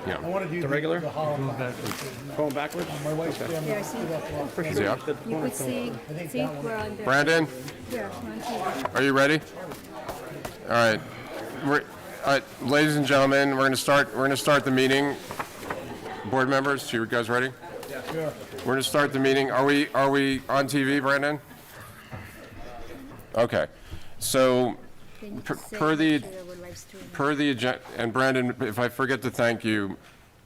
Yeah. I want to do The regular? The hollow Going backwards? My wife's family. Yeah, I see. Yeah. You could see we're on there. Brandon, Yeah, on TV. are you ready? All right. All right, ladies and gentlemen, we're going to start the meeting. Board members, you guys ready? Sure. We're going to start the meeting. Are we on TV, Brandon? Okay. So Can you Per- say per the- that we're live streaming? per the agenda, and Brandon, if I forget to thank you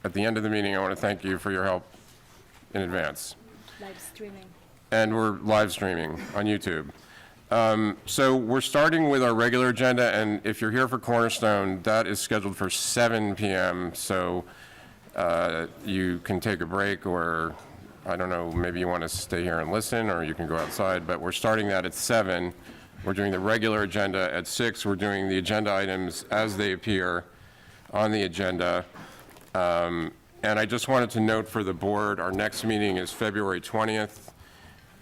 at the end of the meeting, I want to thank you for your help in advance. Live streaming. And we're live streaming on YouTube. So we're starting with our regular agenda, and if you're here for Cornerstone, that is scheduled for 7 p.m. So you can take a break, or I don't know, maybe you want to stay here and listen, or you can go outside. But we're starting that at 7. We're doing the regular agenda at 6. We're doing the agenda items as they appear on the agenda. And I just wanted to note for the board, our next meeting is February 20th.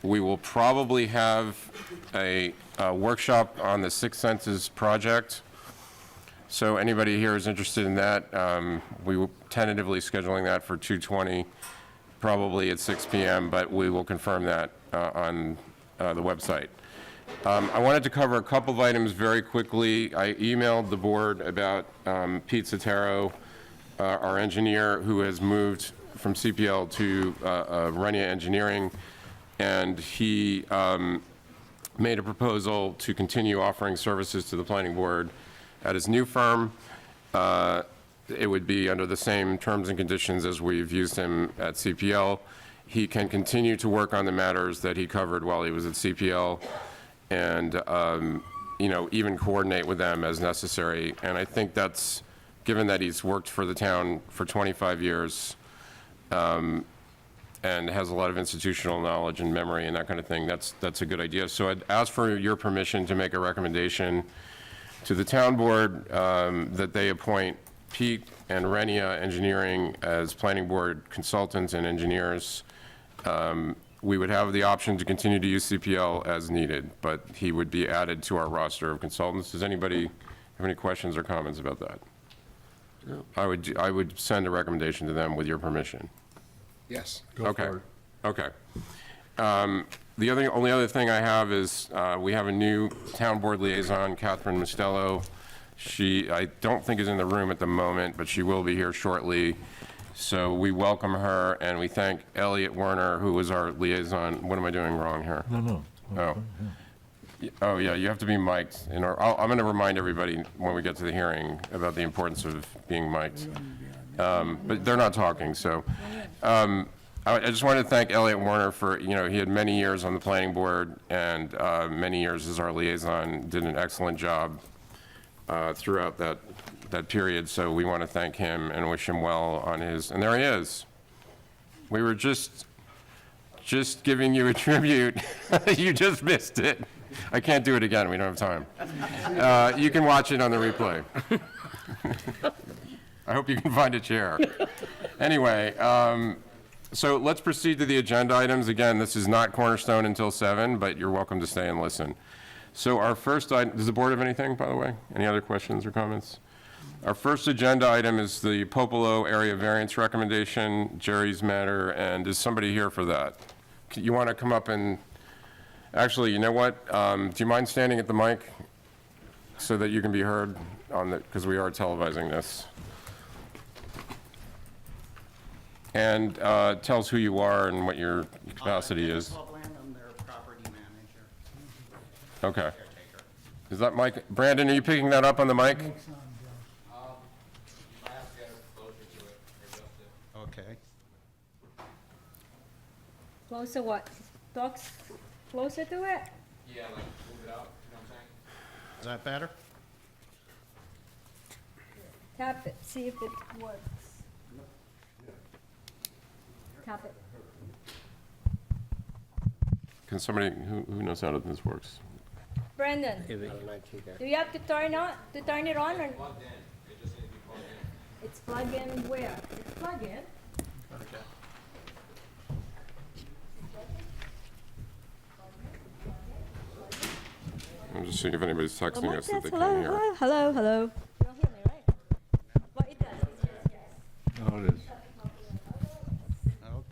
We will probably have a workshop on the Sixth Senses project. So anybody here is interested in that, we will tentatively scheduling that for 2:20, probably at 6 p.m., but we will confirm that on the website. I wanted to cover a couple of items very quickly. I emailed the board about Pete Sotero, our engineer, who has moved from CPL to Renia Engineering, and he made a proposal to continue offering services to the planning board at his new firm. It would be under the same terms and conditions as we've used him at CPL. He can continue to work on the matters that he covered while he was at CPL, and even coordinate with them as necessary. And I think that's, given that he's worked for the town for 25 years, and has a lot of institutional knowledge and memory and that kind of thing, that's a good idea. So I'd ask for your permission to make a recommendation to the town board that they appoint Pete and Renia Engineering as planning board consultants and engineers. We would have the option to continue to use CPL as needed, but he would be added to our roster of consultants. Does anybody have any questions or comments about that? No. I would send a recommendation to them with your permission. Yes. Okay. Okay. The only other thing I have is we have a new town board liaison, Catherine Mostello. She, I don't think is in the room at the moment, but she will be here shortly. So we welcome her, and we thank Elliot Werner, who was our liaison. What am I doing wrong here? No. Oh. Oh, yeah, you have to be mic'd. I'm going to remind everybody when we get to the hearing about the importance of being mic'd. But they're not talking, so. I just wanted to thank Elliot Werner for, he had many years on the planning board and many years as our liaison, did an excellent job throughout that period. So we want to thank him and wish him well on his, and there he is. We were just giving you a tribute. You just missed it. I can't do it again, we don't have time. You can watch it on the replay. I hope you can find a chair. Anyway, so let's proceed to the agenda items. Again, this is not Cornerstone until 7, but you're welcome to stay and listen. So our first item, does the board have anything, by the way? Any other questions or comments? Our first agenda item is the Popolo area variance recommendation, Jerry's matter, and is somebody here for that? You want to come up and, actually, you know what? Do you mind standing at the mic so that you can be heard on the, because we are televising this? And tell us who you are and what your capacity is. I'm their property manager. Okay. Caretaker. Is that Mike? Brandon, are you picking that up on the mic? I have to get closer to it, adjust it. Okay. Closer what? Talks closer to it? Yeah, like move it out, you know what I'm saying? Is that better? Tap it, see if it works. Tap it. Can somebody, who knows how this works? Brandon, do you have to turn it on or? Plugged in, it just needs to be plugged in. It's plugged in where? It's plugged in. Okay. I'm just seeing if anybody's texting us that they hello, can't hear. hello. You don't hear me, right? Well, it does. It's yes, yes. Oh, it is.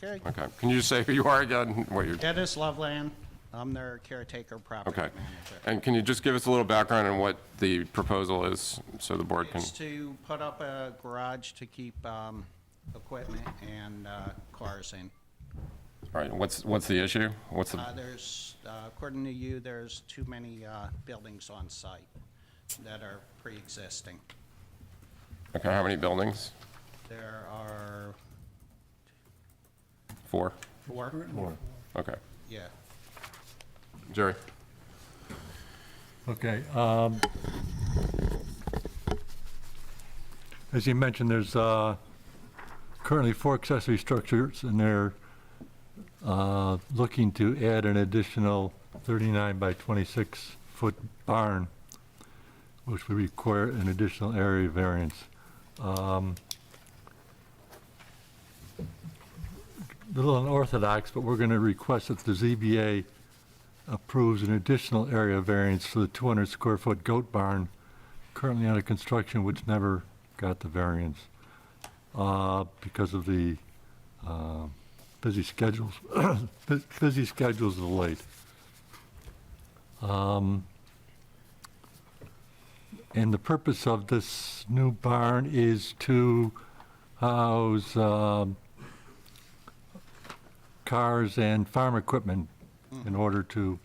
Okay. Okay. Can you just say who you are again? What you're, Dennis Loveland. I'm their caretaker property okay. manager. And can you just give us a little background on what the proposal is so the board can? It's to put up a garage to keep equipment and cars in. All right, what's the issue? What's the, There's, according to you, there's too many buildings on site that are pre-existing. okay, how many buildings? There are 4? 4? Okay. Yeah. Jerry? Okay. As you mentioned, there's currently 4 accessory structures, and they're looking to add an additional 39 by 26-foot barn, which would require an additional area variance. A little unorthodox, but we're going to request that the ZBA approves an additional area variance for the 200-square-foot goat barn currently under construction, which never got the variance because of the busy schedules, busy schedules of late. And the purpose of this new barn is to house cars and farm equipment in order to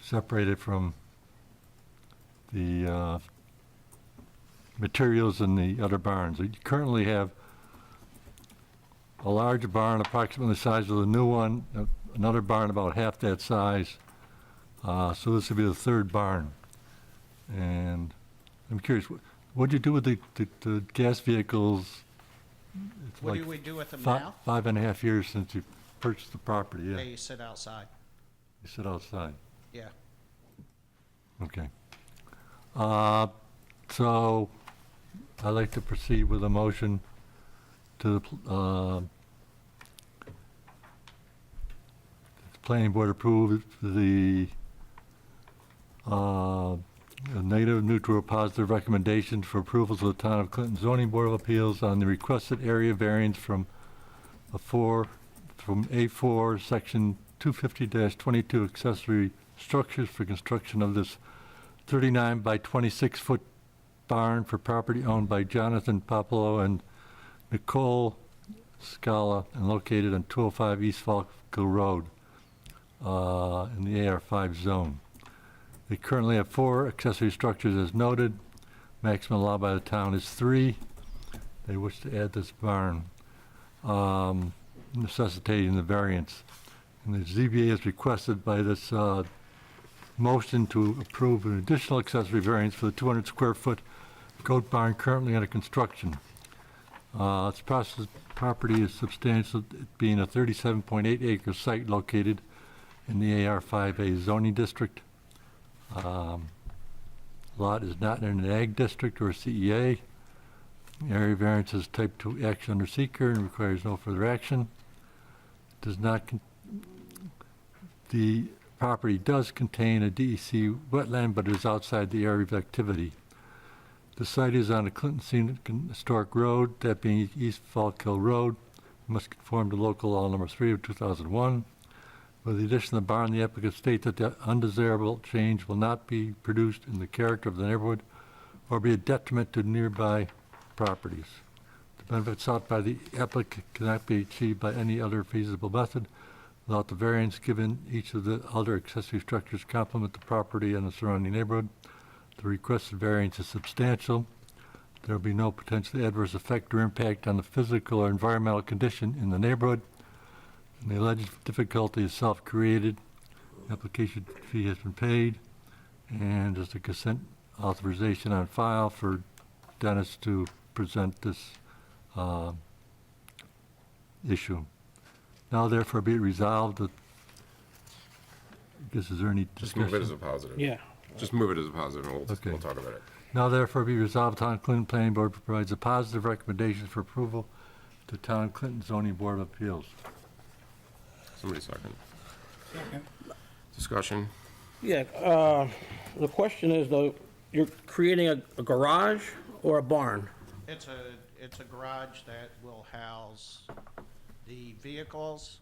separate it from the materials in the other barns. You currently have a large barn approximately the size of the new one, another barn about half that size. So this would be the 3rd barn. And I'm curious, what'd you do with the gas vehicles? It's What like do we do with them fi- now? 5.5 years since you purchased the property, yeah. They sit outside. You sit outside, Yeah. okay. So I'd like to proceed with a motion to the planning board approve the negative, neutral, or positive recommendations for approvals of the Town of Clinton Zoning Board of Appeals on the requested area variance from A4, Section 250-22 accessory structures for construction of this 39 by 26-foot barn for property owned by Jonathan Popolo and Nicole Scala and located on 205 East Falkville Road in the AR5 zone. They currently have 4 accessory structures as noted. Maximum allowed by the town is 3. They wish to add this barn, necessitating the variance. And the ZBA has requested by this motion to approve an additional accessory variance for the 200-square-foot goat barn currently under construction. Its property is substantial, it being a 37.8-acre site located in the AR5A zoning district. Lot is not in an ag district or CEA. Area variance is type 2 action under seeker and requires no further action. Does not, the property does contain a DEC wetland, but is outside the area of activity. The site is on a Clinton Scenic Historic Road, that being East Falkville Road, must conform to local law number 3 of 2001. With the addition of the barn, the applicant states that the undesirable change will not be produced in the character of the neighborhood or be a detriment to nearby properties. The benefit sought by the applicant cannot be achieved by any other feasible method without the variance given each of the other accessory structures complement the property and the surrounding neighborhood. The requested variance is substantial. There will be no potentially adverse effect or impact on the physical or environmental condition in the neighborhood. And the alleged difficulty is self-created. Application fee has been paid, and there's a consent authorization on file for Dennis to present this issue. Now therefore be it resolved that, I guess, is there any Just move it as discussion? a positive. Yeah. Just move it as a positive, and Okay. we'll talk about it. Now therefore be resolved, Town of Clinton Planning Board provides a positive recommendation for approval to Town of Clinton Zoning Board of Appeals. Somebody second. Discussion? Yeah, the question is though, you're creating a garage or a barn? It's it's a garage that will house the vehicles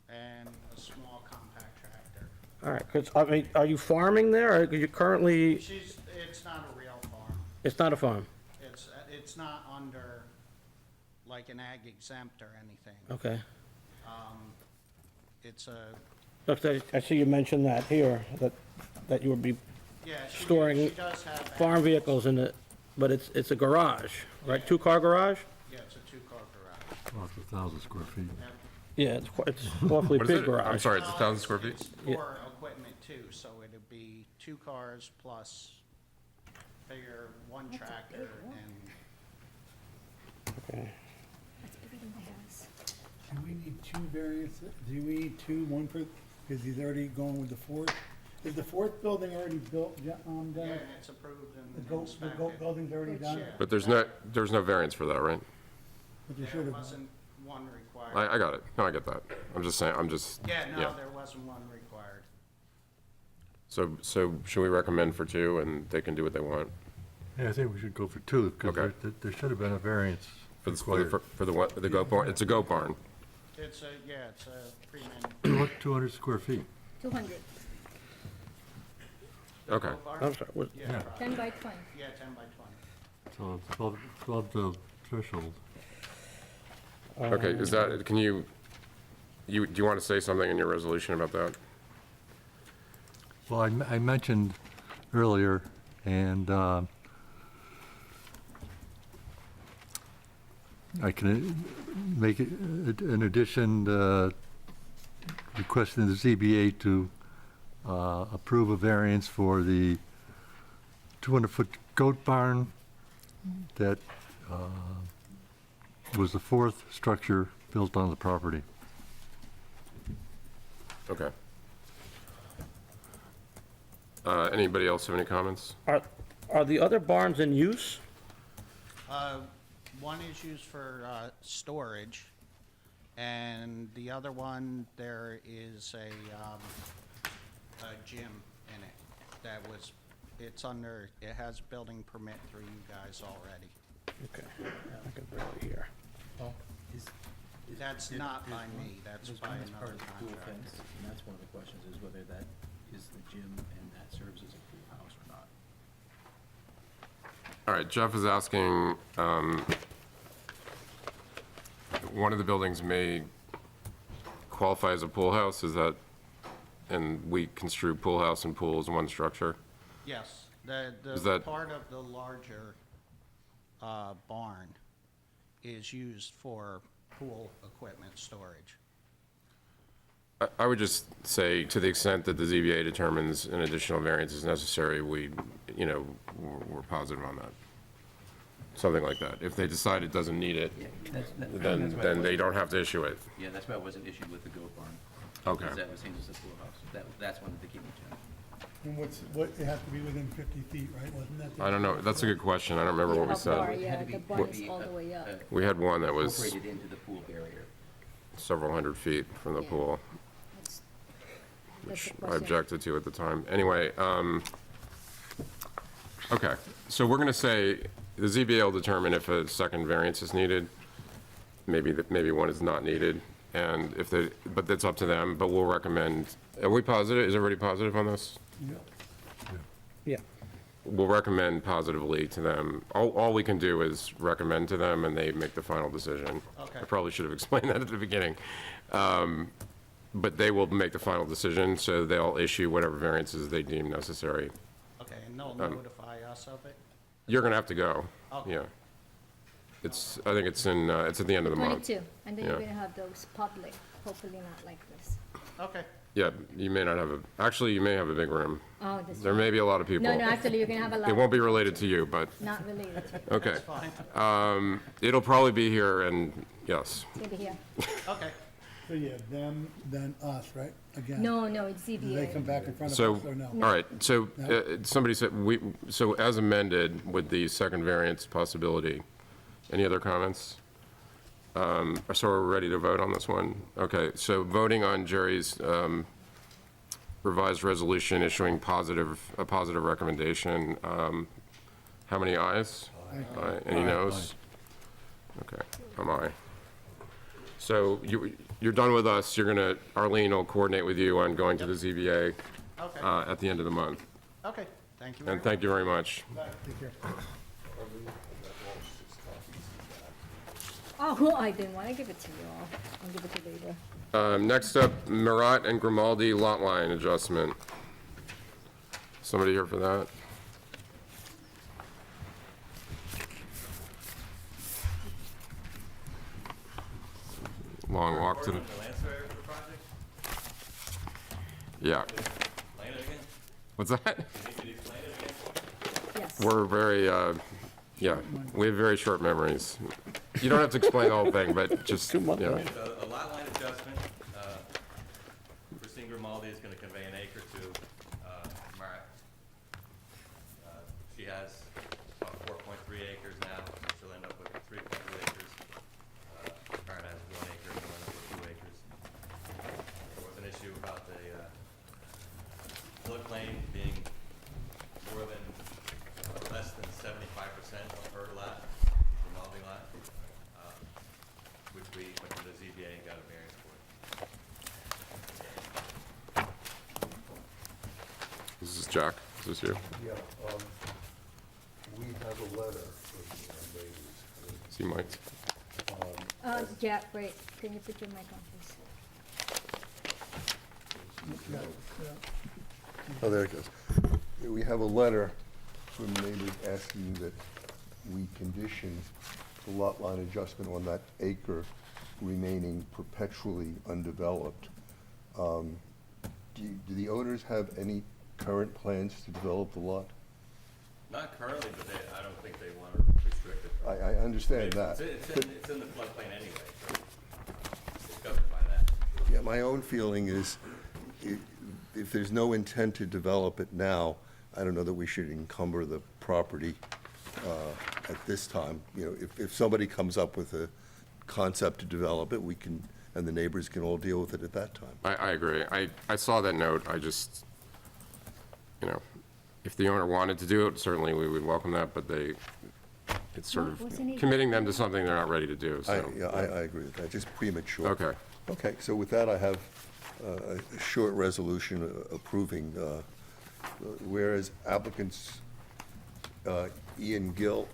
and a small compact tractor. All right, 'cause, I mean, are you farming there, or are you currently, It's not a real farm. it's not a farm? It's not under like an ag exempt or anything. Okay. It's a, Look, I see you mentioned that here, that you would be yeah, storing she does have. farm vehicles in it, but it's a garage, right? Two-car garage? Yeah, it's a two-car garage. Well, it's 1,000 square feet. Yeah, it's awfully What is big it? garage. I'm sorry, it's 1,000 square feet? It's for equipment too, so it'd be two cars plus figure one tractor and, Okay. That's bigger than my house. Do we need two variances? Do we need two, one for, because he's already going with the fourth? Is the fourth building already built, yeah, Dennis? and it's approved The and goat inspected. building's already done? Yeah. But there's no variance for that, right? But there There should have. wasn't one required. I got it. No, I get that. I'm just saying, Yeah, yeah. no, there wasn't one required. So should we recommend for two, and they can do what they want? Yeah, I think we should go for two, because Okay. there should have been a variance For required. the goat barn, it's a goat barn. It's a pre-manu. 200 square feet. 200, Okay. I'm sorry, what, Yeah, Yeah. probably. 10 by 20. Yeah, 10 by 20. So it's above the threshold. Okay, is that, can you, do you want to say something in your resolution about that? Well, I mentioned earlier, and I can make it an addition, requesting the ZBA to approve a variance for the 200-foot goat barn that was the fourth structure built on the property. Okay. Anybody else have any comments? are the other barns in use? One is used for storage, and the other one, there is a gym in it that was, it has building permit through you guys already. Okay, I can barely hear. That's not by me, that's by That's part another of the pool contractor. fence, and that's one of the questions, is whether that is the gym and that serves as a pool house or not. All right, Jeff is asking, one of the buildings may qualify as a pool house, is that, and we construe pool house and pool as one structure? Yes, Is the that- part of the larger barn is used for pool equipment storage. I would just say, to the extent that the ZBA determines an additional variance is necessary, we're positive on that. Something like that. If they decide it doesn't need it, That's why it then wasn't- they don't have to issue it. Yeah, that's why it wasn't issued with the goat barn. Okay. Because that was seen as a pool house. That's one of the key changes. And what, it has to be within 50 feet, right? Wasn't that? the- I don't know, that's a good question, I don't remember what we Up bar, said. yeah, Had to the be- barn would is be, all the way up. We had one that was Incorporated into the pool barrier. several hundred feet from the Yeah. pool, That's which the I question. objected to at the time. Anyway, okay, so we're gonna say, the ZBA will determine if a second variance is needed. Maybe one is not needed, and if they, but that's up to them, but we'll recommend, are we positive, is everybody positive on this? Yeah. We'll recommend positively to them. All we can do is recommend to them, and they make the final decision. Okay. I probably should have explained that at the beginning. But they will make the final decision, so they'll issue whatever variances they deem necessary. Okay, and they'll notify us of it? You're gonna have to go, Okay. yeah. I think it's at the end of the month. 22, and then Yeah. you're gonna have those public, hopefully not like this. Okay, Yeah, you may not have actually, you may have a big room. Oh, this There one. may be a lot of people. No, no, actually, you're gonna have a lot. It won't be related to you, but, Not related to, it. okay. fine. It'll probably be here, and yes. it's gonna be here. Okay, So yeah, them, then us, right? Again. No, it's Do they come ZBA. back in front of So, us or no? all right, so somebody said, so as amended with the second variance possibility, any other comments? So we're ready to vote on this one? Okay, so voting on Jerry's revised resolution issuing a positive recommendation. How many ayes? Aye. Any noes? Okay, am I? So you're done with us, Arlene will coordinate with you on going to the ZBA Okay, at the end of the month. okay, thank you very And much. thank you very much. Take care. Oh, I didn't want to give it to you all. I'll give it to you later. Next up, Marat and Grimaldi lot line adjustment. Somebody here for that? Long walk to the, The land surveyor for the project? yeah. Explain it again? What's that? Can you explain it again? Yes. We're very, yeah, we have very short memories. You don't have to explain the whole thing, but just, yeah. So a lot line adjustment, Christine Grimaldi is gonna convey an acre to, Marat. She has about 4.3 acres now, she'll end up with 3.2 acres. Marat has 1 acre, she'll end up with 2 acres. There was an issue about the, floodplain being more than, less than 75% of her lot, Grimaldi lot, which we went to the ZBA and got a variance for. This is Jack, is this you? Yeah, we have a letter from the neighbors. See Mike? Yeah, wait, can you put your mic on, please? Oh, there it goes. We have a letter from neighbors asking that we condition the lot line adjustment on that acre remaining perpetually undeveloped. Do the owners have any current plans to develop the lot? Not currently, but I don't think they want to restrict it. I understand that. It's in the floodplain anyway, so it's covered by that. Yeah, my own feeling is, if there's no intent to develop it now, I don't know that we should encumber the property at this time. You know, if somebody comes up with a concept to develop it, we can, and the neighbors can all deal with it at that time. I agree. I saw that note. I just, you know, if the owner wanted to do it, certainly we would welcome that, but it's sort of Wasn't he- committing them to something they're not ready to do, so. I agree with that, just premature. Okay. Okay, so with that, I have a short resolution approving, whereas applicants Ian Gill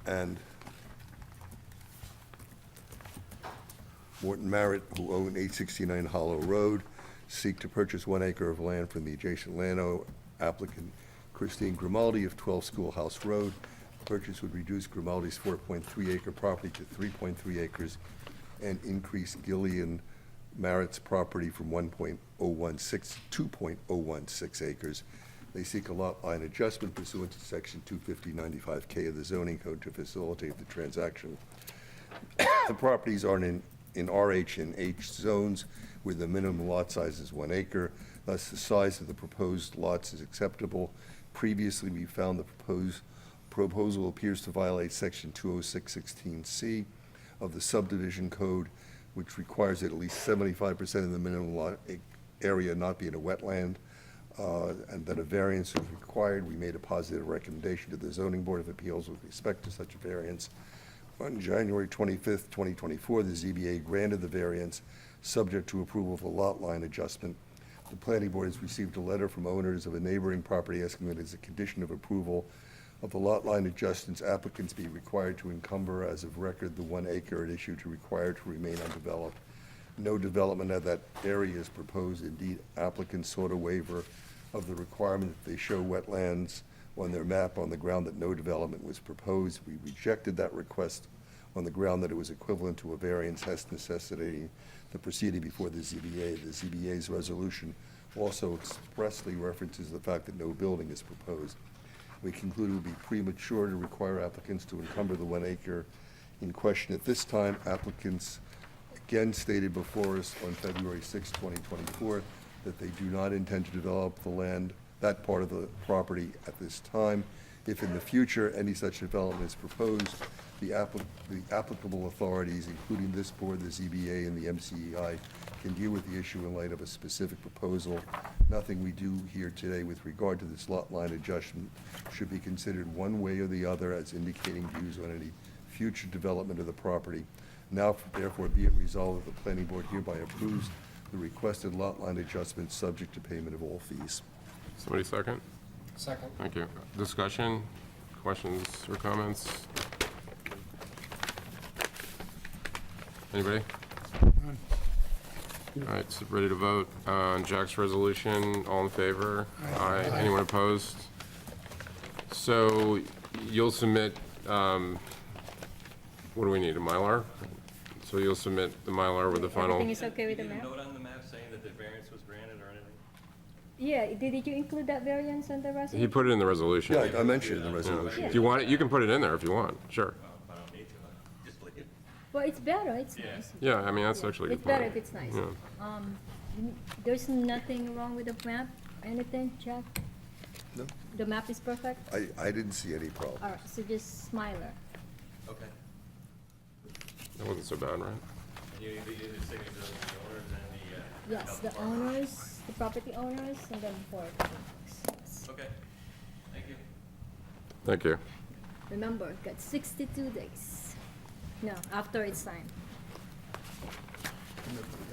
and Morton Merritt, who own 869 Hollow Road, seek to purchase 1 acre of land from the adjacent landowner, applicant Christine Grimaldi of 12 Schoolhouse Road. Purchase would reduce Grimaldi's 4.3 acre property to 3.3 acres and increase Gillian Merritt's property from 1.016 to 2.016 acres. They seek a lot line adjustment pursuant to section 250-95K of the zoning code to facilitate the transaction. The properties are in RH and H zones where the minimum lot size is 1 acre. Thus, the size of the proposed lots is acceptable. Previously, we found the proposal appears to violate section 206-16C of the subdivision code, which requires that at least 75% of the minimum lot area not be in a wetland, and that a variance is required. We made a positive recommendation to the Zoning Board of Appeals with respect to such a variance. On January 25th, 2024, the ZBA granted the variance, subject to approval of a lot line adjustment. The planning board has received a letter from owners of a neighboring property asking that as a condition of approval of the lot line adjustments, applicants be required to encumber as of record the 1 acre at issue to require to remain undeveloped. No development of that area is proposed. Indeed, applicants sought a waiver of the requirement that they show wetlands on their map on the ground that no development was proposed. We rejected that request on the ground that it was equivalent to a variance, hence necessitating the proceeding before the ZBA. The ZBA's resolution also expressly references the fact that no building is proposed. We conclude it would be premature to require applicants to encumber the 1 acre in question at this time. Applicants again stated before us on February 6, 2024, that they do not intend to develop the land, that part of the property at this time. If in the future any such development is proposed, the applicable authorities, including this board, the ZBA, and the MCEI, can deal with the issue in light of a specific proposal. Nothing we do here today with regard to this lot line adjustment should be considered one way or the other as indicating views on any future development of the property. Now therefore be it resolved that the planning board hereby approves the requested lot line adjustment subject to payment of all fees. Somebody second? Second. Thank you. Discussion, questions or comments? Anybody? All right, so ready to vote on Jack's resolution. All in favor? Aye. Anyone opposed? So you'll submit, what do we need, a Mylar? So you'll submit the Mylar with the final? Everything is okay with the Did you map? note on the map saying that the variance was granted or anything? Yeah, did you include that variance on the resolution? He put it in the resolution. Yeah, I mentioned it in the Yeah. resolution. If you want it, you can put it in there if you want, sure. I don't need to, just leave it. Well, it's better, it's nice. Yeah, I mean, that's actually a It's good point. better if it's nice. Yeah. There's nothing wrong with the map, anything, Jack? No, The map is perfect? I didn't see any problem. All right, so just Smiler. Okay. That wasn't so bad, right? And you need the signatures of the owners and the, Yes, the owners, the property owners, and then board members. Yes. Okay, thank you. Thank you. Remember, got 62 days. No, after it's signed.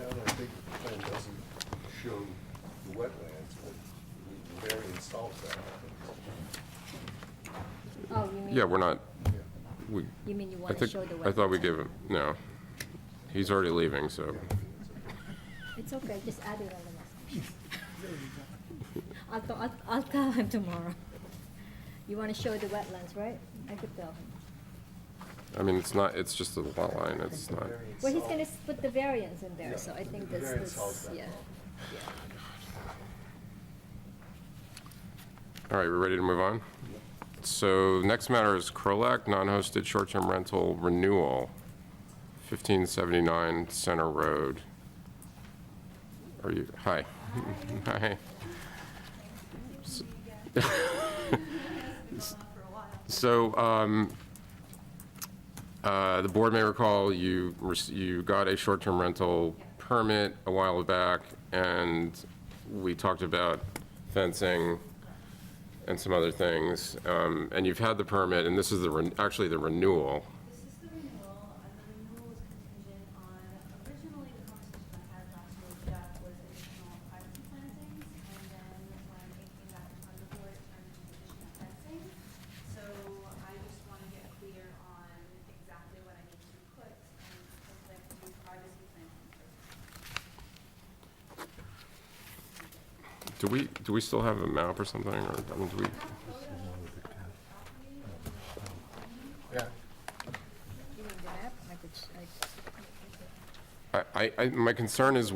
Now, I think the plan doesn't show the wetlands, but the variance solves that. Oh, you mean? Yeah, we're not, we, You mean you I want to think, show the I thought we wetlands? gave him, no. He's already leaving, so. It's okay, just add it on the message. I'll tell him tomorrow. You want to show the wetlands, right? I could tell him. I mean, it's not, it's just a lot line, it's not. Well, he's gonna put the variance in there, so I think the variance that's, solves that yeah. All right, we're ready to move on? So next matter is Crolac, non-hosted short-term rental renewal, 1579 Center Road. Are you, hi. Hi. So, the board may recall you got a short-term rental permit a while back, and we talked about fencing and some other things. And you've had the permit, and this is actually the renewal. This is the renewal, and the renewal was contingent on, originally the conversation I had last year with Jeff was additional privacy plantings, and then when it came back in front of the board, it turned into additional fencing. So I just want to get clear on exactly what I need to put, and hopefully I can do privacy plantings first. Do we still have a map or something, or, I mean, do we? Yeah. You mean the map? My concern is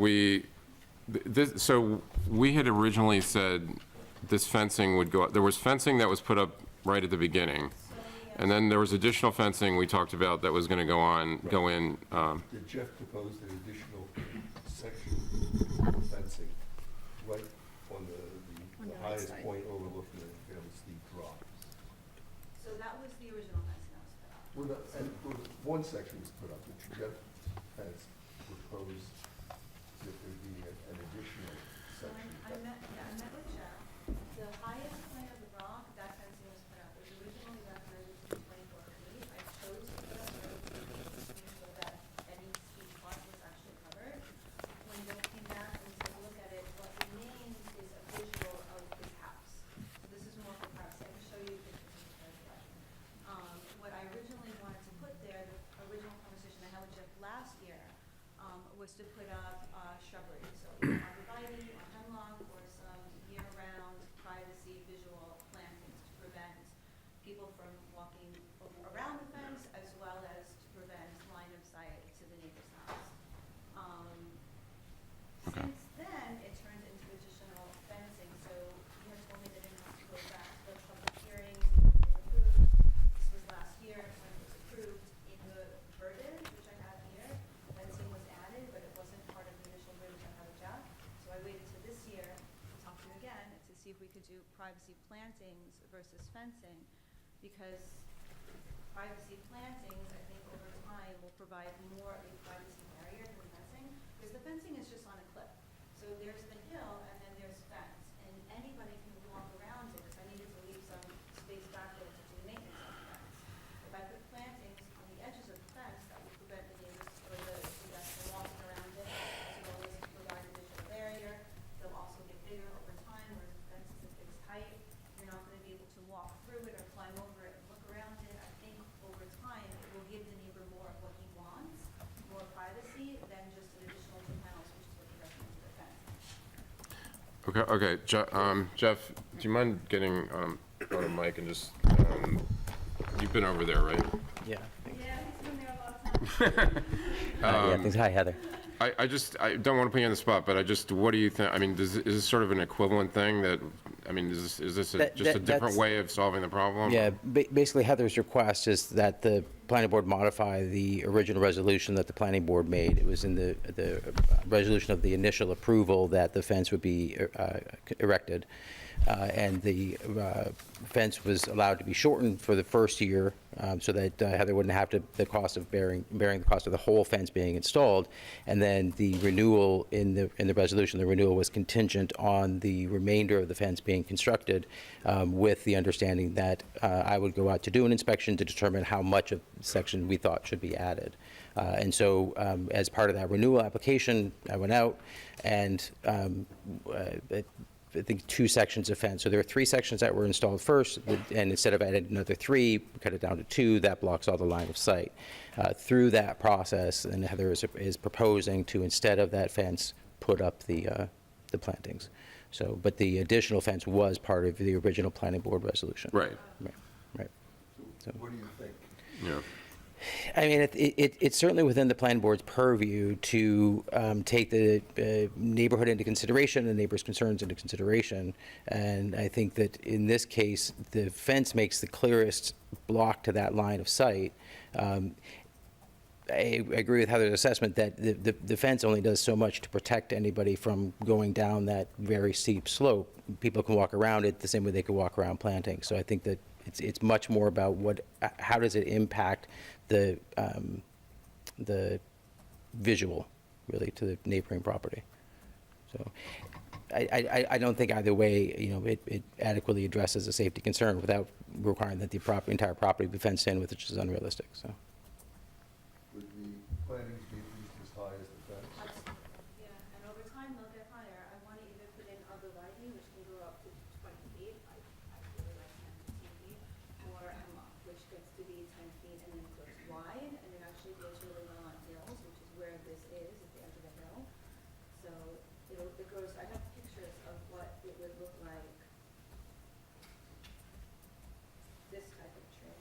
so we had originally said this fencing would go, there was fencing that was put up right at the beginning. And then there was additional fencing we talked about that was gonna go in, Did Jeff propose an additional section of fencing right on On the the right highest side. point overlooking a fairly steep drop? So that was the original fencing that was put up. One section was put up, which Jeff has proposed that there be an additional So section. I met with Jeff. The highest point of the rock, that fencing was put up, was originally recommended to be 24 feet. I chose to put up 30 feet so that any steep part was actually covered. When Bill came back and took a look at it, what remains is a visual of his house. So this is more for privacy. I can show you pictures of the but what I originally wanted to put there, the original conversation I had with Jeff last year, was to put up shrubbery, so either arborvitae or hemlock or some year-round privacy visual plantings to prevent people from walking around the fence as well as to prevent line of sight to the neighbor's house. Okay. Since then, it turned into additional fencing, so you had told me that it has to go back to the public hearing to get approved. This was last year when it was approved. In the verbiage, which I have here, fencing was added, but it wasn't part of the initial verbiage I had with Jeff. So I waited to this year to talk to you again to see if we could do privacy plantings versus fencing, because privacy plantings, I think over time, will provide more of a privacy barrier than fencing, because the fencing is just on a cliff. So there's the hill and then there's fence, and anybody can walk around it, if I needed to leave some space back there to do maintenance on the fence. If I put plantings on the Okay, Jeff, do you mind getting on a mic and just, you've been over there, right? Yeah. Yeah, he's been there a lot of times. Yeah, thanks. Hi, Heather. I don't want to put you on the spot, but what do you think, I mean, is this sort of an equivalent thing that, I mean, is this just a different That's- way of solving the problem? Yeah, basically Heather's request is that the planning board modify the original resolution that the planning board made. It was in the resolution of the initial approval that the fence would be erected. And the fence was allowed to be shortened for the first year, so that Heather wouldn't have to, the cost of bearing the cost of the whole fence being installed. And then the renewal in the resolution, the renewal was contingent on the remainder of the fence being constructed, with the understanding that I would go out to do an inspection to determine how much of the section we thought should be added. And so, as part of that renewal application, I went out and I think 2 sections of fence. So there are 3 sections that were installed first, and instead of adding another 3, we cut it down to 2. That blocks all the line of sight. Through that process, and Heather is proposing to, instead of that fence, put up the plantings. So, but the additional fence was part of the original planning board resolution. Right, Right. So. What do you think? yeah. I mean, it's certainly within the planning board's purview to take the neighborhood into consideration and neighbors' concerns into consideration. And I think that in this case, the fence makes the clearest block to that line of sight. I agree with Heather's assessment that the fence only does so much to protect anybody from going down that very steep slope. People can walk around it the same way they could walk around planting. So I think that it's much more about how does it impact the visual, really, to the neighboring property. So I don't think either way, it adequately addresses a safety concern without requiring that the entire property be fenced in, which is unrealistic, so. Would the plantings be at least as high as the fence? Yeah, and over time they'll get higher. I want to either put in arborvitae, which can go up to 20 feet, I really like 10, 15 feet, or hemlock, which gets to be 10 feet and then it goes wide, and it actually goes really well on hills, which is where this is, at the edge of the hill. So it goes, I have pictures of what it would look like. This type of tree.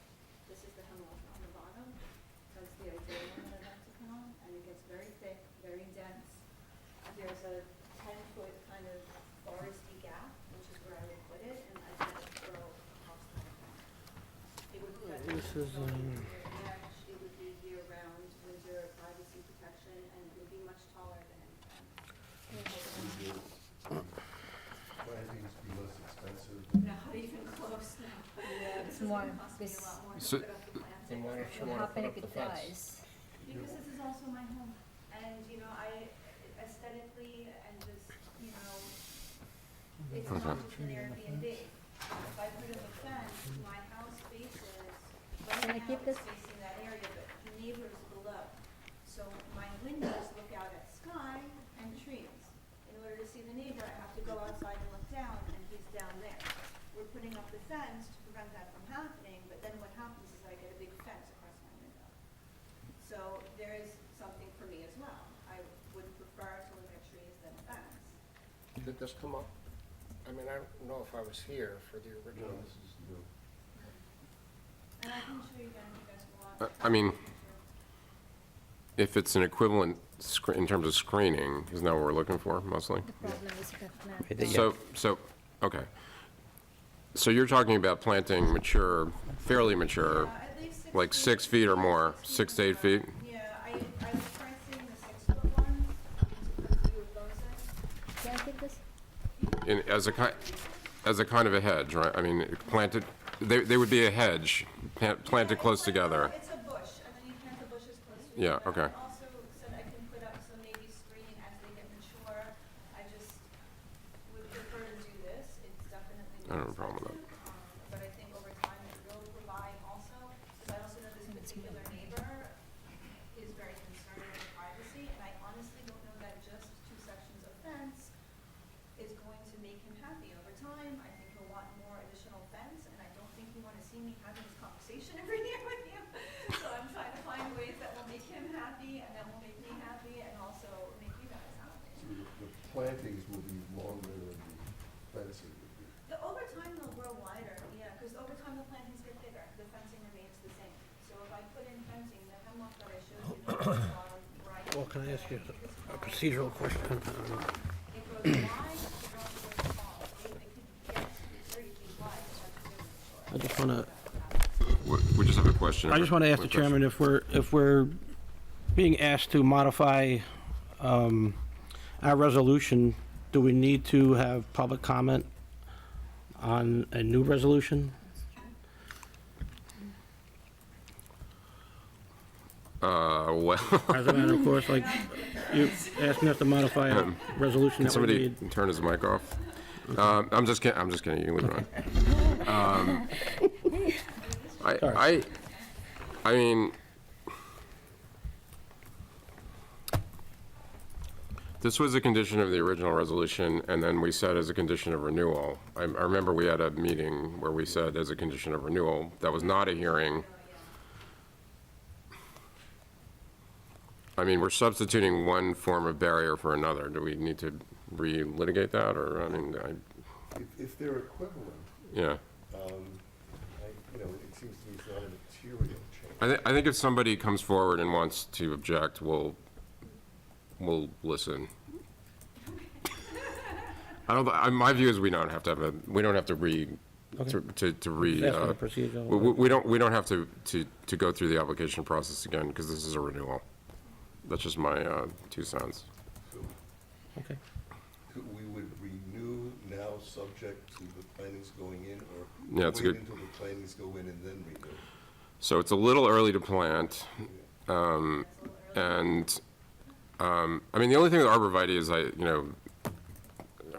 This is the hemlock on the bottom. That's the ideal one that I like to put on, and it gets very thick, very dense. There's a 10-foot kind of foresty gap, which is where I would put it, and I let it grow across the whole farm. It would be it would be year-round, winter privacy protection, and it would be much taller than any fence. Plantings be less expensive? Not even close now. Yeah, it's more, Cost me a lot more to So- put up the plants. And why don't you what wanna happen put if up it the fence? dies? Because this is also my home, and, I aesthetically and just, it's not just an Airbnb. If I put up a fence, my house faces, Can I right now keep it's this? facing that area, but neighbors below. So my windows look out at sky and trees. In order to see the neighbor, I have to go outside and look down, and he's down there. We're putting up the fence to prevent that from happening, but then what happens is I get a big fence across my window. So there is something for me as well. I would prefer to look at trees than a fence. Did this come up? I mean, I don't know if I was here for the No, original. this is new. And I can show you again if you guys want. I mean, if it's an equivalent in terms of screening, isn't that what we're looking for mostly? The problem is the plant. Yeah. Okay. So you're talking about planting mature, fairly mature, At least 6 like feet. 6 feet or more, 6 to 8 feet? Yeah, I was pricing the 6-foot ones to put a few of those in. Can I take this? As a kind of a hedge, right? I mean, planted, they would be a hedge, planted close together. It's a bush, and then you plant the bushes close to each Yeah, other. okay. I also said I can put up some maybe screening as they get mature. I just would prefer to do this. It's definitely I don't have more a problem with that. expensive, but I think over time it will provide also, because I also know this particular neighbor is very concerned with privacy, and I honestly don't know that just 2 sections of fence is going to make him happy. Over time, I think he'll want more additional fence, and I don't think you want to see me having this conversation every year with you. So I'm trying to find ways that will make him happy, and that will make me happy, and also make you guys happy. So the plantings will be longer than the fencing would be. Over time, they'll grow wider, yeah, because over time, the plantings get bigger, the fencing remains the same. So if I put in fencing, the hemlock that I showed you, the right. Well, can I ask you a procedural question? It grows wide, it grows tall. It could get to 30 feet wide, so that's I just want to, We just have a question. I just want to ask the Quick question. chairman if we're being asked to modify our resolution, do we need to have public comment on a new resolution? Well, As a matter of course, like, you're asking us to modify a resolution can that we somebody made. turn his mic off? I'm just kidding, you can leave it on. I mean, this was a condition of the original resolution, and then we said as a condition of renewal. I remember we had a meeting where we said as a condition of renewal. That was not a hearing. I mean, we're substituting one form of barrier for another. Do we need to re-litigate that, or, I mean, If they're equivalent, yeah. you know, it seems to me it's not a material change. I think if somebody comes forward and wants to object, we'll listen. My view is we don't have to have we don't have to That's what the procedural- we don't have to go through the application process again, because this is a renewal. That's just my 2 cents. So Okay. we would renew now subject to the plantings going in, or Yeah, it's wait good. until the plantings go in and then renew? So it's a little early to plant. And, I mean, the only thing with arborvitae is are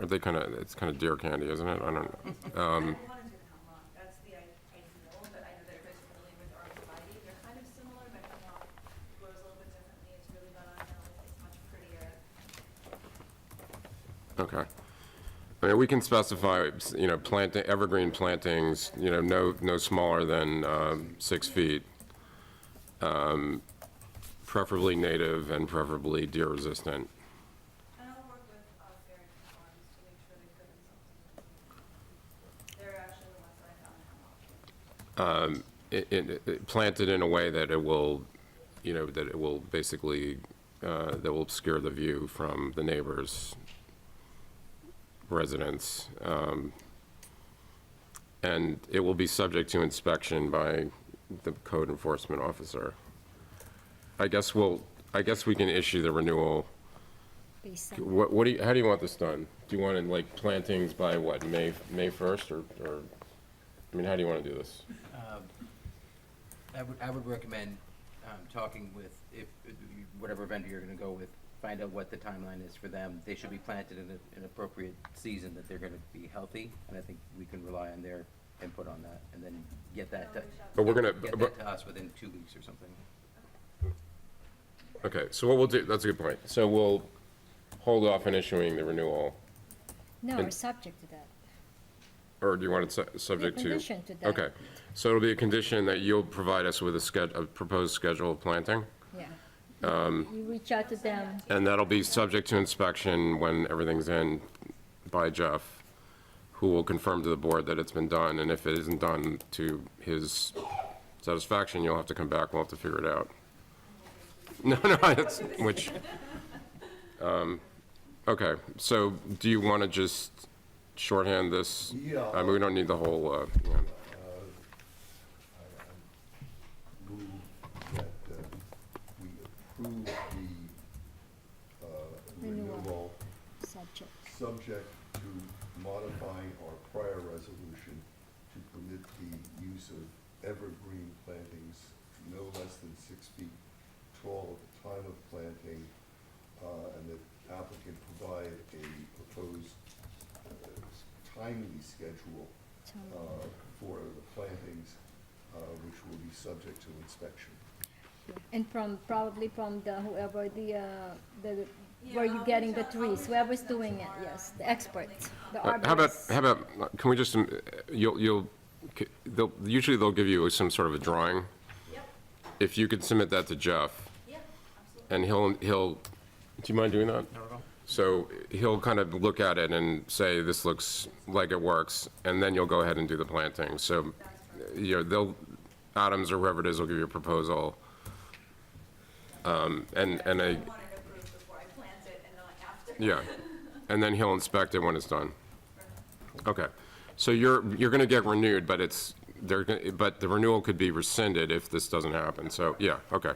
they it's kind of deer candy, isn't it? I don't know. I wanted to hemlock, that's the ideal, but I know that everybody's familiar with arborvitae. They're kind of similar, but hemlock grows a little bit differently. It's really not on hill, it's much prettier. Okay. I mean, we can specify, evergreen plantings, no smaller than 6 feet. Preferably native and preferably deer resistant. And I'll work with Barrington Farms to make sure they put in something. They're actually the ones that I found hemlock. Planted in a way that it will, that it will basically, that will obscure the view from the neighbors' residence. And it will be subject to inspection by the code enforcement officer. I guess we can issue the renewal. Based on How do you want this done? Do you want it like plantings by what, May 1st, or, I mean, how do you want to do this? I would recommend talking with, whatever vendor you're going to go with, find out what the timeline is for them. They should be planted in an appropriate season that they're going to be healthy, and I think we can rely on their input on that, and then get that to, But we're gonna, get that to us within 2 weeks or something. okay, so what we'll do, that's a good point. So we'll hold off on issuing the renewal, No, And- we're subject to that. or do you want it subject to? Condition to that. Okay, so it'll be a condition that you'll provide us with a proposed schedule of planting, Yeah. You reach out to them, and that'll be subject to inspection when everything's in by Jeff, who will confirm to the board that it's been done, and if it isn't done to his satisfaction, you'll have to come back, we'll have to figure it out. No, it's, okay, so do you want to just shorthand this? Yeah. I mean, we don't need the whole, yeah. Move that we approve the renewal subject. subject to modifying our prior resolution to permit the use of evergreen plantings no less than 6 feet tall at the time of planting, and that applicant provide a proposed timely schedule for the plantings, which will be subject to inspection. And probably from whoever where you're getting the trees, whoever's doing it, yes, the experts, the arborists. How about, can we just, usually they'll give you some sort of a drawing. Yep, If you could submit that to Jeff, yep, absolutely. and he'll, do you mind doing that? So he'll kind of look at it and say, this looks like it works, and then you'll go ahead and do the planting. So, Adams or whoever it is will give you a proposal. And I want it approved before I plant it and not after. yeah, and then he'll inspect it when it's done. Okay, so you're going to get renewed, but but the renewal could be rescinded if this doesn't happen, so, yeah, okay.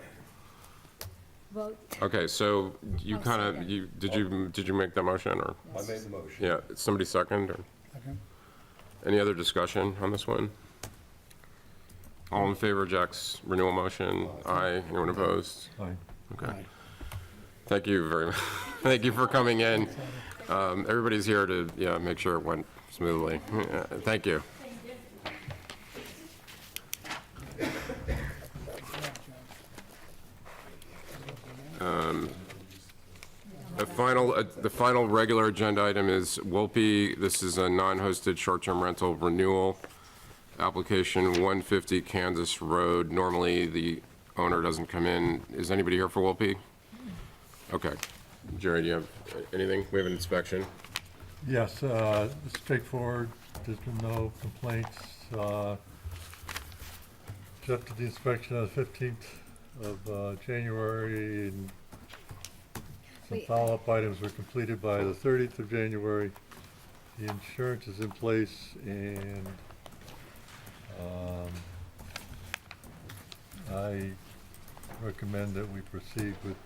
Vote. Okay, so you I'll kind of, second. did you make that motion, or? I made the motion. Yeah, somebody second, or? Okay. Any other discussion on this one? All in favor of Jack's renewal motion? Aye. Anyone opposed? Fine. Okay. Thank you very much. Thank you for coming in. Everybody's here to, make sure it went smoothly. Thank you. The final regular agenda item is Wolpe. This is a non-hosted short-term rental renewal. Application 150 Kansas Road. Normally, the owner doesn't come in. Is anybody here for Wolpe? Okay. Jerry, do you have anything? We have an inspection. Yes, straightforward, there's been no complaints. Jeff did the inspection on the 15th of January, and some Wait. follow-up items were completed by the 30th of January. The insurance is in place, and I recommend that we proceed with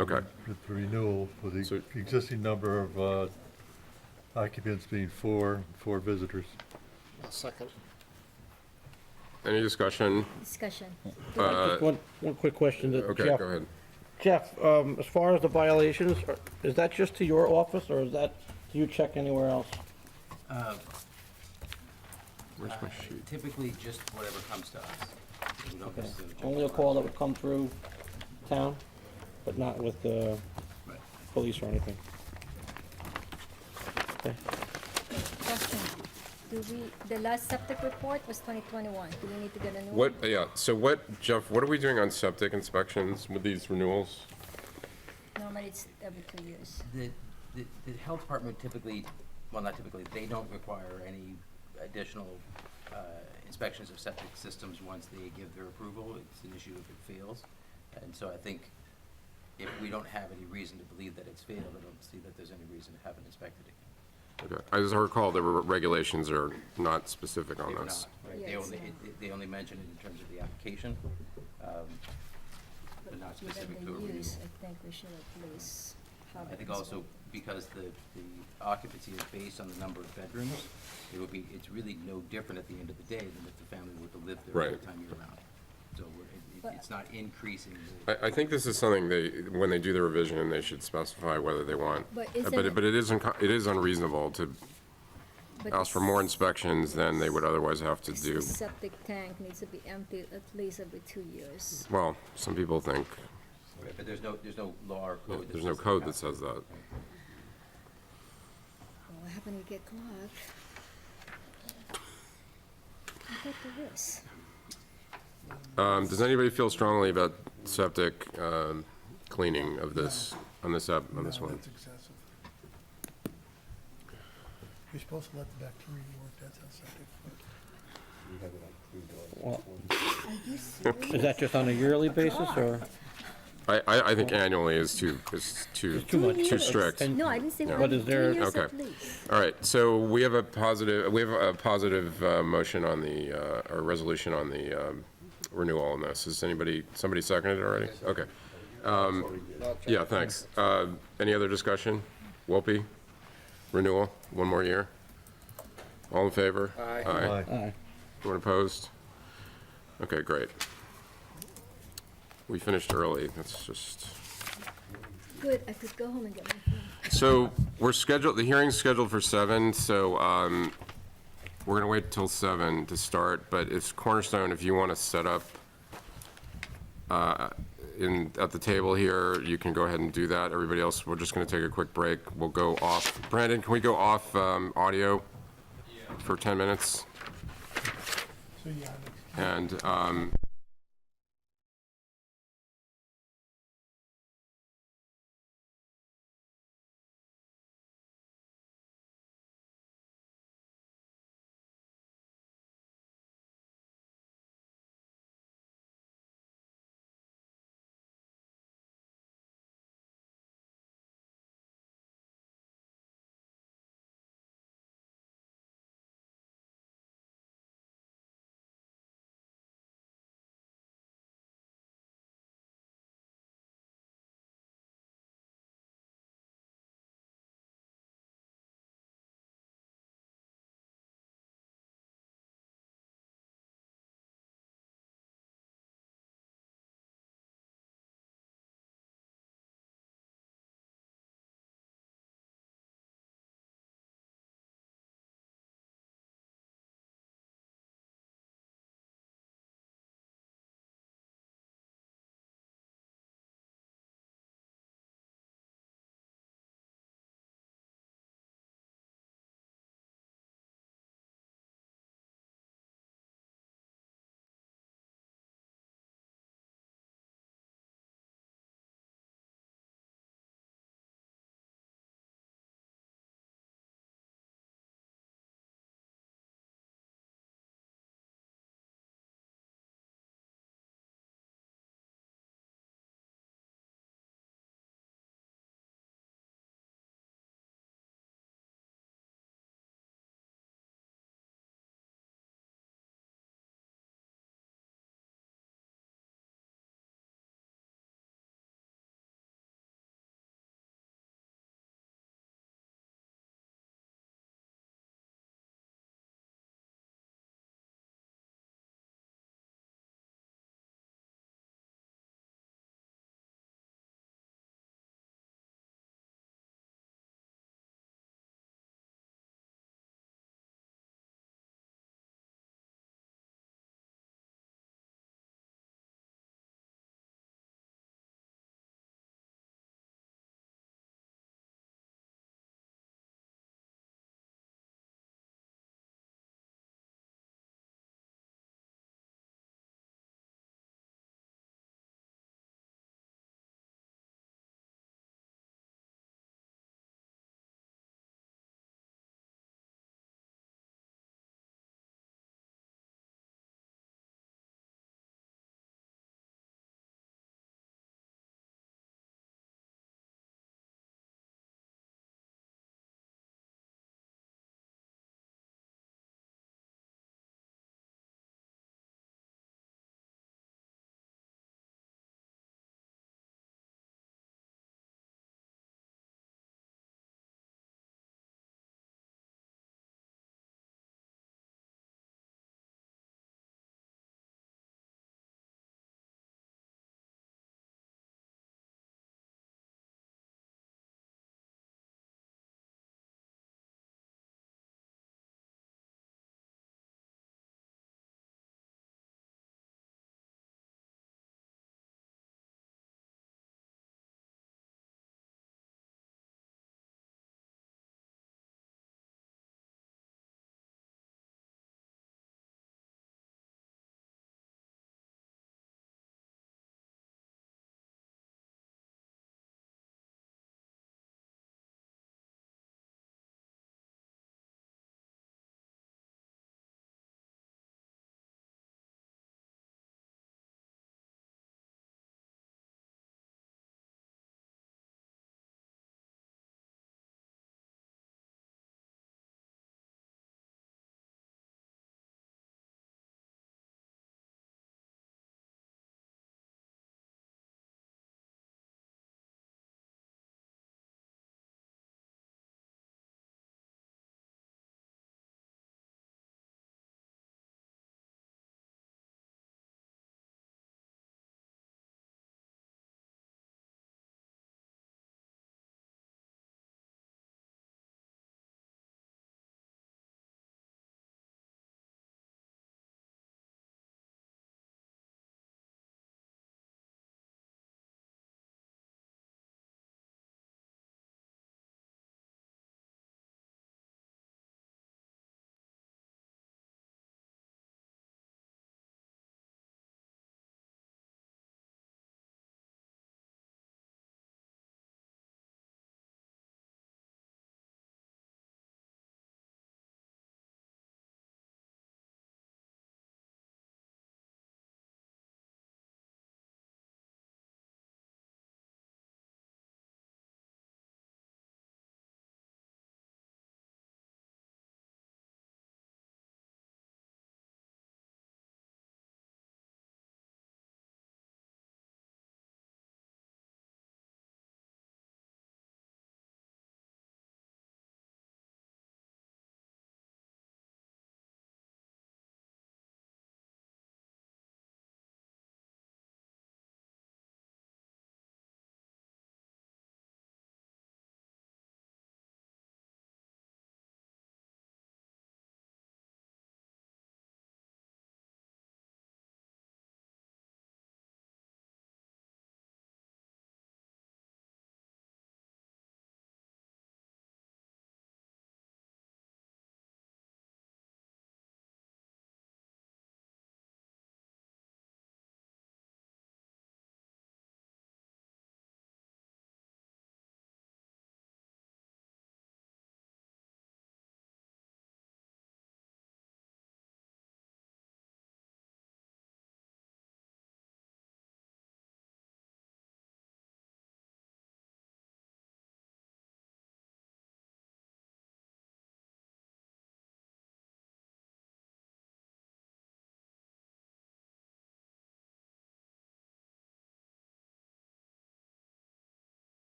Okay. with the renewal for the So- existing number of occupants being four visitors. Any discussion? Discussion. Just one quick question to Okay, Jeff. go ahead. Jeff, as far as the violations, is that just to your office, or do you check anywhere else? Where's my sheet? Typically, just whatever comes to us. We don't Okay. necessarily check Only a the call that would come through town, but not with the Right. police or anything? Okay. Question. The last septic report was 2021. Do we need to get a new What, one? yeah, so Jeff, what are we doing on septic inspections with these renewals? Normally it's every 2 years. The health department typically, well, not typically, they don't require any additional inspections of septic systems once they give their approval. It's an issue if it fails. And so I think if we don't have any reason to believe that it's failed, I don't see that there's any reason to have it inspected again. Okay, as I recall, the regulations are not specific on They were this. not, right? Yeah, They it's only, not. they only mention it in terms of the application, but not Given specific to a the renewal. use, I think we should at least have I it think inspected. also because the occupancy is based on the number of bedrooms, it's really no different at the end of the day than if the family were to live there Right. full-time year-round. So But- it's not increasing the. I think this is something when they do the revision, they should specify whether they want. But isn't But it- it is unreasonable to But ask for the more inspections than they would otherwise have to The do. septic tank needs to be emptied at least every 2 years. Well, some people think, Right, but there's no law or code. that there's no says code have that to. says that. Well, what happened when you get clogged? I thought there is. Does anybody feel strongly about septic cleaning of this, on this No, one? that's excessive. You're supposed to let the bacteria work, that's how septic works. We have it Well, Are you serious? is that just on a yearly basis, or? I think annually is too too much. too strict. And- No, I didn't say But one, is 2 there- years at Okay. least. All right, so we have a positive motion on the, or resolution on the renewal on this. Is somebody seconded it already? Okay. Yeah, thanks. Any other discussion? Wolpe, renewal, one more year? All in favor? Aye. Aye. Anyone opposed? Okay, great. We finished early, that's just... Good, I could go home and get my phone. So the hearing's scheduled for 7, so we're gonna wait till 7 to start, but it's Cornerstone, if you wanna set up at the table here, you can go ahead and do that. Everybody else, we're just gonna take a quick break. We'll go off. Brandon, can we go off audio for 10 minutes? So, yeah, And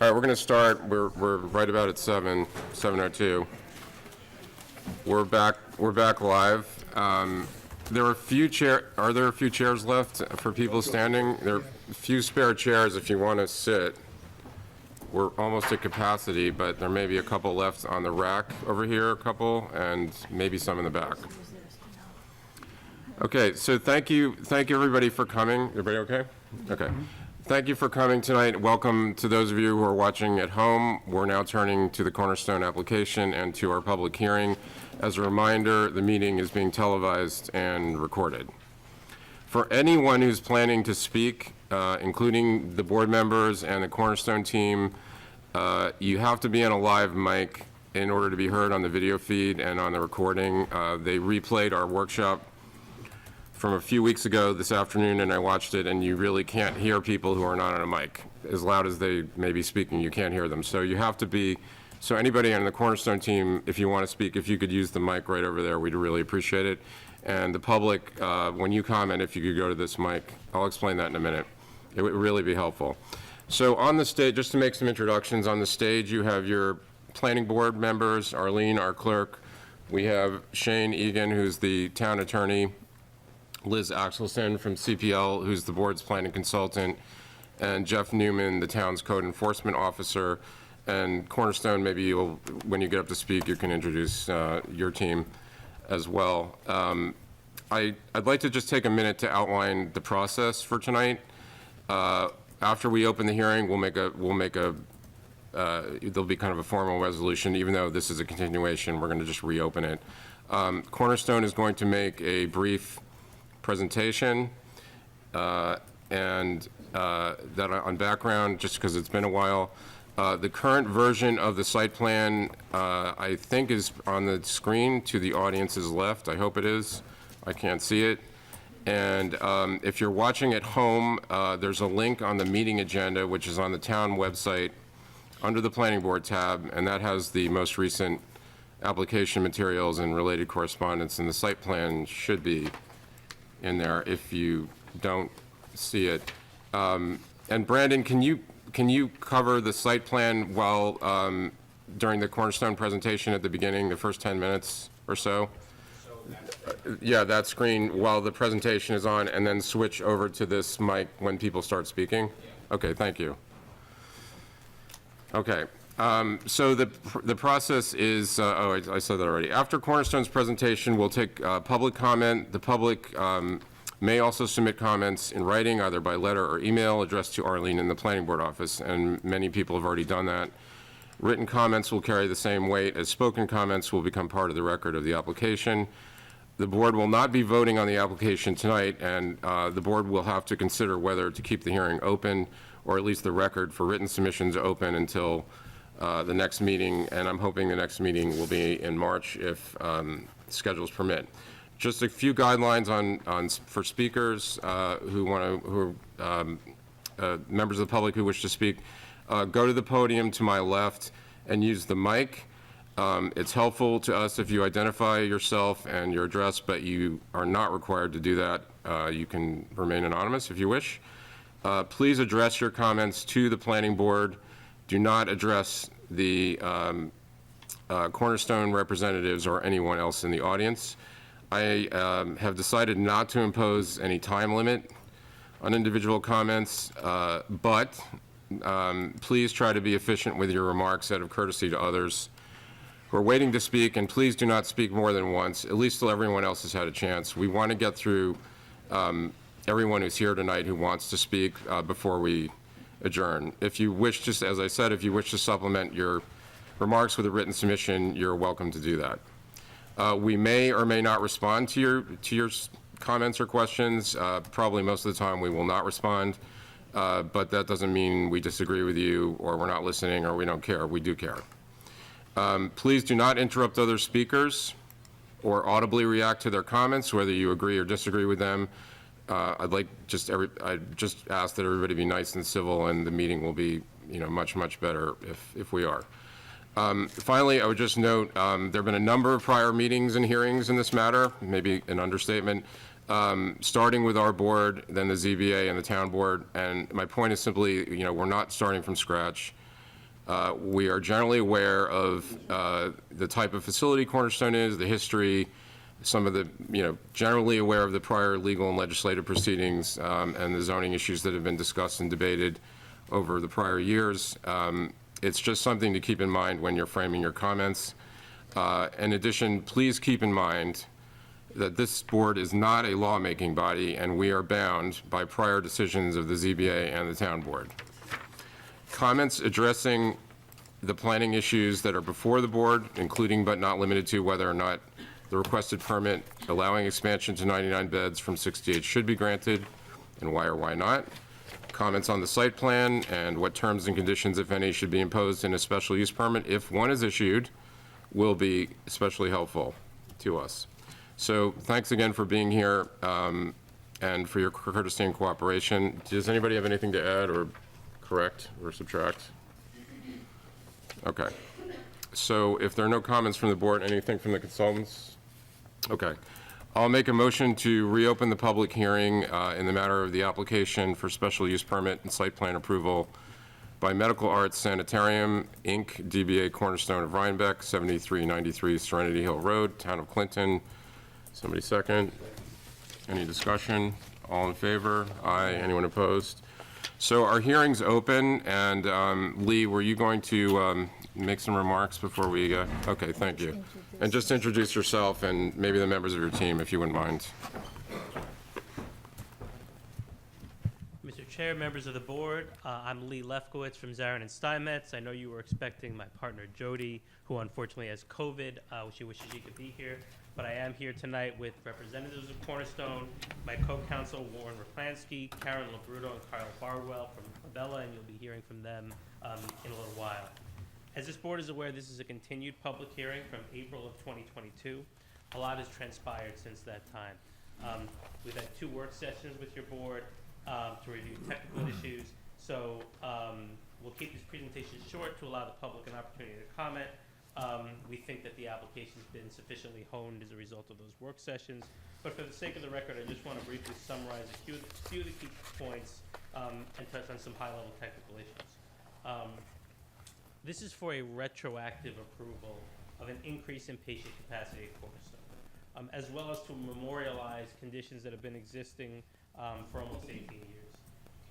All right, we're going to start. We're right about at 7:02. We're back live. There are a few are there a few chairs left for people standing? There are a few spare chairs if you want to sit. We're almost at capacity, but there may be a couple left on the rack over here, a couple, and maybe some in the back. Okay, so thank you everybody for coming. Everybody okay? Okay. Thank you for coming tonight. Welcome to those of you who are watching at home. We're now turning to the Cornerstone application and to our public hearing. As a reminder, the meeting is being televised and recorded. For anyone who's planning to speak, including the board members and the Cornerstone team, you have to be on a live mic in order to be heard on the video feed and on the recording. They replayed our workshop from a few weeks ago this afternoon, and I watched it, and you really can't hear people who are not on a mic. As loud as they may be speaking, you can't hear them. So you have to be, so anybody on the Cornerstone team, if you want to speak, if you could use the mic right over there, we'd really appreciate it. And the public, when you comment, if you could go to this mic, I'll explain that in a minute. It would really be helpful. So on the stage, just to make some introductions, on the stage you have your planning board members, Arlene, our clerk. We have Shane Egan, who's the town attorney, Liz Axelson from CPL, who's the board's planning consultant, and Jeff Newman, the town's code enforcement officer. And Cornerstone, maybe you'll, when you get up to speak, you can introduce your team as well. I'd like to just take a minute to outline the process for tonight. After we open the hearing, there'll be kind of a formal resolution. Even though this is a continuation, we're going to just reopen it. Cornerstone is going to make a brief presentation and that on background, just because it's been a while. The current version of the site plan, I think, is on the screen to the audience's left. I hope it is. I can't see it. And if you're watching at home, there's a link on the meeting agenda, which is on the town website under the Planning Board tab, and that has the most recent application materials and related correspondence, and the site plan should be in there if you don't see it. And Brandon, can you cover the site plan while during the Cornerstone presentation at the beginning, the first 10 minutes or so? Yeah, that screen while the presentation is on, and then switch over to this mic when people start speaking? Okay, thank you. Okay, so the process is, I said that already. After Cornerstone's presentation, we'll take public comment. The public may also submit comments in writing, either by letter or email, addressed to Arlene in the Planning Board office, and many people have already done that. Written comments will carry the same weight as spoken comments, will become part of the record of the application. The board will not be voting on the application tonight, and the board will have to consider whether to keep the hearing open, or at least the record for written submissions open until the next meeting, and I'm hoping the next meeting will be in March if schedules permit. Just a few guidelines for speakers who are members of the public who wish to speak. Go to the podium to my left and use the mic. It's helpful to us if you identify yourself and your address, but you are not required to do that. You can remain anonymous if you wish. Please address your comments to the planning board. Do not address the Cornerstone representatives or anyone else in the audience. I have decided not to impose any time limit on individual comments, but please try to be efficient with your remarks out of courtesy to others who are waiting to speak, and please do not speak more than once, at least till everyone else has had a chance. We want to get through everyone who's here tonight who wants to speak before we adjourn. If you wish to, as I said, if you wish to supplement your remarks with a written submission, you're welcome to do that. We may or may not respond to your comments or questions. Probably most of the time we will not respond, but that doesn't mean we disagree with you or we're not listening or we don't care. We do care. Please do not interrupt other speakers or audibly react to their comments, whether you agree or disagree with them. I just ask that everybody be nice and civil, and the meeting will be, much, much better if we are. Finally, I would just note, there have been a number of prior meetings and hearings in this matter, maybe an understatement, starting with our board, then the ZBA and the town board. And my point is simply, we're not starting from scratch. We are generally aware of the type of facility Cornerstone is, the history, some of the, generally aware of the prior legal and legislative proceedings and the zoning issues that have been discussed and debated over the prior years. It's just something to keep in mind when you're framing your comments. In addition, please keep in mind that this board is not a lawmaking body, and we are bound by prior decisions of the ZBA and the town board. Comments addressing the planning issues that are before the board, including but not limited to whether or not the requested permit allowing expansion to 99 beds from 68 should be granted, and why or why not. Comments on the site plan and what terms and conditions, if any, should be imposed in a special use permit, if one is issued, will be especially helpful to us. So thanks again for being here and for your courtesy and cooperation. Does anybody have anything to add or correct or subtract? Okay. So if there are no comments from the board, anything from the consultants? Okay. I'll make a motion to reopen the public hearing in the matter of the application for special use permit and site plan approval by Medical Arts Sanitarium, Inc., DBA Cornerstone of Rhinebeck, 7393 Serenity Hill Road, Town of Clinton. Somebody second? Any discussion? All in favor? Aye. Anyone opposed? So our hearing's open, and Lee, were you going to make some remarks before we, okay, thank you. And just introduce yourself and maybe the members of your team, if you wouldn't mind. Mr. Chair, members of the board, I'm Lee Lefkowitz from Zarin and Steinmetz. I know you were expecting my partner Jody, who unfortunately has COVID. She wishes she could be here, but I am here tonight with representatives of Cornerstone, my co-counsel Warren Raplansky, Karen Labruto, and Kyle Bardwell from Labella, and you'll be hearing from them in a little while. As this board is aware, this is a continued public hearing from April of 2022. A lot has transpired since that time. We've had 2 work sessions with your board to review technical issues. So we'll keep this presentation short to allow the public an opportunity to comment. We think that the application's been sufficiently honed as a result of those work sessions. But for the sake of the record, I just want to briefly summarize a few of the key points and touch on some high-level technical issues. This is for a retroactive approval of an increase in patient capacity at Cornerstone, as well as to memorialize conditions that have been existing for almost 18 years.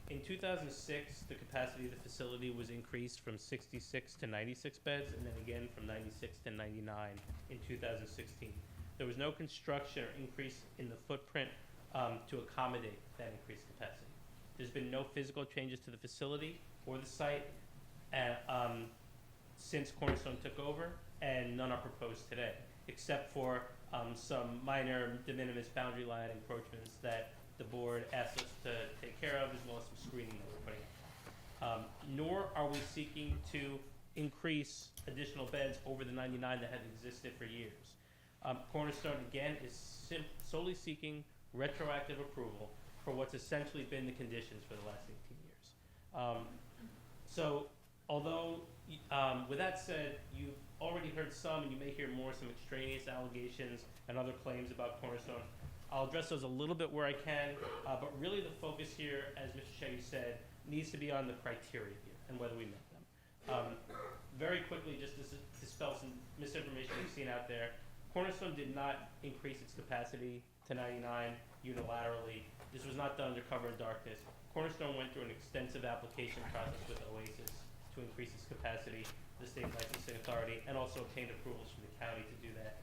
In 2006, the capacity of the facility was increased from 66 to 96 beds, and then again from 96 to 99 in 2016. There was no construction or increase in the footprint to accommodate that increased capacity. There's been no physical changes to the facility or the site since Cornerstone took over, and none are proposed today, except for some minor de minimis boundary line encroachments that the board asked us to take care of, as well as some screening that we're putting up. Nor are we seeking to increase additional beds over the 99 that have existed for years. Cornerstone, again, is solely seeking retroactive approval for what's essentially been the conditions for the last 18 years. So, although, with that said, you've already heard some, and you may hear more, some extraneous allegations and other claims about Cornerstone. I'll address those a little bit where I can, but really the focus here, as Mr. Shetty said, needs to be on the criteria here and whether we met them. Very quickly, just to dispel some misinformation we've seen out there, Cornerstone did not increase its capacity to 99 unilaterally. This was not done under cover of darkness. Cornerstone went through an extensive application process with Oasis to increase its capacity, the state licensing authority, and also obtained approvals from the county to do that.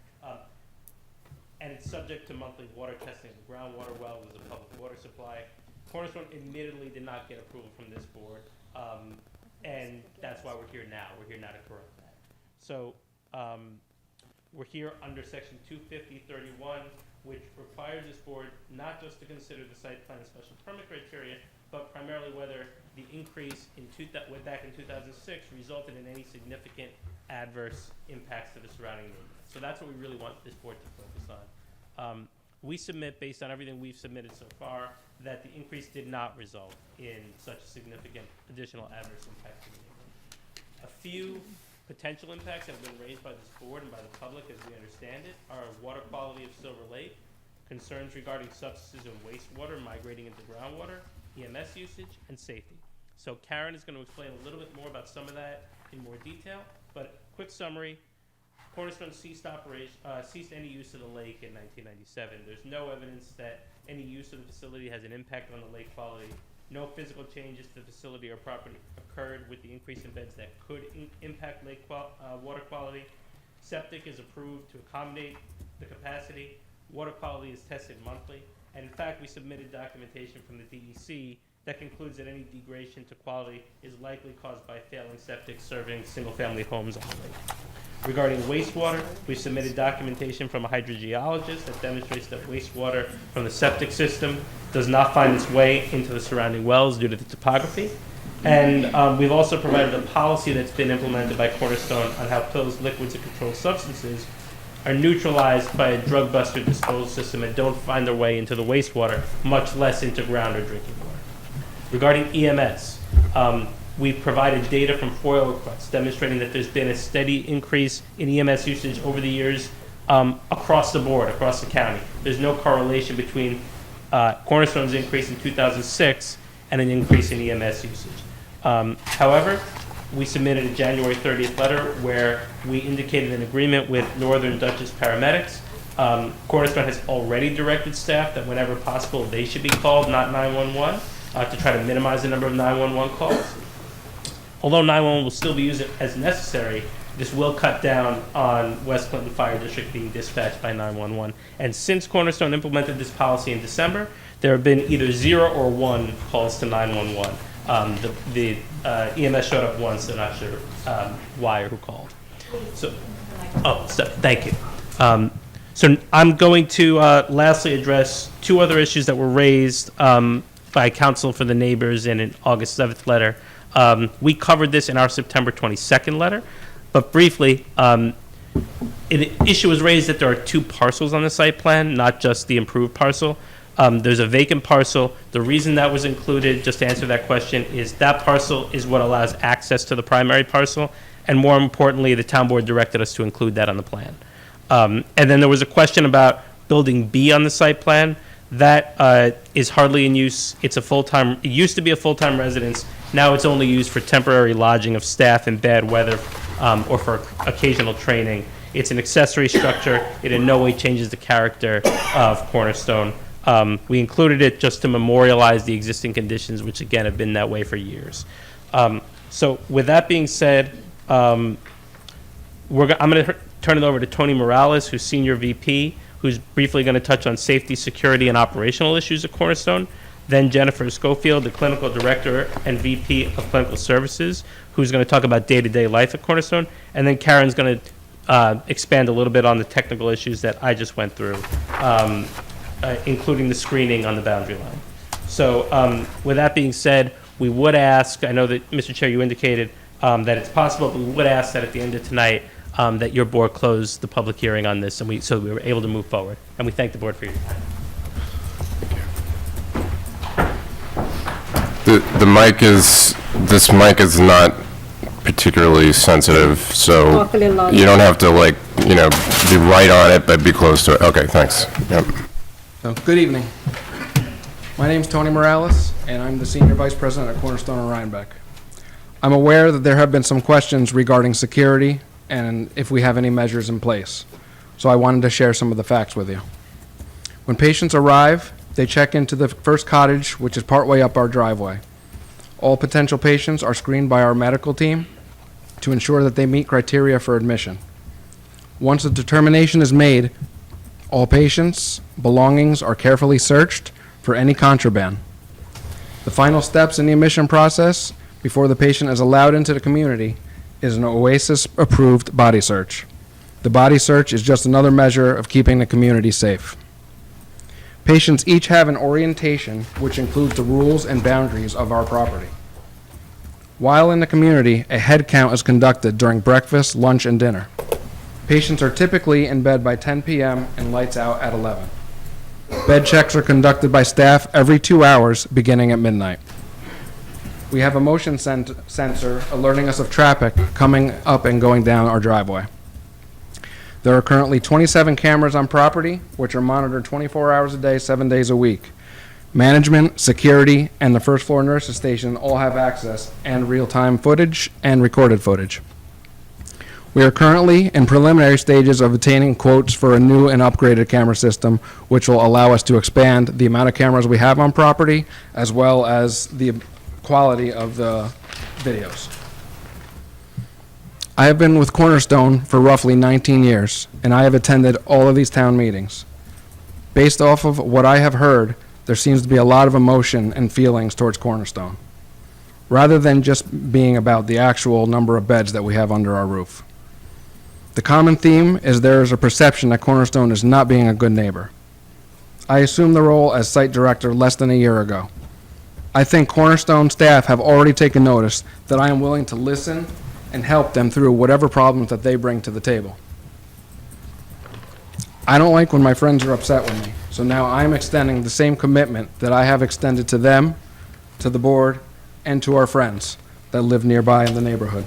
And it's subject to monthly water testing of the groundwater well. There's a public water supply. Cornerstone admittedly did not get approval from this board, and that's why we're here now. We're here now to correct that. So we're here under section 250-31, which requires this board not just to consider the site plan and special permit criteria, but primarily whether the increase back in 2006 resulted in any significant adverse impacts to the surrounding neighborhood. So that's what we really want this board to focus on. We submit, based on everything we've submitted so far, that the increase did not result in such significant additional adverse impacts to the neighborhood. A few potential impacts that have been raised by this board and by the public as we understand it are water quality of Silver Lake, concerns regarding substances and wastewater migrating into groundwater, EMS usage, and safety. So Karen is going to explain a little bit more about some of that in more detail, but quick summary. Cornerstone ceased any use of the lake in 1997. There's no evidence that any use of the facility has an impact on the lake quality. No physical changes to the facility or property occurred with the increase in beds that could impact lake water quality. Septic is approved to accommodate the capacity. Water quality is tested monthly. And in fact, we submitted documentation from the DEC that concludes that any degradation to quality is likely caused by failing septic serving single-family homes on the lake. Regarding wastewater, we submitted documentation from a hydrogeologist that demonstrates that wastewater from the septic system does not find its way into the surrounding wells due to the topography. And we've also provided a policy that's been implemented by Cornerstone on how pills, liquids, and controlled substances are neutralized by a drug buster disposal system and don't find their way into the wastewater, much less into ground or drinking water. Regarding EMS, we provided data from FOIL requests demonstrating that there's been a steady increase in EMS usage over the years across the board, across the county. There's no correlation between Cornerstone's increase in 2006 and an increase in EMS usage. However, we submitted a January 30th letter where we indicated an agreement with Northern Dutchess paramedics. Cornerstone has already directed staff that whenever possible they should be called, not 911, to try to minimize the number of 911 calls. Although 911 will still be used as necessary, this will cut down on West Clinton Fire District being dispatched by 911. And since Cornerstone implemented this policy in December, there have been either 0 or 1 calls to 911. The EMS showed up once, they're not sure why or who called. So thank you. So I'm going to lastly address 2 other issues that were raised by counsel for the neighbors in an August 7th letter. We covered this in our September 22nd letter, but briefly, an issue was raised that there are 2 parcels on the site plan, not just the improved parcel. There's a vacant parcel. The reason that was included, just to answer that question, is that parcel is what allows access to the primary parcel, and more importantly, the town board directed us to include that on the plan. And then there was a question about building B on the site plan. That is hardly in use. It's a full-time, it used to be a full-time residence. Now it's only used for temporary lodging of staff in bad weather or for occasional training. It's an accessory structure. It in no way changes the character of Cornerstone. We included it just to memorialize the existing conditions, which again have been that way for years. So with that being said, I'm going to turn it over to Tony Morales, who's Senior VP, who's briefly going to touch on safety, security, and operational issues at Cornerstone. Then Jennifer Schofield, the Clinical Director and VP of Clinical Services, who's going to talk about day-to-day life at Cornerstone. And then Karen's going to expand a little bit on the technical issues that I just went through, including the screening on the boundary line. So with that being said, we would ask, I know that, Mr. Chair, you indicated that it's possible, but we would ask that at the end of tonight, that your board close the public hearing on this, and so we were able to move forward. And we thank the board for your time. This mic is not particularly sensitive, so you don't have to be right on it, but be close to it. Okay, thanks. Yep. So, good evening. My name is Tony Morales, and I'm the Senior Vice President at Cornerstone and Rhinebeck. I'm aware that there have been some questions regarding security and if we have any measures in place. So I wanted to share some of the facts with you. When patients arrive, they check into the first cottage, which is partway up our driveway. All potential patients are screened by our medical team to ensure that they meet criteria for admission. Once a determination is made, all patients' belongings are carefully searched for any contraband. The final steps in the admission process before the patient is allowed into the community is an OASIS-approved body search. The body search is just another measure of keeping the community safe. Patients each have an orientation which includes the rules and boundaries of our property. While in the community, a head count is conducted during breakfast, lunch, and dinner. Patients are typically in bed by 10 p.m. and lights out at 11. Bed checks are conducted by staff every 2 hours beginning at midnight. We have a motion sensor alerting us of traffic coming up and going down our driveway. There are currently 27 cameras on property, which are monitored 24 hours a day, 7 days a week. Management, security, and the first floor nurses station all have access and real-time footage and recorded footage. We are currently in preliminary stages of obtaining quotes for a new and upgraded camera system, which will allow us to expand the amount of cameras we have on property, as well as the quality of the videos. I have been with Cornerstone for roughly 19 years, and I have attended all of these town meetings. Based off of what I have heard, there seems to be a lot of emotion and feelings towards Cornerstone, rather than just being about the actual number of beds that we have under our roof. The common theme is there is a perception that Cornerstone is not being a good neighbor. I assumed the role as site director less than a year ago. I think Cornerstone staff have already taken notice that I am willing to listen and help them through whatever problems that they bring to the table. I don't like when my friends are upset with me, so now I'm extending the same commitment that I have extended to them, to the board, and to our friends that live nearby in the neighborhood.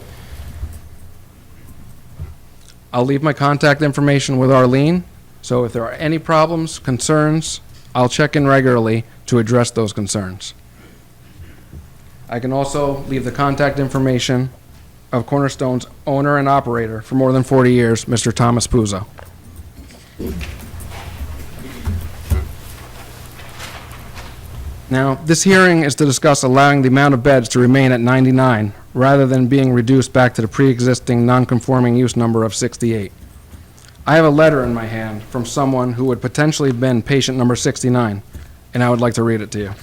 I'll leave my contact information with Arlene, so if there are any problems, concerns, I'll check in regularly to address those concerns. I can also leave the contact information of Cornerstone's owner and operator for more than 40 years, Mr. Thomas Puzo. Now, this hearing is to discuss allowing the amount of beds to remain at 99 rather than being reduced back to the pre-existing non-conforming use number of 68. I have a letter in my hand from someone who would potentially have been patient number 69, and I would like to read it to you.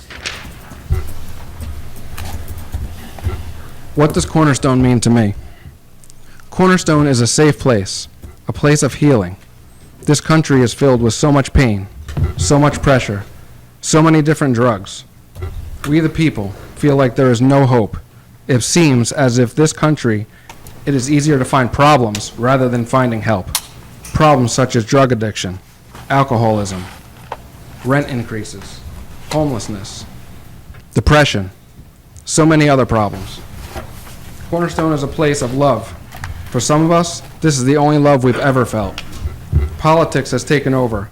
What does Cornerstone mean to me? Cornerstone is a safe place, a place of healing. This country is filled with so much pain, so much pressure, so many different drugs. We the people feel like there is no hope. It seems as if this country, it is easier to find problems rather than finding help. Problems such as drug addiction, alcoholism, rent increases, homelessness, depression, so many other problems. Cornerstone is a place of love. For some of us, this is the only love we've ever felt. Politics has taken over,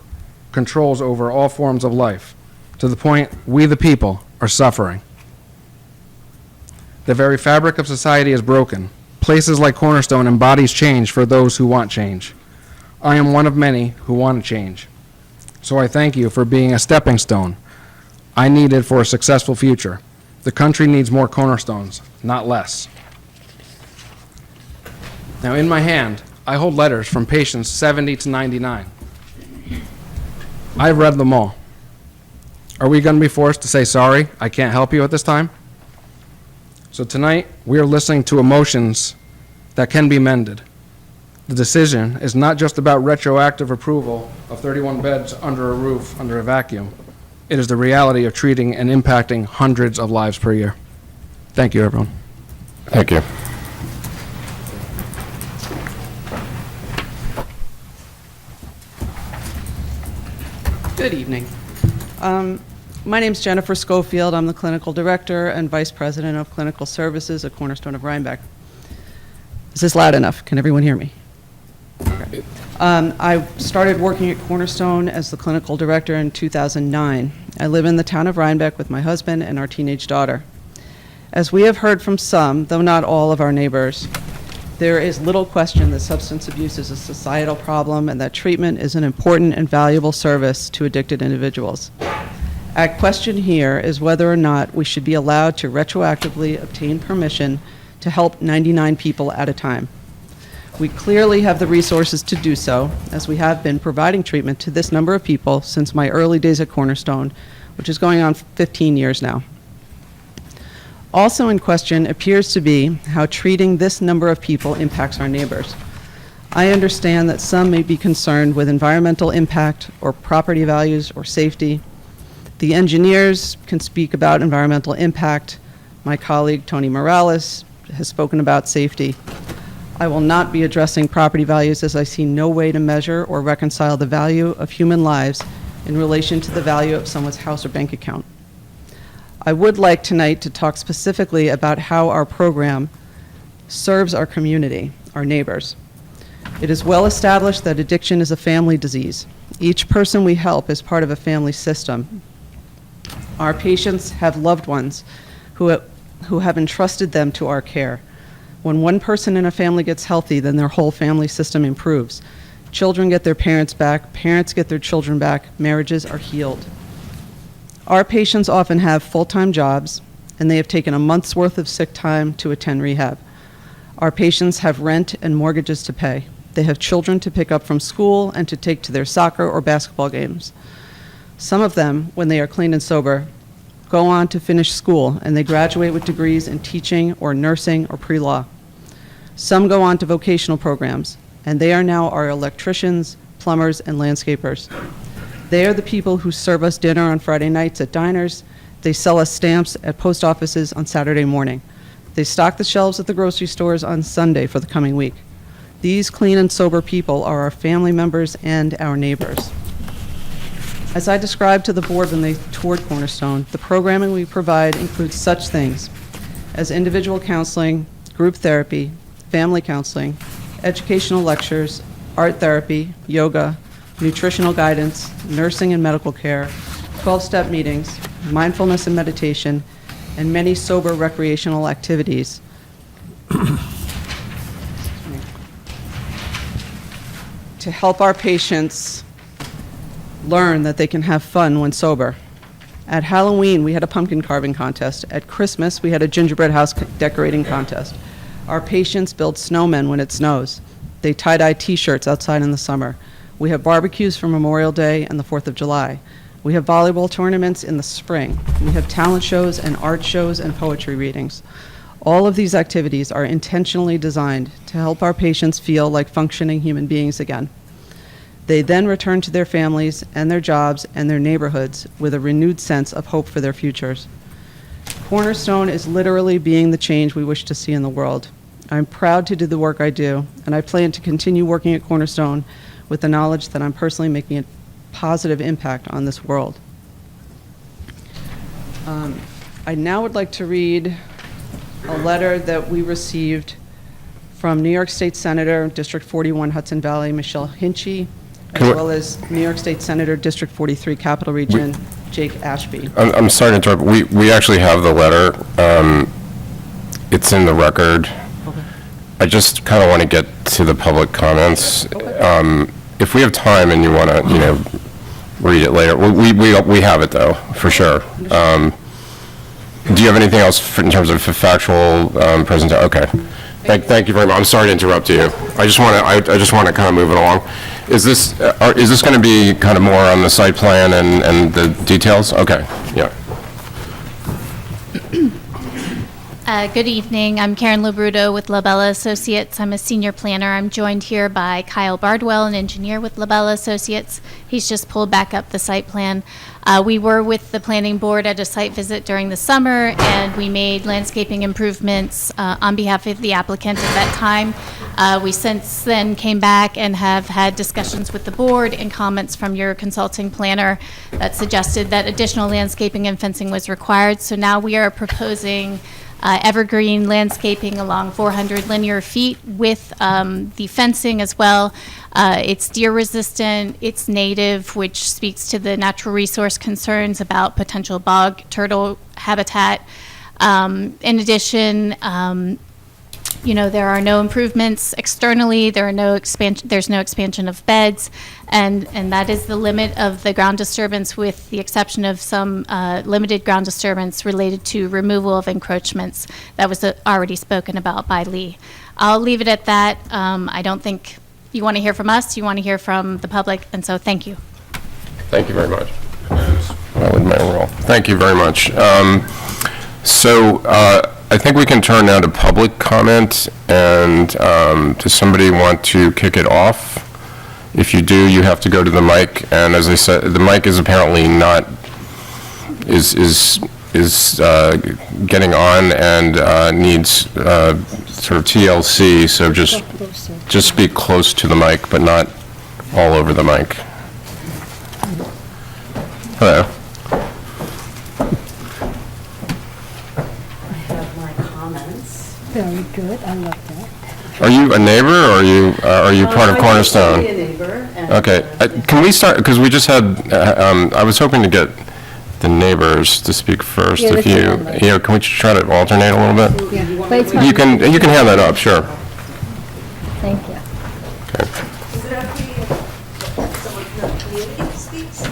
controls over all forms of life, to the point we the people are suffering. The very fabric of society is broken. Places like Cornerstone embodies change for those who want change. I am one of many who want to change. So I thank you for being a stepping stone I needed for a successful future. The country needs more Cornerstones, not less. Now in my hand, I hold letters from patients 70 to 99. I've read them all. Are we going to be forced to say, sorry, I can't help you at this time? So tonight, we are listening to emotions that can be mended. The decision is not just about retroactive approval of 31 beds under a roof, under a vacuum. It is the reality of treating and impacting hundreds of lives per year. Thank you, everyone. Thank you. Good evening. My name's Jennifer Schofield. I'm the Clinical Director and Vice President of Clinical Services at Cornerstone of Rhinebeck. Is this loud enough? Can everyone hear me? Okay. I started working at Cornerstone as the Clinical Director in 2009. I live in the town of Rhinebeck with my husband and our teenage daughter. As we have heard from some, though not all of our neighbors, there is little question that substance abuse is a societal problem and that treatment is an important and valuable service to addicted individuals. At question here is whether or not we should be allowed to retroactively obtain permission to help 99 people at a time. We clearly have the resources to do so, as we have been providing treatment to this number of people since my early days at Cornerstone, which is going on 15 years now. Also in question appears to be how treating this number of people impacts our neighbors. I understand that some may be concerned with environmental impact or property values or safety. The engineers can speak about environmental impact. My colleague Tony Morales has spoken about safety. I will not be addressing property values as I see no way to measure or reconcile the value of human lives in relation to the value of someone's house or bank account. I would like tonight to talk specifically about how our program serves our community, our neighbors. It is well established that addiction is a family disease. Each person we help is part of a family system. Our patients have loved ones who have entrusted them to our care. When one person in a family gets healthy, then their whole family system improves. Children get their parents back, parents get their children back, marriages are healed. Our patients often have full-time jobs, and they have taken a month's worth of sick time to attend rehab. Our patients have rent and mortgages to pay. They have children to pick up from school and to take to their soccer or basketball games. Some of them, when they are clean and sober, go on to finish school, and they graduate with degrees in teaching or nursing or pre-law. Some go on to vocational programs, and they are now our electricians, plumbers, and landscapers. They are the people who serve us dinner on Friday nights at diners. They sell us stamps at post offices on Saturday morning. They stock the shelves at the grocery stores on Sunday for the coming week. These clean and sober people are our family members and our neighbors. As I described to the board when they toured Cornerstone, the programming we provide includes such things as individual counseling, group therapy, family counseling, educational lectures, art therapy, yoga, nutritional guidance, nursing and medical care, 12-step meetings, mindfulness and meditation, and many sober recreational activities. To help our patients learn that they can have fun when sober. At Halloween, we had a pumpkin carving contest. At Christmas, we had a gingerbread house decorating contest. Our patients build snowmen when it snows. They tie-dye T-shirts outside in the summer. We have barbecues for Memorial Day and the 4th of July. We have volleyball tournaments in the spring. We have talent shows and art shows and poetry readings. All of these activities are intentionally designed to help our patients feel like functioning human beings again. They then return to their families and their jobs and their neighborhoods with a renewed sense of hope for their futures. Cornerstone is literally being the change we wish to see in the world. I'm proud to do the work I do, and I plan to continue working at Cornerstone with the knowledge that I'm personally making a positive impact on this world. I now would like to read a letter that we received from New York State Senator, District 41, Hudson Valley, Michelle Hinchy, as well as New York State Senator, District 43, Capital Region, Jake Ashby. I'm sorry to interrupt. We actually have the letter. It's in the record. Okay. I just kind of want to get to the public comments. If we have time and you want to, read it later, we have it though, for sure. Do you have anything else in terms of factual presentation? Okay. Thank you very much. I'm sorry to interrupt you. I just want to kind of move it along. Is this going to be kind of more on the site plan and the details? Okay. Yeah. Good evening. I'm Karen Labruto with Labella Associates. I'm a senior planner. I'm joined here by Kyle Bardwell, an engineer with Labella Associates. He's just pulled back up the site plan. We were with the planning board at a site visit during the summer, and we made landscaping improvements on behalf of the applicant at that time. We since then came back and have had discussions with the board and comments from your consulting planner that suggested that additional landscaping and fencing was required. So now we are proposing evergreen landscaping along 400 linear feet with the fencing as well. It's deer resistant, it's native, which speaks to the natural resource concerns about potential bog turtle habitat. In addition, there are no improvements externally. There's no expansion of beds, and that is the limit of the ground disturbance, with the exception of some limited ground disturbance related to removal of encroachments that was already spoken about by Lee. I'll leave it at that. I don't think you want to hear from us. You want to hear from the public, and so thank you. Thank you very much. Thank you very much. I think we can turn now to public comment, and does somebody want to kick it off? If you do, you have to go to the mic, and as I said, the mic is apparently not, is getting on and needs sort of TLC, so just speak close to the mic, but not all over the mic. Hello. Very good, I love that. Are you a neighbor, or are you part of Cornerstone? I'm a neighbor. And Okay, can we start, because we just had, I was hoping to get the neighbors to speak first. Yeah, If let's you, do that. yeah, can we try to alternate a little bit? Yeah, but it's You fine. can hand that up, sure. Thank you.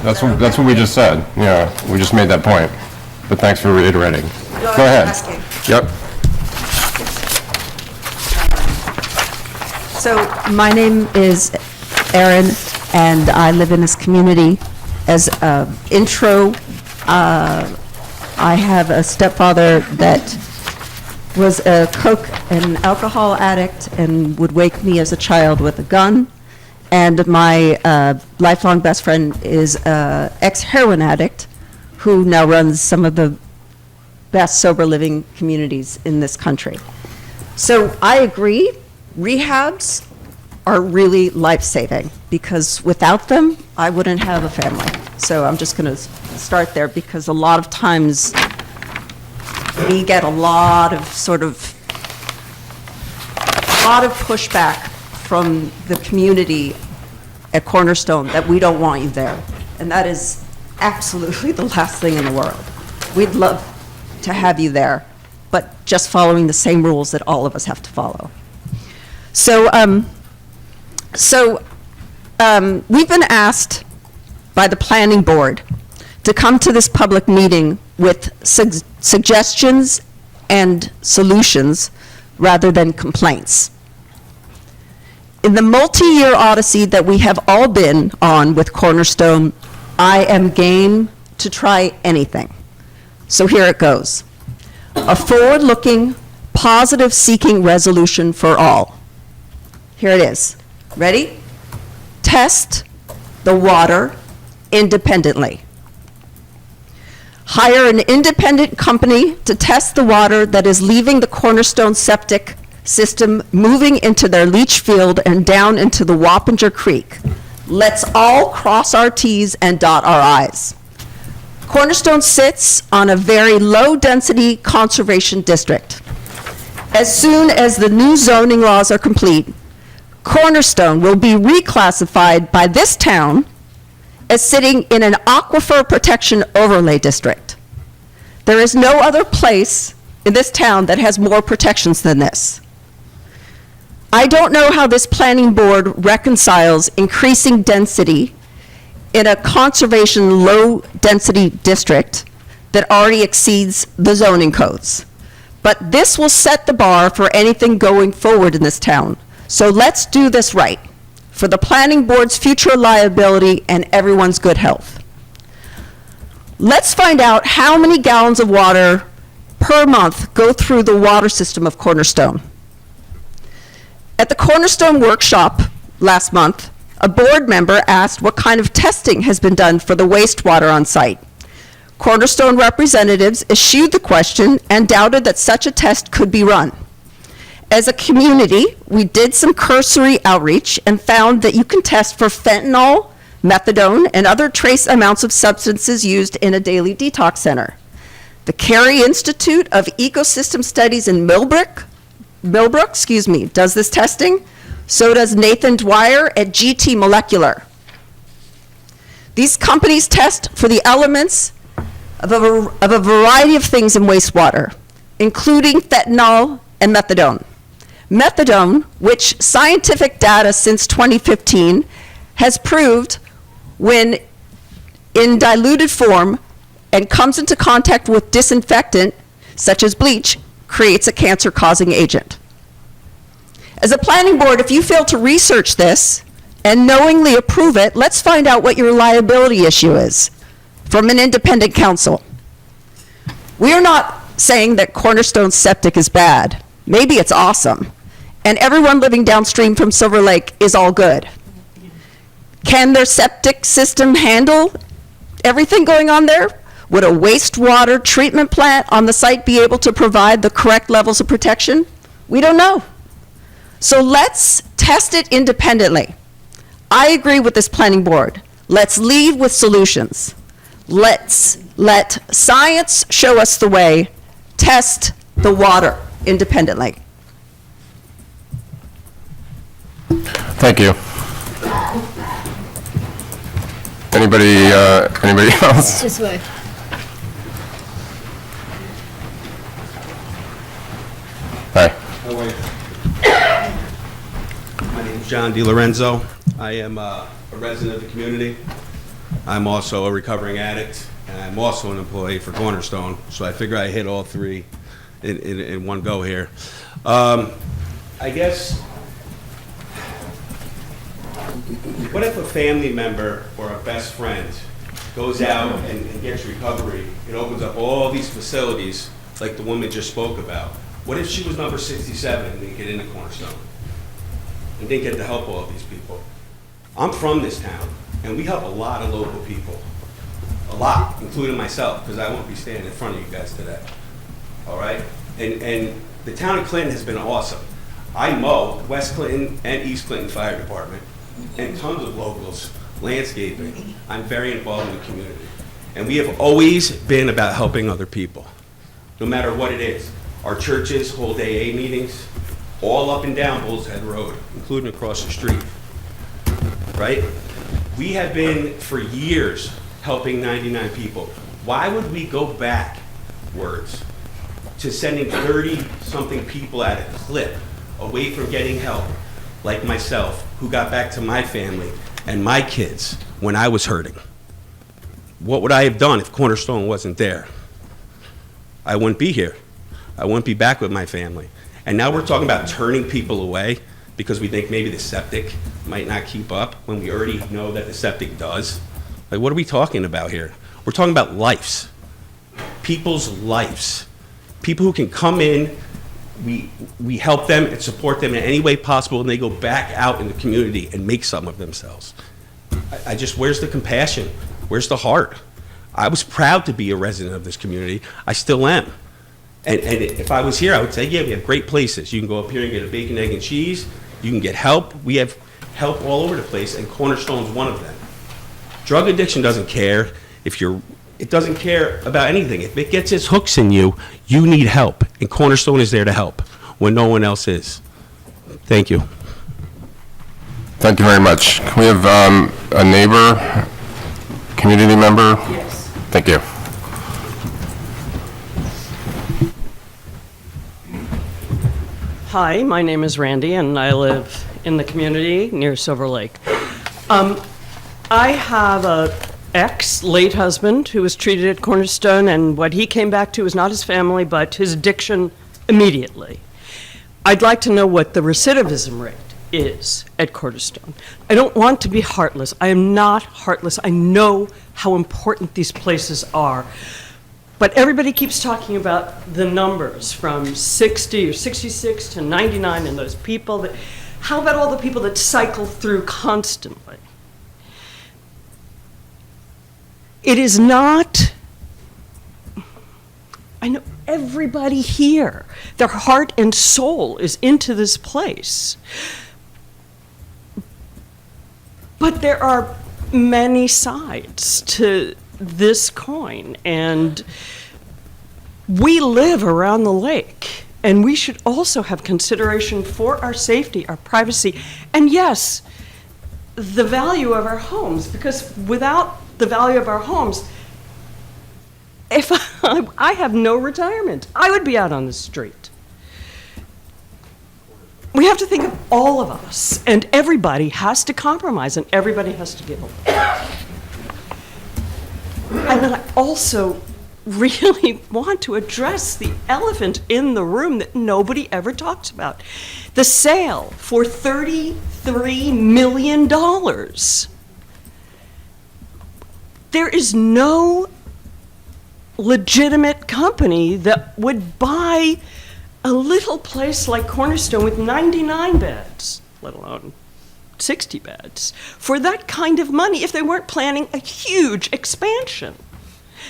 That's what we just said, yeah, we just made that point, but thanks for reiterating. Go ahead. Yep. So my name is Erin, and I live in this community. As an intro, I have a stepfather that was a coke and alcohol addict and would wake me as a child with a gun. And my lifelong best friend is an ex-heroin addict who now runs some of the best sober living communities in this country. So I agree, rehabs are really life-saving, because without them, I wouldn't have a family. So I'm just going to start there, because a lot of times we get a lot of pushback from the community at Cornerstone that we don't want you there. And that is absolutely the last thing in the world. We'd love to have you there, but just following the same rules that all of us have to follow. So, we've been asked by the planning board to come to this public meeting with suggestions and solutions rather than complaints. In the multi-year odyssey that we have all been on with Cornerstone, I am game to try anything. So here it goes. A forward-looking, positive-seeking resolution for all. Here it is. Ready? Test the water independently. Hire an independent company to test the water that is leaving the Cornerstone septic system, moving into their leach field and down into the Wappinger Creek. Let's all cross our T's and dot our I's. Cornerstone sits on a very low-density conservation district. As soon as the new zoning laws are complete, Cornerstone will be reclassified by this town as sitting in an aquifer protection overlay district. There is no other place in this town that has more protections than this. I don't know how this planning board reconciles increasing density in a conservation low-density district that already exceeds the zoning codes. But this will set the bar for anything going forward in this town. So let's do this right, for the planning board's future liability and everyone's good health. Let's find out how many gallons of water per month go through the water system of Cornerstone. At the Cornerstone workshop last month, a board member asked what kind of testing has been done for the wastewater on site. Cornerstone representatives eschewed the question and doubted that such a test could be run. As a community, we did some cursory outreach and found that you can test for fentanyl, methadone, and other trace amounts of substances used in a daily detox center. The Cary Institute of Ecosystem Studies in Millbrook, does this testing. So does Nathan Dwyer at GT Molecular. These companies test for the elements of a variety of things in wastewater, including fentanyl and methadone. Methadone, which scientific data since 2015 has proved when in diluted form and comes into contact with disinfectant, such as bleach, creates a cancer-causing agent. As a planning board, if you fail to research this and knowingly approve it, let's find out what your liability issue is from an independent counsel. We are not saying that Cornerstone Septic is bad. Maybe it's awesome. And everyone living downstream from Silver Lake is all good. Can their septic system handle everything going on there? Would a wastewater treatment plant on the site be able to provide the correct levels of protection? We don't know. So let's test it independently. I agree with this planning board. Let's lead with solutions. Let's let science show us the way. Test the water independently. Thank you. Anybody else? This way. Hi. How are you? My name is John DiLorenzo. I am a resident of the community. I'm also a recovering addict, and I'm also an employee for Cornerstone, so I figure I hit all three in one go here. I guess, what if a family member or a best friend goes out and gets recovery and opens up all these facilities like the woman just spoke about? What if she was number 67 and didn't get into Cornerstone and didn't get to help all of these people? I'm from this town, and we help a lot of local people. A lot, including myself, because I won't be standing in front of you guys today. All right? And the town of Clinton has been awesome. I mow West Clinton and East Clinton Fire Department, and tons of locals, landscaping. I'm very involved in the community. And we have always been about helping other people, no matter what it is. Our churches hold AA meetings all up and down Bull's Head Road, including across the street, right? We have been, for years, helping 99 people. Why would we go backwards to sending 30-something people at a clip away from getting help, like myself, who got back to my family and my kids when I was hurting? What would I have done if Cornerstone wasn't there? I wouldn't be here. I wouldn't be back with my family. And now we're talking about turning people away because we think maybe the septic might not keep up when we already know that the septic does. Like, what are we talking about here? We're talking about lives, people's lives. People who can come in, we help them and support them in any way possible, and they go back out in the community and make something of themselves. I just, where's the compassion? Where's the heart? I was proud to be a resident of this community. I still am. And if I was here, I would say, yeah, we have great places. You can go up here and get a bacon, egg, and cheese. You can get help. We have help all over the place, and Cornerstone's one of them. Drug addiction doesn't care it doesn't care about anything. If it gets its hooks in you, you need help, and Cornerstone is there to help when no one else is. Thank you. Thank you very much. Can we have a neighbor, community member? Yes. Thank you. Hi, my name is Randy, and I live in the community near Silver Lake. I have a ex-late husband who was treated at Cornerstone, and what he came back to was not his family, but his addiction immediately. I'd like to know what the recidivism rate is at Cornerstone. I don't want to be heartless. I am not heartless. I know how important these places are. But everybody keeps talking about the numbers from 60 or 66 to 99 and those people that, how about all the people that cycle through constantly? It is not, I know everybody here, their heart and soul is into this place. But there are many sides to this coin, and we live around the lake, and we should also have consideration for our safety, our privacy, and yes, the value of our homes, because without the value of our homes, if I have no retirement, I would be out on the street. We have to think of all of us, and everybody has to compromise, and everybody has to give up. And then I also really want to address the elephant in the room that nobody ever talks about. The sale for $33 million. There is no legitimate company that would buy a little place like Cornerstone with 99 beds, let alone 60 beds, for that kind of money if they weren't planning a huge expansion.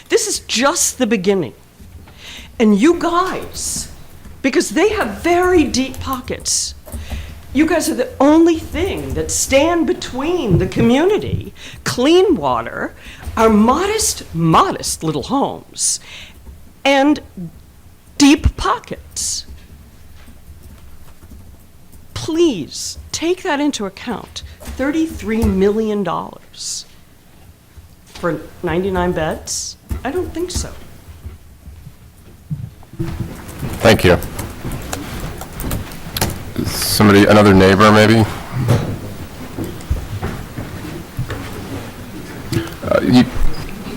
This is just the beginning. And you guys, because they have very deep pockets, you guys are the only thing that stand between the community, clean water, our modest little homes, and deep pockets. Please take that into account. $33 million for 99 beds? I don't think so. Thank you. Somebody, another neighbor, maybe?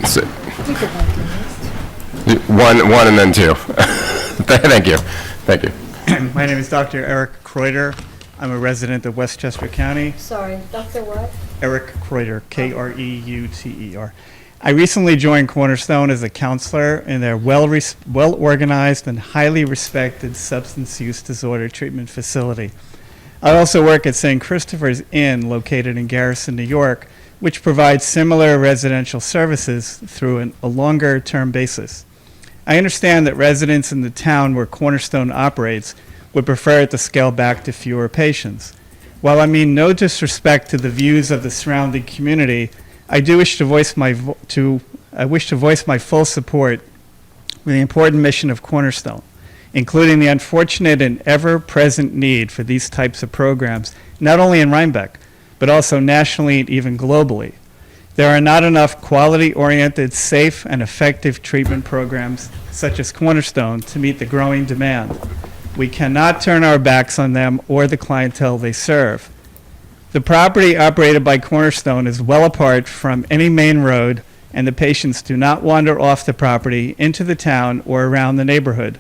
So- One and then two. Thank you. Thank you. My name is Dr. Eric Kreuter. I'm a resident of Westchester County. Sorry, Dr. what? Eric Kreuter, Kreuter. I recently joined Cornerstone as a counselor in their well-organized and highly respected substance use disorder treatment facility. I also work at St. Christopher's Inn, located in Garrison, New York, which provides similar residential services through a longer-term basis. I understand that residents in the town where Cornerstone operates would prefer it to scale back to fewer patients. While I mean no disrespect to the views of the surrounding community, I do wish to voice my full support for the important mission of Cornerstone, including the unfortunate and ever-present need for these types of programs, not only in Rhinebeck, but also nationally and even globally. There are not enough quality-oriented, safe, and effective treatment programs such as Cornerstone to meet the growing demand. We cannot turn our backs on them or the clientele they serve. The property operated by Cornerstone is well apart from any main road, and the patients do not wander off the property into the town or around the neighborhood.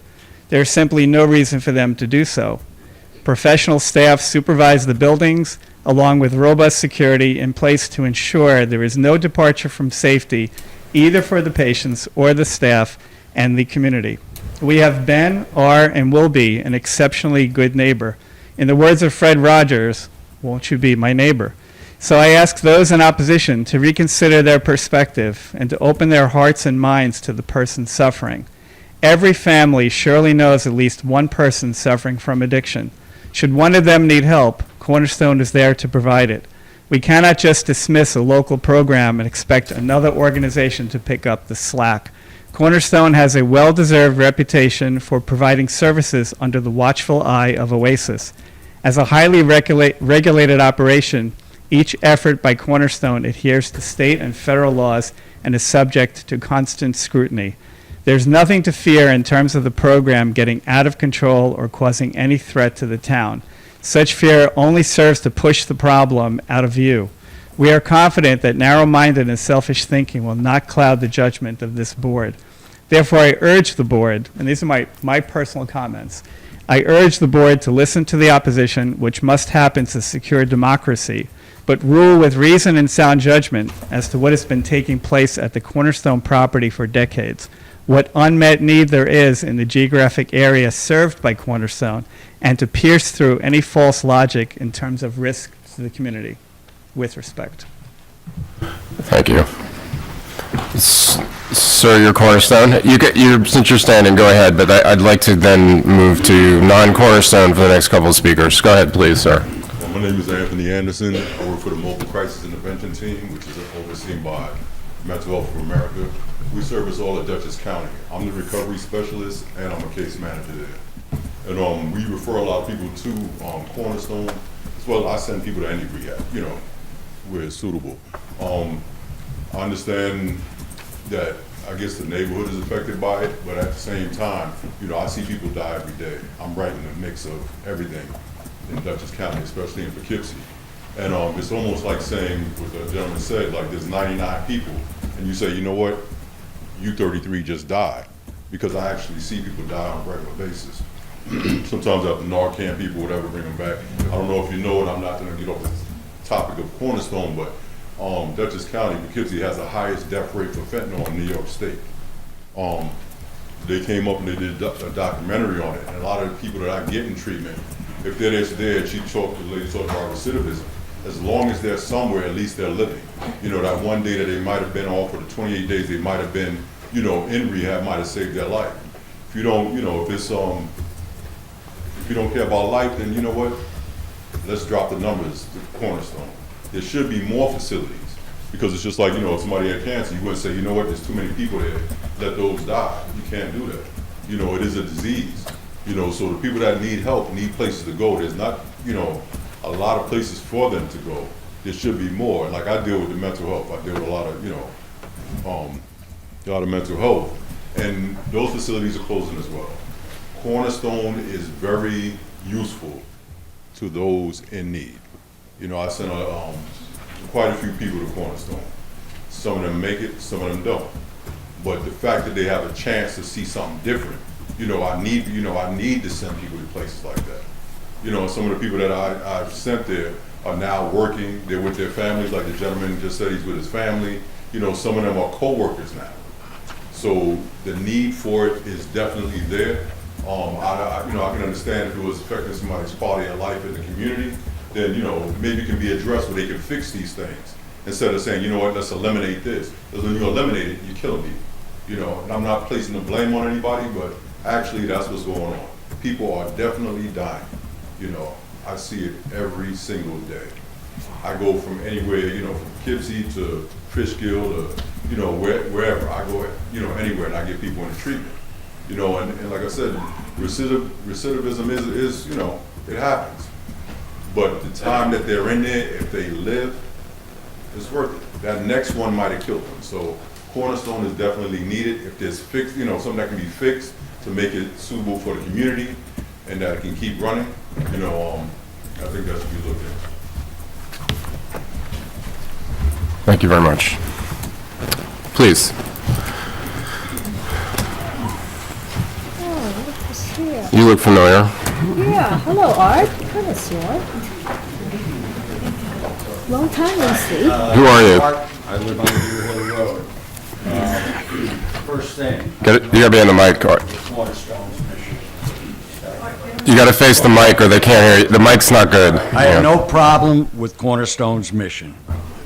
There is simply no reason for them to do so. Professional staff supervise the buildings, along with robust security in place to ensure there is no departure from safety, either for the patients or the staff and the community. We have been, are, and will be an exceptionally good neighbor. In the words of Fred Rogers, won't you be my neighbor? So I ask those in opposition to reconsider their perspective and to open their hearts and minds to the person suffering. Every family surely knows at least one person suffering from addiction. Should one of them need help, Cornerstone is there to provide it. We cannot just dismiss a local program and expect another organization to pick up the slack. Cornerstone has a well-deserved reputation for providing services under the watchful eye of Oasis. As a highly regulated operation, each effort by Cornerstone adheres to state and federal laws and is subject to constant scrutiny. There's nothing to fear in terms of the program getting out of control or causing any threat to the town. Such fear only serves to push the problem out of view. We are confident that narrow-minded and selfish thinking will not cloud the judgment of this board. Therefore, I urge the board, and these are my personal comments, I urge the board to listen to the opposition, which must happen to secure democracy, but rule with reason and sound judgment as to what has been taking place at the Cornerstone property for decades, what unmet need there is in the geographic area served by Cornerstone, and to pierce through any false logic in terms of risk to the community. With respect. Thank you. Sir, your Cornerstone. Since you're standing, go ahead, but I'd like to then move to non-Cornerstone for the next couple of speakers. Go ahead, please, sir. Well, my name is Anthony Anderson. I work for the Mobile Crisis Intervention Team, which is overseen by Mental Health for America. We service all of Dutchess County. I'm the recovery specialist, and I'm a case manager there. And we refer a lot of people to Cornerstone, as well as I send people to any rehab, where it's suitable. I understand that I guess the neighborhood is affected by it, but at the same time, I see people die every day. I'm right in the mix of everything in Dutchess County, especially in Poughkeepsie. And it's almost like saying what the gentleman said, like there's 99 people, and you say, you know what, you 33 just died, because I actually see people die on a regular basis. Sometimes I have to Narcan people, whatever, bring them back. I don't know if you know it, I'm not gonna get off the topic of Cornerstone, but Dutchess County, Poughkeepsie has the highest death rate for fentanyl in New York State. They came up and they did a documentary on it, and a lot of the people that I get in treatment, if they're there, the lady talked about recidivism. As long as they're somewhere, at least they're living. That one day that they might have been off, or the 28 days they might have been, in rehab, might have saved their life. If you don't, if you don't care about life, then you know what? Let's drop the numbers to Cornerstone. There should be more facilities, because it's just like, if somebody had cancer, you wouldn't say, you know what, there's too many people there, let those die. You can't do that. It is a disease. So the people that need help need places to go. There's not, a lot of places for them to go. There should be more. And like I deal with the mental health, I deal with a lot of mental health, and those facilities are closing as well. Cornerstone is very useful to those in need. You know, I sent quite a few people to Cornerstone. Some of them make it, some of them don't. But the fact that they have a chance to see something different, I need to send people to places like that. Some of the people that I've sent there are now working. They're with their families, like the gentleman just said he's with his family. Some of them are co-workers now. So the need for it is definitely there. I can understand if it was affecting somebody's quality of life in the community, then, maybe it can be addressed where they can fix these things. Instead of saying, let's eliminate this. Because when you eliminate it, you're killing people. And I'm not placing the blame on anybody, but actually that's what's going on. People are definitely dying. I see it every single day. I go from anywhere, from Poughkeepsie to Fishkill to, wherever. I go, anywhere, and I get people into treatment. And like I said, recidivism is, it happens. But the time that they're in there, if they live, it's worth it. That next one might have killed them. So Cornerstone is definitely needed. If there's fixed, something that can be fixed to make it suitable for the community and that it can keep running, I think that should be looked at. Thank you very much. Please. Oh, look who's here. You look familiar. Yeah, hello, Art. Kind of sure. Long time no see. Who are you? I live on Deer Hill Road. First thing. You gotta be on the mic, Art. Cornerstone's mission. You gotta face the mic or they can't hear you. The mic's not good. I have no problem with Cornerstone's mission,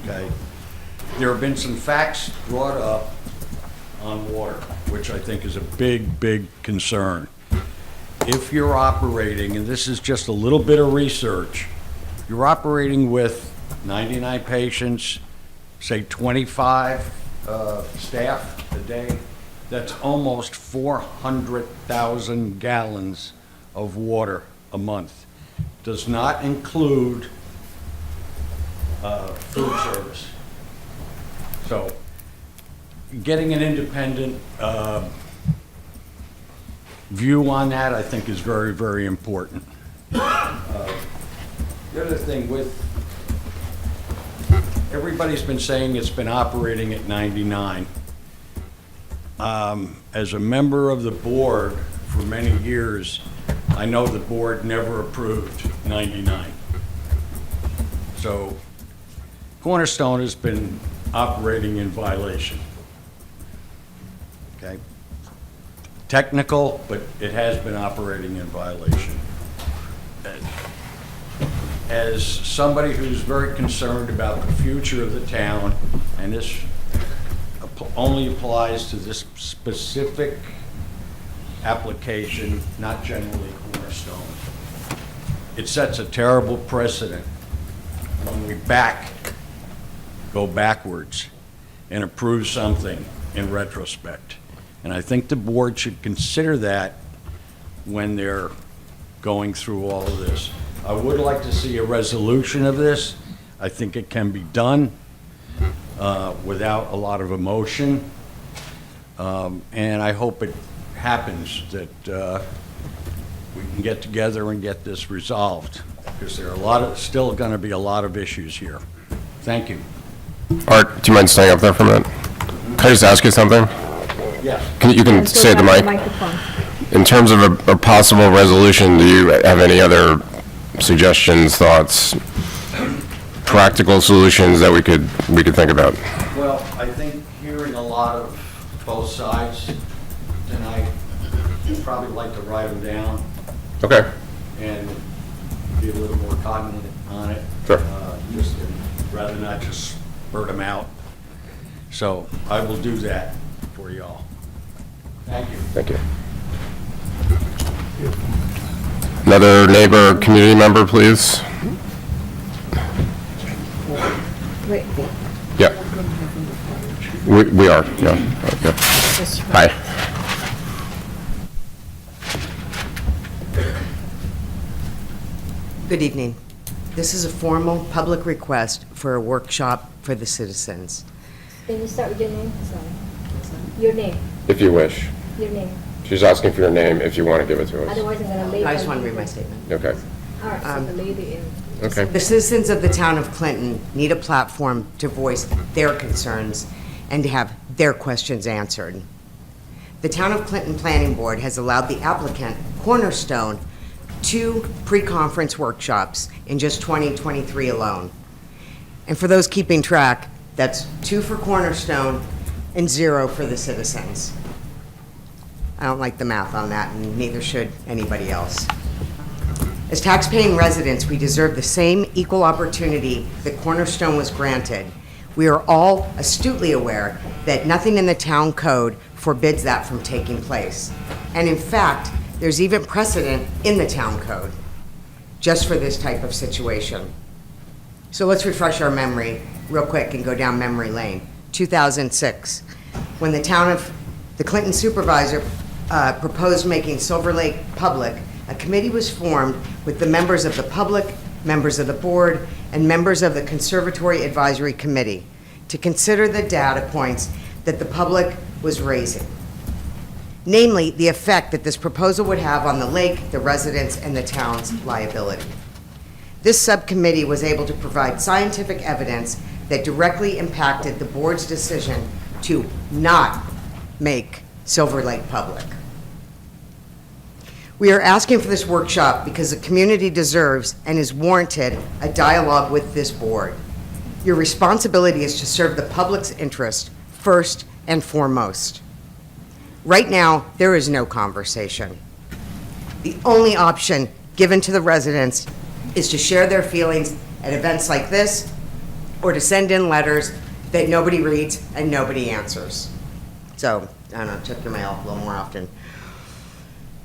okay? There have been some facts brought up on water, which I think is a big, big concern. If you're operating, and this is just a little bit of research, you're operating with 99 patients, say 25 staff a day, that's almost 400,000 gallons of water a month. Does not include food service. So getting an independent view on that, I think, is very, very important. The other thing everybody's been saying it's been operating at 99. As a member of the board for many years, I know the board never approved 99. So Cornerstone has been operating in violation. Okay? Technical, but it has been operating in violation. As somebody who's very concerned about the future of the town, and this only applies to this specific application, not generally Cornerstone, it sets a terrible precedent when we go backwards and approve something in retrospect. And I think the board should consider that when they're going through all of this. I would like to see a resolution of this. I think it can be done without a lot of emotion. And I hope it happens that we can get together and get this resolved, because there are still going to be a lot of issues here. Thank you. Art, do you mind staying up there for a minute? Can I just ask you something? Yes. You can say at the mic. In terms of a possible resolution, do you have any other suggestions, thoughts, practical solutions that we could think about? Well, I think hearing a lot of both sides tonight, I'd probably like to write them down. Okay. And be a little more cognizant on it. Sure. Rather not just spurt them out. So I will do that for y'all. Thank you. Thank you. Another neighbor, community member, please. Wait. Yeah. We are, yeah. Hi. Good evening. This is a formal public request for a workshop for the citizens. Can you start with your name? Sorry. Your name. If you wish. Your name. She's asking for your name if you want to give it to us. Otherwise, I'm going to leave. I just want to read my statement. Okay. All right, so the lady in. Okay. The citizens of the town of Clinton need a platform to voice their concerns and to have their questions answered. The Town of Clinton Planning Board has allowed the applicant, Cornerstone, 2 pre-conference workshops in just 2023 alone. And for those keeping track, that's 2 for Cornerstone and 0 for the citizens. I don't like the math on that, and neither should anybody else. As taxpaying residents, we deserve the same equal opportunity that Cornerstone was granted. We are all astutely aware that nothing in the town code forbids that from taking place. And in fact, there's even precedent in the town code just for this type of situation. So let's refresh our memory real quick and go down memory lane. 2006, when the Clinton supervisor proposed making Silver Lake public, a committee was formed with the members of the public, members of the board, and members of the Conservatory Advisory Committee to consider the data points that the public was raising. Namely, the effect that this proposal would have on the lake, the residents, and the town's liability. This subcommittee was able to provide scientific evidence that directly impacted the board's decision to not make Silver Lake public. We are asking for this workshop because the community deserves and is warranted a dialogue with this board. Your responsibility is to serve the public's interest first and foremost. Right now, there is no conversation. The only option given to the residents is to share their feelings at events like this or to send in letters that nobody reads and nobody answers. So, I don't know, check your mail a little more often.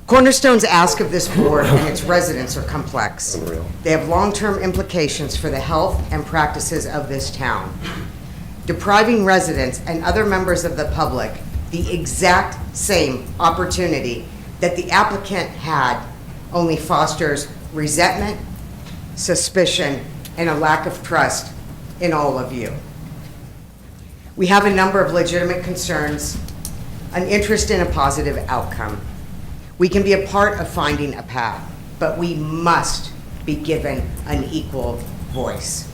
Cornerstone's ask of this board and its residents are complex. They have long-term implications for the health and practices of this town. Depriving residents and other members of the public the exact same opportunity that the applicant had only fosters resentment, suspicion, and a lack of trust in all of you. We have a number of legitimate concerns, an interest in a positive outcome. We can be a part of finding a path, but we must be given an equal voice.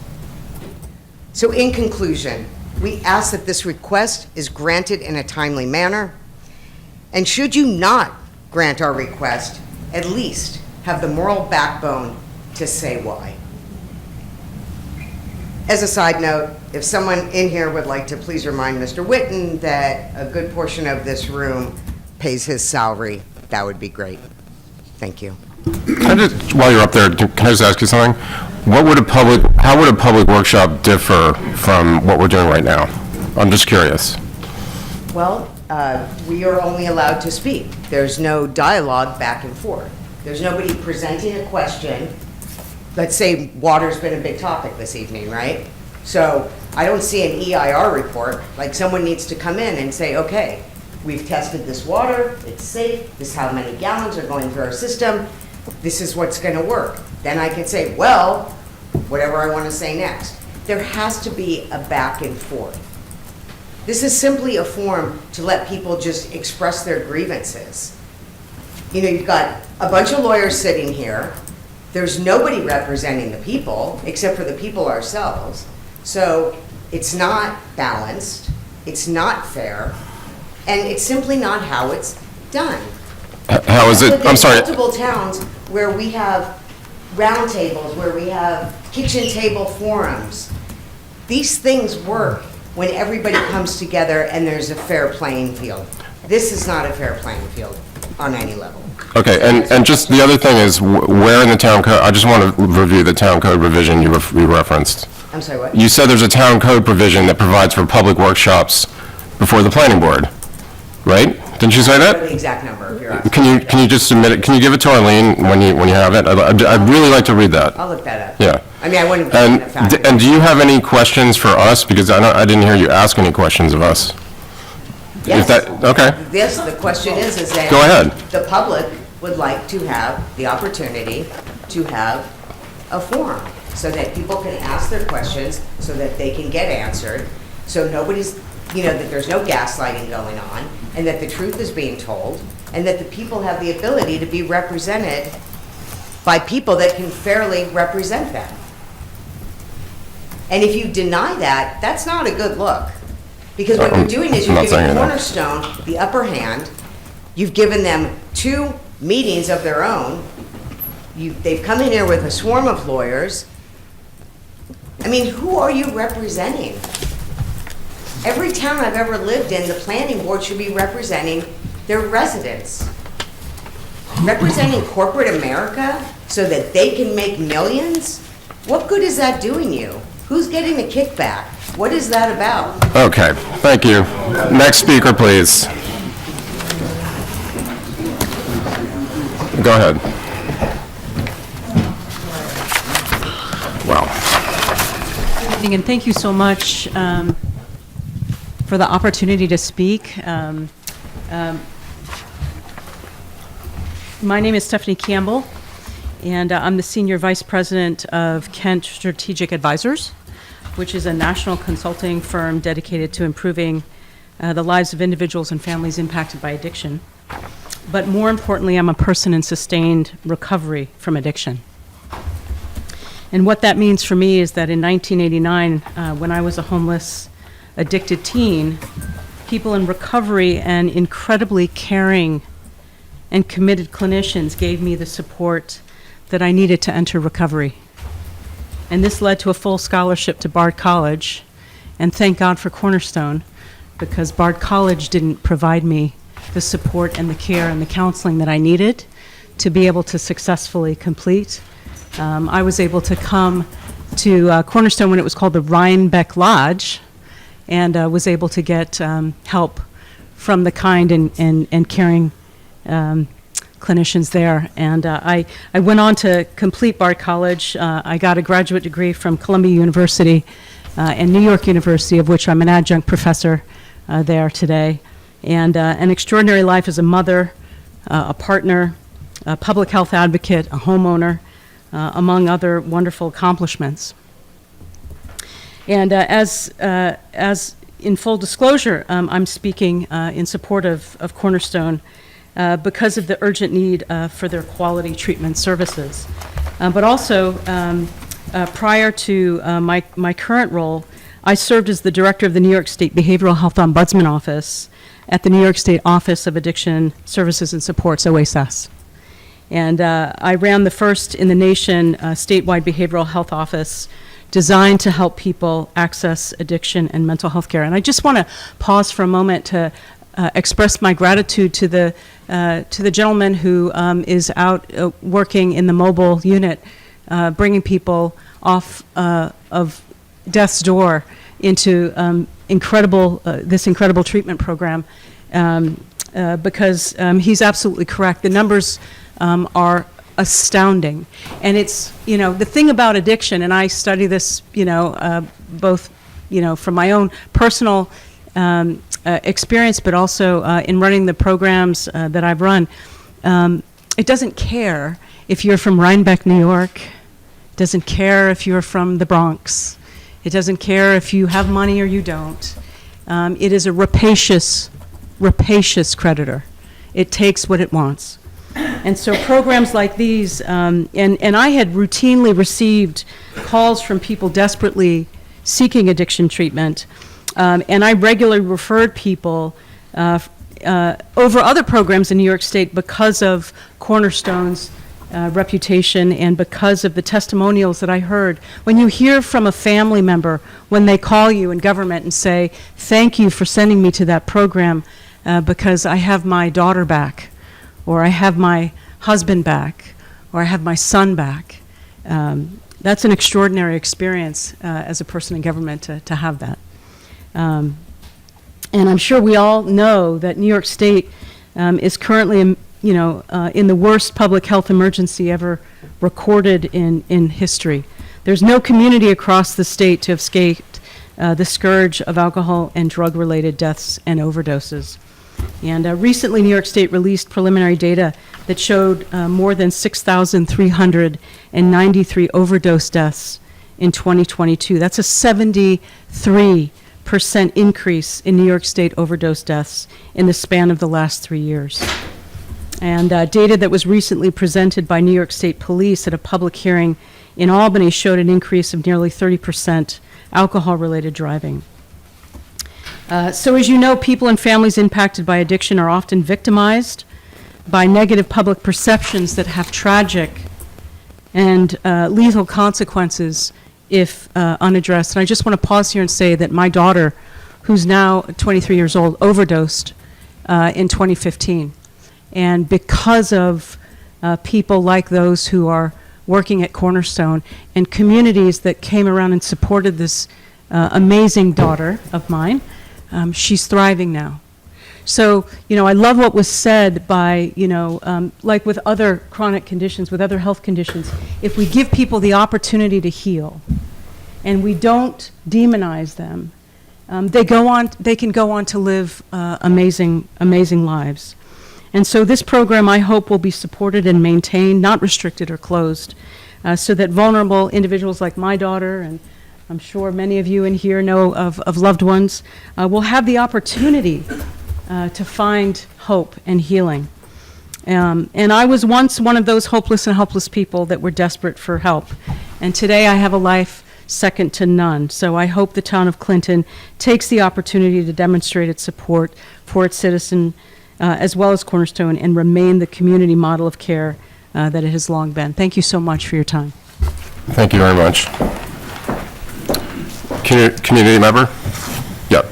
So in conclusion, we ask that this request is granted in a timely manner, and should you not grant our request, at least have the moral backbone to say why. As a side note, if someone in here would like to please remind Mr. Whitten that a good portion of this room pays his salary, that would be great. Thank you. While you're up there, can I just ask you something? How would a public workshop differ from what we're doing right now? I'm just curious. Well, we are only allowed to speak. There's no dialogue back and forth. There's nobody presenting a question. Let's say water's been a big topic this evening, right? So I don't see an EIR report. Like someone needs to come in and say, okay, we've tested this water, it's safe, this is how many gallons are going through our system, this is what's gonna work. Then I can say, well, whatever I wanna say next. There has to be a back and forth. This is simply a forum to let people just express their grievances. You know, you've got a bunch of lawyers sitting here. There's nobody representing the people except for the people ourselves. So it's not balanced, it's not fair, and it's simply not how it's done. How is it? I'm sorry. Multiple towns where we have round tables, where we have kitchen table forums. These things work when everybody comes together and there's a fair playing field. This is not a fair playing field on any level. Okay, and just the other thing is, where in the town code, I just want to review the town code revision you referenced. I'm sorry, what? You said there's a town code provision that provides for public workshops before the planning board, right? Didn't you say that? The exact number, if you're asking. Can you just submit it, can you give it to Arlene when you have it? I'd really like to read that. I'll look that up. Yeah. I mean, I wouldn't be in a fact. And do you have any questions for us? Because I didn't hear you ask any questions of us. Yes. Okay. This, the question is that. Go ahead. The public would like to have the opportunity to have a forum so that people can ask their questions, so that they can get answered, so nobody's, that there's no gaslighting going on, and that the truth is being told, and that the people have the ability to be represented by people that can fairly represent them. And if you deny that, that's not a good look. Because what you're doing is I'm you're not saying giving that. Cornerstone the upper hand. You've given them 2 meetings of their own. They've come in here with a swarm of lawyers. I mean, who are you representing? Every town I've ever lived in, the planning board should be representing their residents. Representing corporate America so that they can make millions? What good is that doing you? Who's getting the kickback? What is that about? Okay, thank you. Next speaker, please. Go ahead. Wow. Good evening, and thank you so much for the opportunity to speak. My name is Stephanie Campbell, and I'm the Senior Vice President of Kent Strategic Advisors, which is a national consulting firm dedicated to improving the lives of individuals and families impacted by addiction. But more importantly, I'm a person in sustained recovery from addiction. And what that means for me is that in 1989, when I was a homeless, addicted teen, people in recovery and incredibly caring and committed clinicians gave me the support that I needed to enter recovery. And this led to a full scholarship to Bard College, and thank God for Cornerstone, because Bard College didn't provide me the support and the care and the counseling that I needed to be able to successfully complete. I was able to come to Cornerstone when it was called the Rhinebeck Lodge, and was able to get help from the kind and caring clinicians there. And I went on to complete Bard College. I got a graduate degree from Columbia University and New York University, of which I'm an adjunct professor there today. And an extraordinary life as a mother, a partner, a public health advocate, a homeowner, among other wonderful accomplishments. And as in full disclosure, I'm speaking in support of Cornerstone because of the urgent need for their quality treatment services. But also, prior to my current role, I served as the director of the New York State Behavioral Health Ombudsman Office at the New York State Office of Addiction Services and Supports, OASS. And I ran the first in the nation statewide behavioral health office designed to help people access addiction and mental health care. And I just want to pause for a moment to express my gratitude to the gentleman who is out working in the mobile unit, bringing people off of death's door into this incredible treatment program, because he's absolutely correct. The numbers are astounding. And it's, the thing about addiction, and I study this, both, from my own personal experience, but also in running the programs that I've run, it doesn't care if you're from Rhinebeck, New York. It doesn't care if you're from the Bronx. It doesn't care if you have money or you don't. It is a rapacious creditor. It takes what it wants. And so programs like these, and I had routinely received calls from people desperately seeking addiction treatment, and I regularly referred people over other programs in New York State because of Cornerstone's reputation and because of the testimonials that I heard. When you hear from a family member, when they call you in government and say, thank you for sending me to that program because I have my daughter back, or I have my husband back, or I have my son back. That's an extraordinary experience as a person in government to have that. And I'm sure we all know that New York State is currently, in the worst public health emergency ever recorded in history. There's no community across the state to have escaped the scourge of alcohol and drug-related deaths and overdoses. And recently, New York State released preliminary data that showed more than 6,393 overdose deaths in 2022. That's a 73% increase in New York State overdose deaths in the span of the last 3 years. And data that was recently presented by New York State Police at a public hearing in Albany showed an increase of nearly 30% alcohol-related driving. So as you know, people and families impacted by addiction are often victimized by negative public perceptions that have tragic and lethal consequences if unaddressed. And I just want to pause here and say that my daughter, who's now 23 years old, overdosed in 2015. And because of people like those who are working at Cornerstone and communities that came around and supported this amazing daughter of mine, she's thriving now. So, I love what was said by, like with other chronic conditions, with other health conditions, if we give people the opportunity to heal and we don't demonize them, they can go on to live amazing lives. And so this program, I hope, will be supported and maintained, not restricted or closed, so that vulnerable individuals like my daughter, and I'm sure many of you in here know of loved ones, will have the opportunity to find hope and healing. And I was once one of those hopeless and helpless people that were desperate for help. And today I have a life second to none. So I hope the town of Clinton takes the opportunity to demonstrate its support for its citizen, as well as Cornerstone, and remain the community model of care that it has long been. Thank you so much for your time. Thank you very much. Community member? Yep.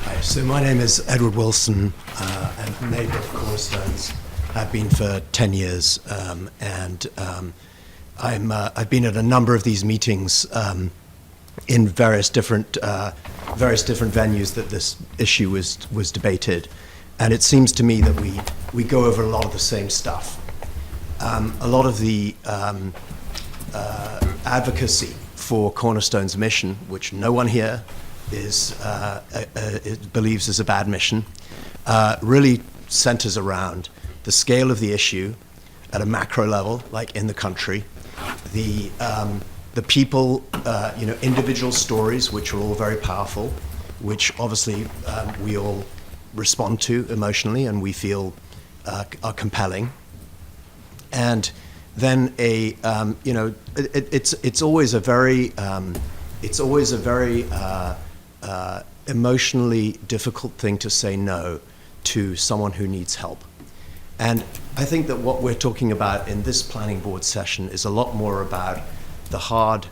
Hi, so my name is Edward Wilson. I'm a neighbor of Cornerstone's. I've been for 10 years, I've been at a number of these meetings in various different venues that this issue was debated, and it seems to me that we go over a lot of the same stuff. A lot of the advocacy for Cornerstone's mission, which no one here believes is a bad mission, really centers around the scale of the issue at a macro level, like in the country, the people, individual stories, which are all very powerful, which obviously we all respond to emotionally and we feel are compelling. And then it's always a very emotionally difficult thing to say no to someone who needs help. And I think that what we're talking about in this planning board session is a lot more about the hard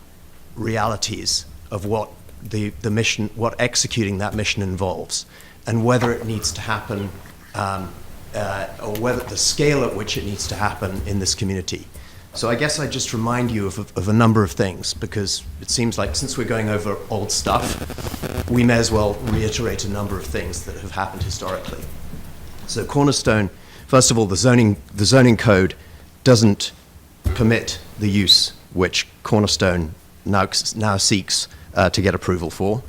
realities of what the mission, what executing that mission involves, and whether it needs to happen, or whether the scale at which it needs to happen in this community. So I guess I just remind you of a number of things, because it seems like since we're going over old stuff, we may as well reiterate a number of things that have happened historically. So Cornerstone, first of all, the zoning code doesn't permit the use which Cornerstone now seeks to get approval for.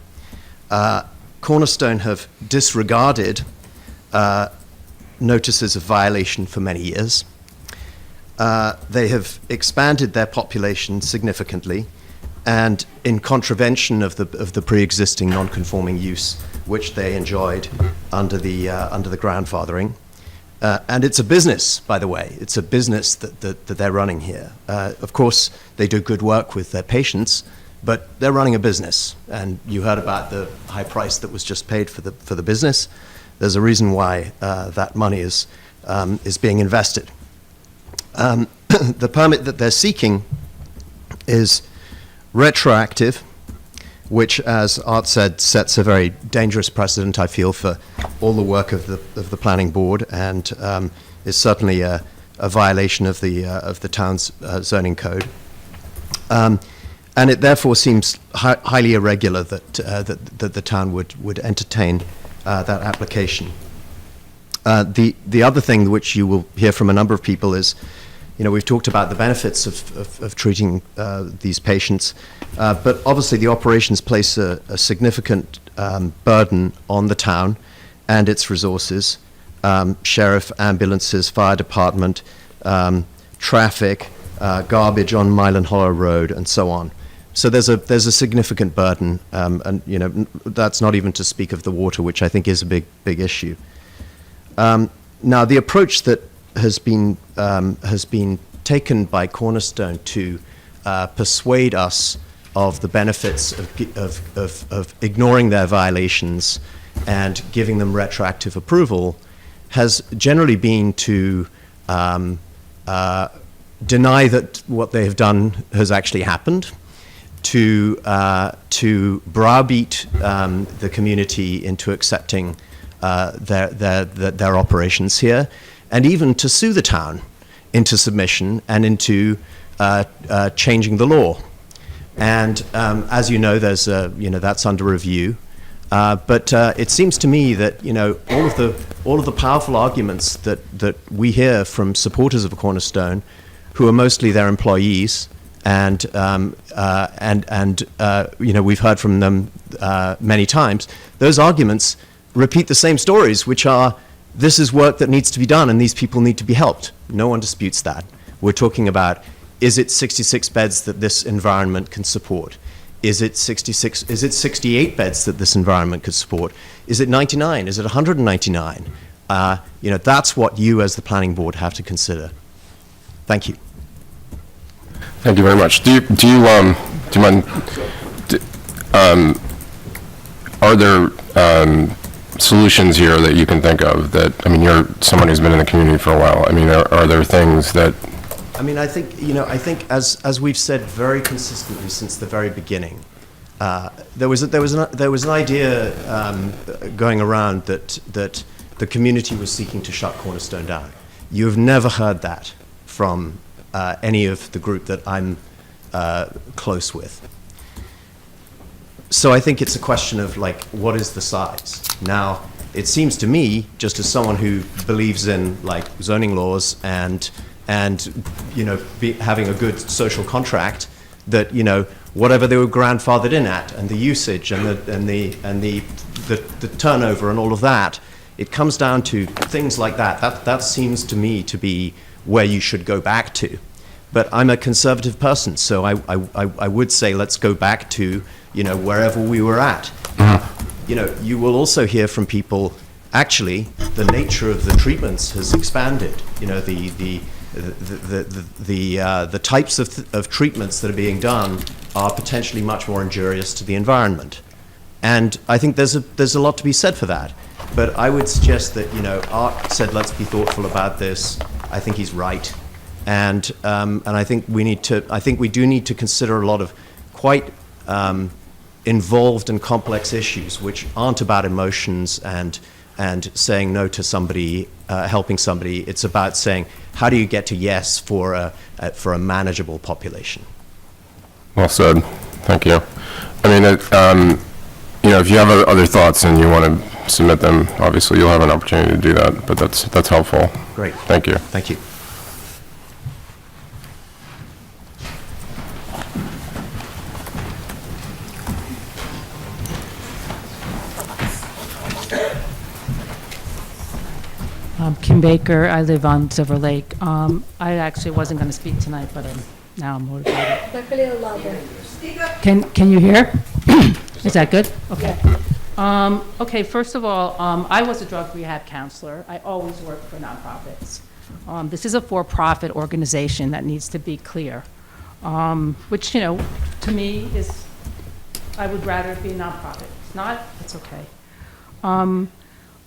Cornerstone have disregarded notices of violation for many years. They have expanded their population significantly, and in contravention of the pre-existing non-conforming use which they enjoyed under the grandfathering. And it's a business, by the way. It's a business that they're running here. Of course, they do good work with their patients, but they're running a business. And you heard about the high price that was just paid for the business. There's a reason why that money is being invested. The permit that they're seeking is retroactive, which, as Art said, sets a very dangerous precedent, I feel, for all the work of the planning board, and is certainly a violation of the town's zoning code. And it therefore seems highly irregular that the town would entertain that application. The other thing which you will hear from a number of people is, we've talked about the benefits of treating these patients, but obviously the operations place a significant burden on the town and its resources, sheriff, ambulances, fire department, traffic, garbage on Mile and Hollow Road, and so on. So there's a significant burden, and that's not even to speak of the water, which I think is a big issue. Now, the approach that has been taken by Cornerstone to persuade us of the benefits of ignoring their violations and giving them retroactive approval has generally been to deny that what they have done has actually happened, to browbeat the community into accepting their operations here, and even to sue the town into submission and into changing the law. And as you know, there's that's under review. But it seems to me that all of the powerful arguments that we hear from supporters of Cornerstone, who are mostly their employees, and we've heard from them many times. Those arguments repeat the same stories, which are, this is work that needs to be done, and these people need to be helped. No one disputes that. We're talking about, is it 66 beds that this environment can support? Is it 66? Is it 68 beds that this environment could support? Is it 99? Is it 199? That's what you as the planning board have to consider. Thank you. Thank you very much. Do you mind? Are there solutions here that you can think of that? I mean, you're someone who's been in the community for a while. I mean, are there things that? I mean, I think as we've said very consistently since the very beginning, there was an idea going around that the community was seeking to shut Cornerstone down. You have never heard that from any of the group that I'm close with. So I think it's a question of, like, what is the size? Now, it seems to me, just as someone who believes in, like, zoning laws and having a good social contract, that whatever they were grandfathered in at, and the usage and the turnover and all of that, it comes down to things like that. That seems to me to be where you should go back to. But I'm a conservative person, so I would say let's go back to wherever we were at. You will also hear from people. Actually, the nature of the treatments has expanded. The types of treatments that are being done are potentially much more injurious to the environment, and I think there's a lot to be said for that. But I would suggest that Art said let's be thoughtful about this. I think he's right, and I think we do need to consider a lot of quite involved and complex issues, which aren't about emotions and saying no to somebody, helping somebody. It's about saying, how do you get to yes for a manageable population? Well said. Thank you. I mean, if you have other thoughts and you want to submit them, obviously you'll have an opportunity to do that. But that's helpful. Great. Thank you. Thank you. Kim Baker, I live on Silver Lake. I actually wasn't going to speak tonight, but now I'm motivated. Talk a little louder. Can you hear? Is that good? Okay. Okay, first of all, I was a drug rehab counselor. I always worked for nonprofits. This is a for-profit organization, that needs to be clear, which, to me is, I would rather it be a nonprofit. It's not, it's okay.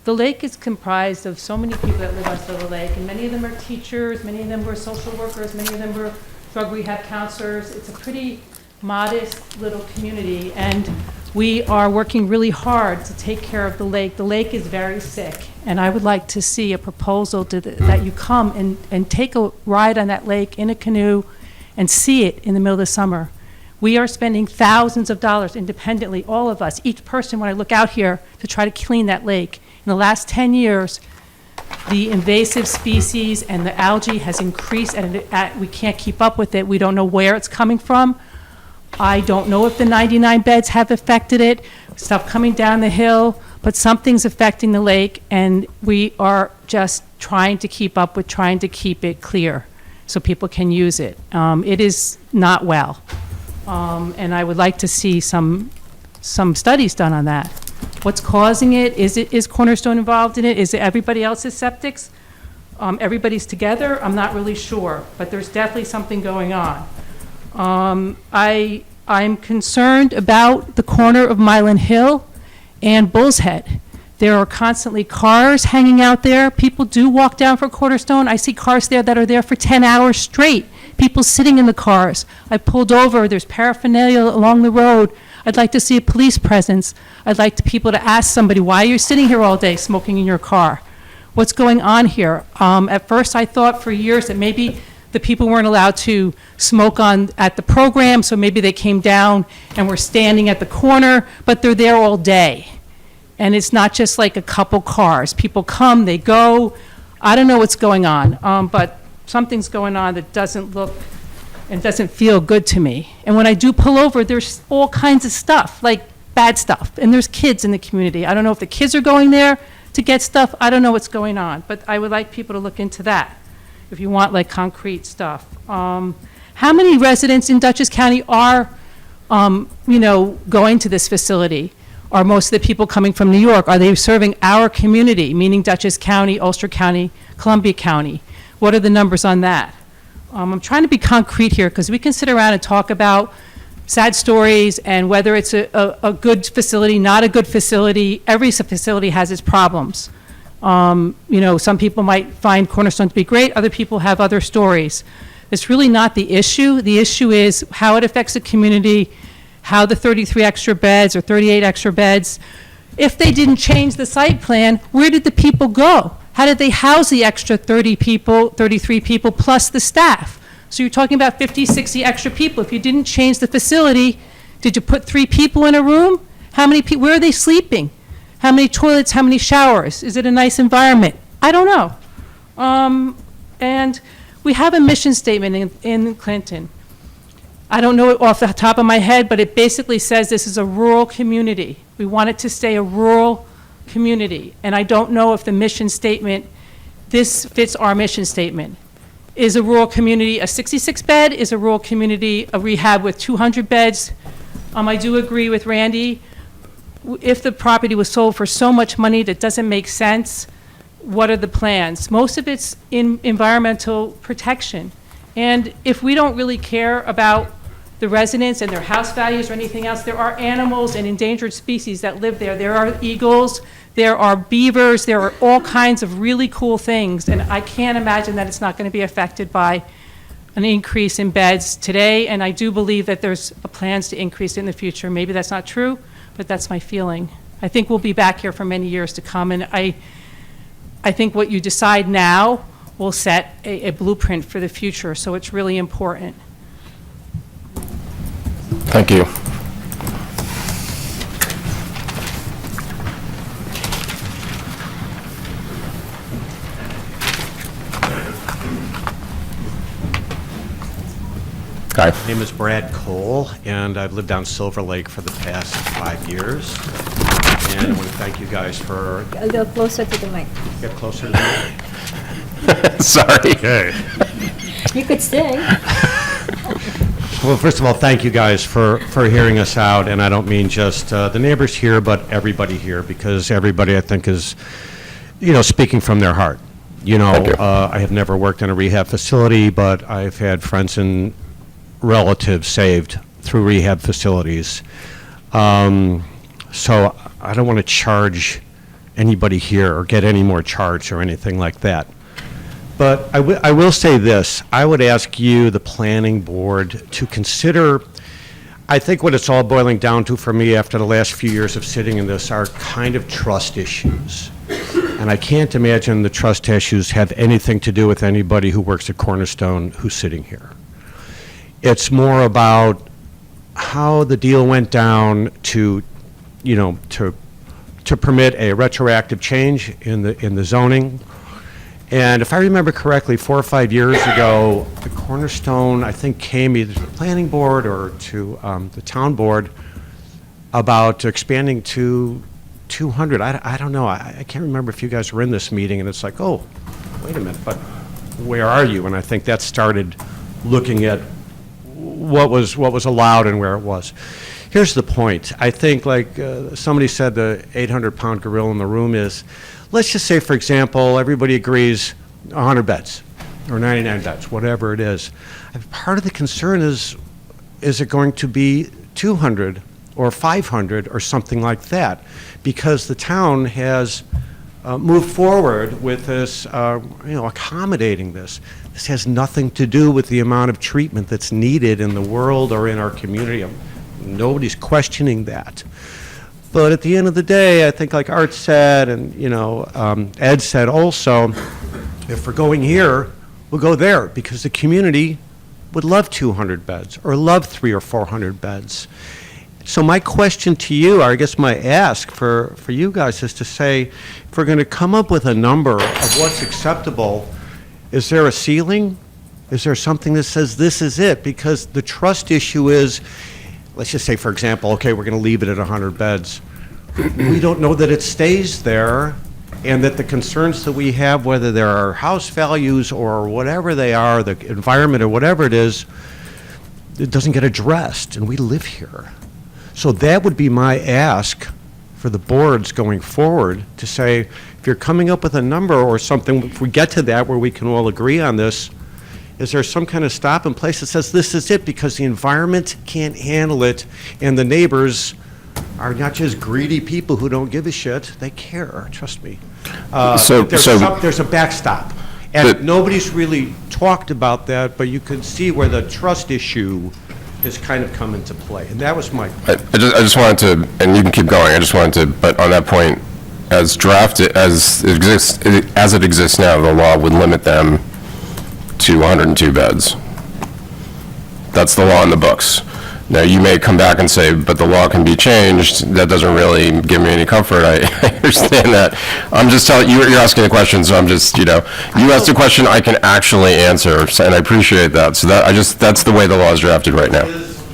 The lake is comprised of so many people that live on Silver Lake, and many of them are teachers, many of them were social workers, many of them were drug rehab counselors. It's a pretty modest little community, and we are working really hard to take care of the lake. The lake is very sick, and I would like to see a proposal that you come and take a ride on that lake in a canoe and see it in the middle of the summer. We are spending thousands of dollars independently, all of us, each person, when I look out here, to try to clean that lake. In the last 10 years, the invasive species and the algae has increased, and we can't keep up with it. We don't know where it's coming from. I don't know if the 99 beds have affected it, stuff coming down the hill, but something's affecting the lake, and we are just trying to keep up with trying to keep it clear so people can use it. It is not well. And I would like to see some studies done on that. What's causing it? Is Cornerstone involved in it? Is it everybody else's septics? Everybody's together? I'm not really sure, but there's definitely something going on. I'm concerned about the corner of Mylan Hill and Bull's Head. There are constantly cars hanging out there. People do walk down for Cornerstone. I see cars there that are there for 10 hours straight. People sitting in the cars. I pulled over. There's paraphernalia along the road. I'd like to see a police presence. I'd like people to ask somebody, why are you sitting here all day smoking in your car? What's going on here? At first, I thought for years that maybe the people weren't allowed to smoke at the program, so maybe they came down and were standing at the corner, but they're there all day. And it's not just like a couple cars. People come, they go. I don't know what's going on, but something's going on that doesn't look and doesn't feel good to me. And when I do pull over, there's all kinds of stuff, like bad stuff. And there's kids in the community. I don't know if the kids are going there to get stuff. I don't know what's going on, but I would like people to look into that if you want like concrete stuff. How many residents in Dutchess County are, going to this facility? Are most of the people coming from New York? Are they serving our community, meaning Dutchess County, Ulster County, Columbia County? What are the numbers on that? I'm trying to be concrete here because we can sit around and talk about sad stories and whether it's a good facility, not a good facility. Every facility has its problems. Some people might find Cornerstone to be great, other people have other stories. It's really not the issue. The issue is how it affects the community, how the 33 extra beds or 38 extra beds, if they didn't change the site plan, where did the people go? How did they house the extra 30 people, 33 people plus the staff? So you're talking about 50, 60 extra people. If you didn't change the facility, did you put 3 people in a room? How many people, where are they sleeping? How many toilets, how many showers? Is it a nice environment? I don't know. And we have a mission statement in Clinton. I don't know it off the top of my head, but it basically says this is a rural community. We want it to stay a rural community. And I don't know if the mission statement, this fits our mission statement. Is a rural community a 66 bed? Is a rural community a rehab with 200 beds? I do agree with Randy. If the property was sold for so much money that doesn't make sense, what are the plans? Most of it's in environmental protection. And if we don't really care about the residents and their house values or anything else, there are animals and endangered species that live there. There are eagles, there are beavers, there are all kinds of really cool things. And I can't imagine that it's not going to be affected by an increase in beds today. And I do believe that there's plans to increase in the future. Maybe that's not true, but that's my feeling. I think we'll be back here for many years to come. And I think what you decide now will set a blueprint for the future. So it's really important. Thank you. Hi. My name is Brad Cole, and I've lived down Silver Lake for the past 5 years. And I want to thank you guys for... A little closer to the mic. Get closer to the mic. Sorry. Okay. You could sing. Well, first of all, thank you guys for hearing us out, and I don't mean just the neighbors here, but everybody here, because everybody, I think, is, speaking from their heart. I have never worked in a rehab facility, but I've had friends and relatives saved through rehab facilities. So I don't want to charge anybody here or get any more charge or anything like that. But I will say this. I would ask you, the planning board, to consider, I think what it's all boiling down to for me after the last few years of sitting in this are kind of trust issues. And I can't imagine the trust issues have anything to do with anybody who works at Cornerstone who's sitting here. It's more about how the deal went down to permit a retroactive change in the zoning. And if I remember correctly, 4 or 5 years ago, the Cornerstone, I think, came either to the planning board or to the town board about expanding to 200. I don't know. I can't remember if you guys were in this meeting, and it's like, oh, wait a minute, but where are you? And I think that started looking at what was allowed and where it was. Here's the point. I think, like somebody said, the 800-pound gorilla in the room is, let's just say, for example, everybody agrees 100 beds or 99 beds, whatever it is. Part of the concern is it going to be 200 or 500 or something like that? Because the town has moved forward with this, accommodating this. This has nothing to do with the amount of treatment that's needed in the world or in our community. Nobody's questioning that. But at the end of the day, I think like Art said, and Ed said also, if we're going here, we'll go there, because the community would love 200 beds or love 300 or 400 beds. So my question to you, or I guess my ask for you guys, is to say, if we're going to come up with a number of what's acceptable, is there a ceiling? Is there something that says this is it? Because the trust issue is, let's just say, for example, okay, we're going to leave it at 100 beds. We don't know that it stays there, and that the concerns that we have, whether there are house values or whatever they are, the environment or whatever it is, it doesn't get addressed, and we live here. So that would be my ask for the boards going forward, to say, if you're coming up with a number or something, if we get to that where we can all agree on this, is there some kind of stop in place that says this is it, because the environment can't handle it, and the neighbors are not just greedy people who don't give a shit, they care, trust me. There's a backstop. And nobody's really talked about that, but you can see where the trust issue has kind of come into play. And that was my... I just wanted to, and you can keep going, I just wanted to, but on that point, as drafted, as it exists now, the law would limit them to 102 beds. That's the law in the books. Now, you may come back and say, but the law can be changed. That doesn't really give me any comfort. I understand that. I'm just telling you, you're asking a question, so I'm just, you asked a question I can actually answer, and I appreciate that. So that's the way the law is drafted right now.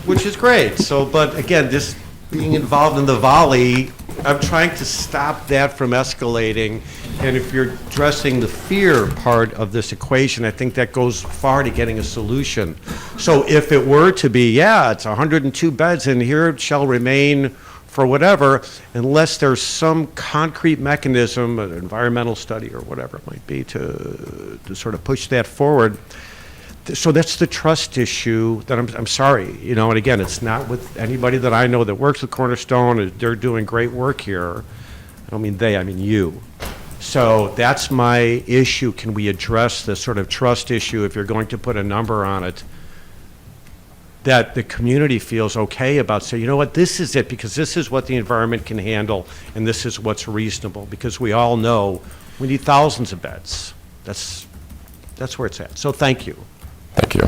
Which is great. So, but again, just being involved in the volley, I'm trying to stop that from escalating. And if you're addressing the fear part of this equation, I think that goes far to getting a solution. So if it were to be, it's 102 beds and here it shall remain for whatever, unless there's some concrete mechanism, an environmental study or whatever it might be, to sort of push that forward. So that's the trust issue that I'm sorry, and again, it's not with anybody that I know that works with Cornerstone. They're doing great work here. I don't mean they, I mean you. So that's my issue. Can we address this sort of trust issue, if you're going to put a number on it, that the community feels okay about, say, you know what, this is it, because this is what the environment can handle, and this is what's reasonable, because we all know we need thousands of beds. That's where it's at. So thank you. Thank you.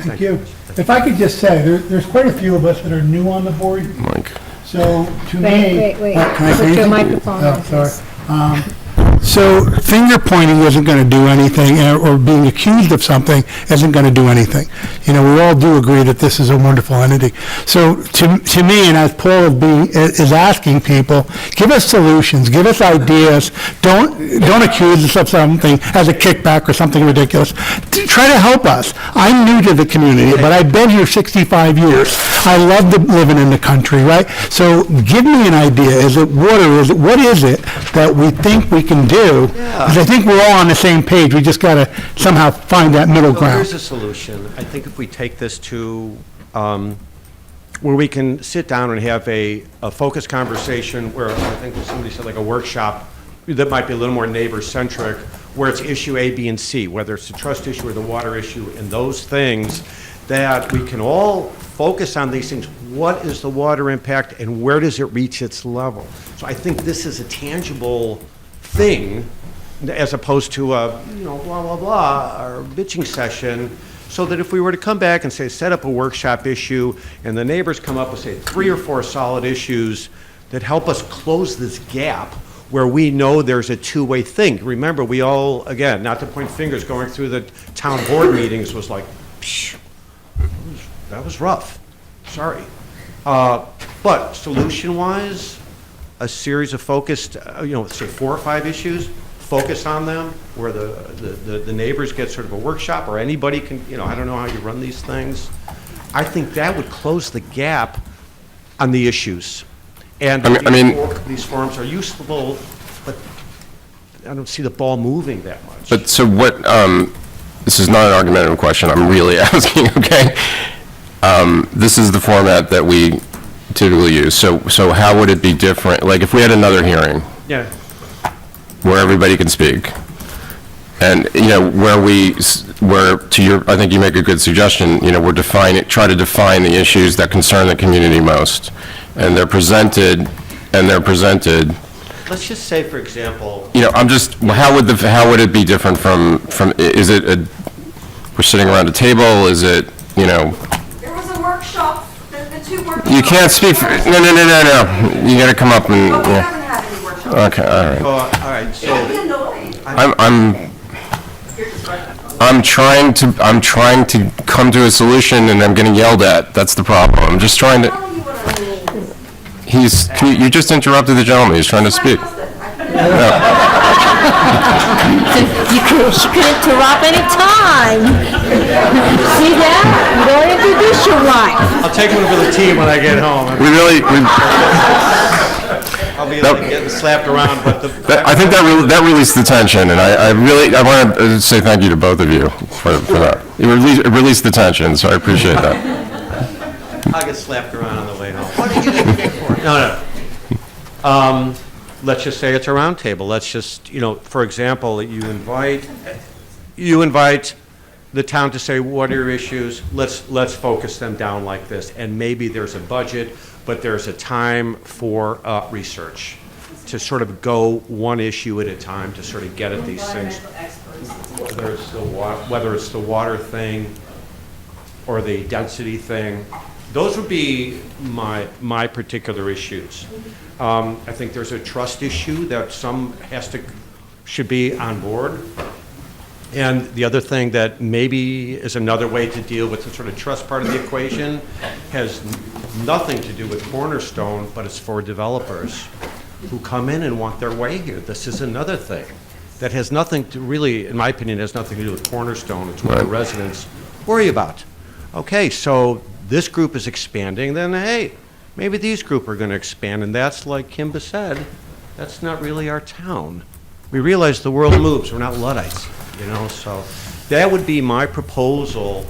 Thank you. If I could just say, there's quite a few of us that are new on the board. Mike. So to me. Wait. Can I Put say your anything? microphone on, Sorry. So finger pointing isn't going to do anything, or being accused of something isn't going to do anything. We all do agree that this is a wonderful entity. So to me, and as Paul is asking people, give us solutions, give us ideas. Don't accuse us of something as a kickback or something ridiculous. Try to help us. I'm new to the community, but I've been here 65 years. I love living in the country, right? So give me an idea. Is it water? What is it that we think we can do? Because I think we're all on the same page. We just got to somehow find that middle ground. Here's a solution. I think if we take this to where we can sit down and have a focused conversation, where I think somebody said like a workshop that might be a little more neighbor-centric, where it's issue A, B, and C, whether it's the trust issue or the water issue, and those things, that we can all focus on these things. What is the water impact, and where does it reach its level? So I think this is a tangible thing, as opposed to a, blah, blah, blah, or bitching session, so that if we were to come back and say, set up a workshop issue, and the neighbors come up with, say, 3 or 4 solid issues that help us close this gap, where we know there's a two-way thing. Remember, we all, again, not to point fingers, going through the town board meetings was like, psh, that was rough, sorry. But solution-wise, a series of focused, say 4 or 5 issues, focus on them, where the neighbors get sort of a workshop, or anybody can, I don't know how you run these things, I think that would close the gap on the issues. And I mean- these forums are useful, but I don't see the ball moving that much. But so what, this is not an argumentative question, I'm really asking, okay? This is the format that we typically use, so how would it be different? Like, if we had another hearing Yeah. where everybody can speak, and, where to your, I think you make a good suggestion, we're try to define the issues that concern the community most, and they're presented, Let's just say, for example, how would it be different from, is it we're sitting around a table, is it, There was a workshop, the two workshops. you can't speak, no, you gotta come up and, But we yeah. haven't had any workshops. Okay, all right. all right, so. Don't be annoyed. I'm trying to come to a solution and I'm getting yelled at. That's the problem. I'm just trying to. You just interrupted the gentleman. He's trying to speak. You could interrupt any time. See that? You don't introduce your wife. I'll take one for the team when I get home. I'll be like getting slapped around, but I think that released the tension, and I want to say thank you to both of you for that. It released the tension, so I appreciate that. I'll get slapped around on the way home. What did you get for? No. Let's just say it's a round table. Let's just, for example, you invite the town to say, what are your issues? Let's focus them down like this. And maybe there's a budget, but there's a time for research to sort of go one issue at a time to sort of get at these things. Whether it's the water thing or the density thing, those would be my particular issues. I think there's a trust issue that should be on board. And the other thing that maybe is another way to deal with the sort of trust part of the equation has nothing to do with Cornerstone, but it's for developers who come in and want their way here. This is another thing that has nothing to really, in my opinion, has nothing to do with Cornerstone. It's what the residents worry about. Okay, so this group is expanding, then hey, maybe these group are going to expand, and that's like Kimba said, that's not really our town. We realize the world moves, we're not Luddites, so that would be my proposal,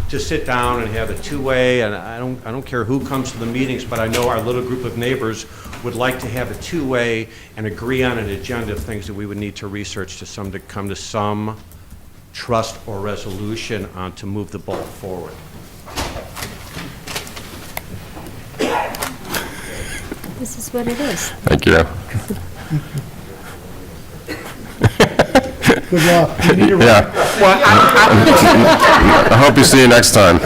to sit down and have a two-way, and I don't care who comes to the meetings, but I know our little group of neighbors would like to have a two-way and agree on an agenda of things that we would need to research to come to some trust or resolution on to move the ball forward. This is what it is. Thank you. Good luck. Yeah. I hope you see you next time.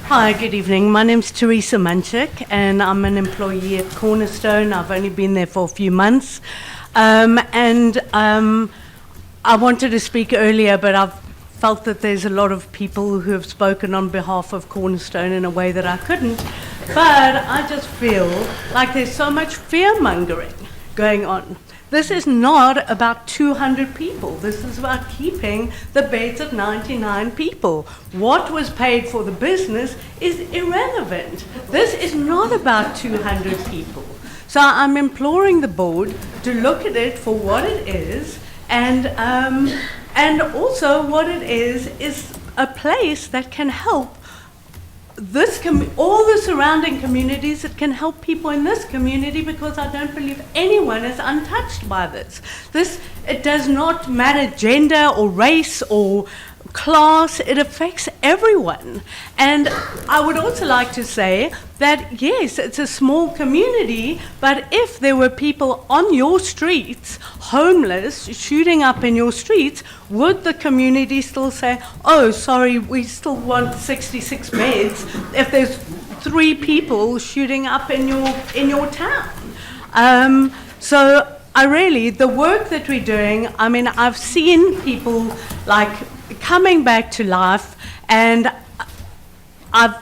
Hi, good evening. My name's Teresa Manchik, and I'm an employee at Cornerstone. I've only been there for a few months. I wanted to speak earlier, but I've felt that there's a lot of people who have spoken on behalf of Cornerstone in a way that I couldn't. But I just feel like there's so much fear-mongering going on. This is not about 200 people. This is about keeping the beds at 99 people. What was paid for the business is irrelevant. This is not about 200 people. So I'm imploring the board to look at it for what it is, and also what it is a place that can help all the surrounding communities. It can help people in this community, because I don't believe anyone is untouched by this. It does not matter gender or race or class, it affects everyone. And I would also like to say that yes, it's a small community, but if there were people on your streets, homeless, shooting up in your streets, would the community still say, oh, sorry, we still want 66 beds if there's 3 people shooting up in your town? So the work that we're doing, I mean, I've seen people like coming back to life, and I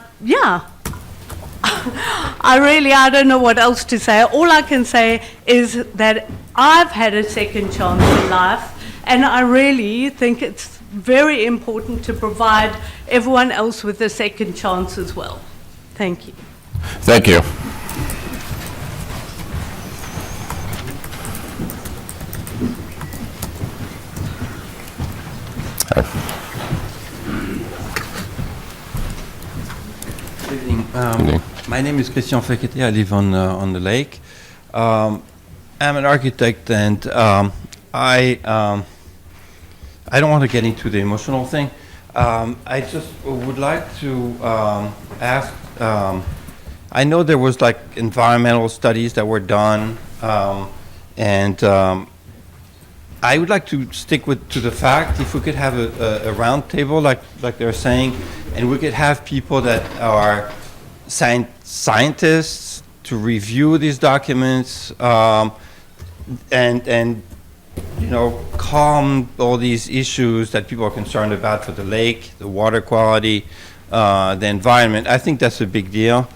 don't know what else to say. All I can say is that I've had a second chance in life, And I really think it's very important to provide everyone else with a second chance as well. Thank you. Thank you. Good evening. My name is Christian Fekete. I live on the lake. I'm an architect, and I don't want to get into the emotional thing. I just would like to ask. I know there was like environmental studies that were done, and I would like to stick to the fact if we could have a round table like they're saying, and we could have people that are scientists to review these documents, and you know, calm all these issues that people are concerned about for the lake, the water quality, the environment. I think that's a big deal,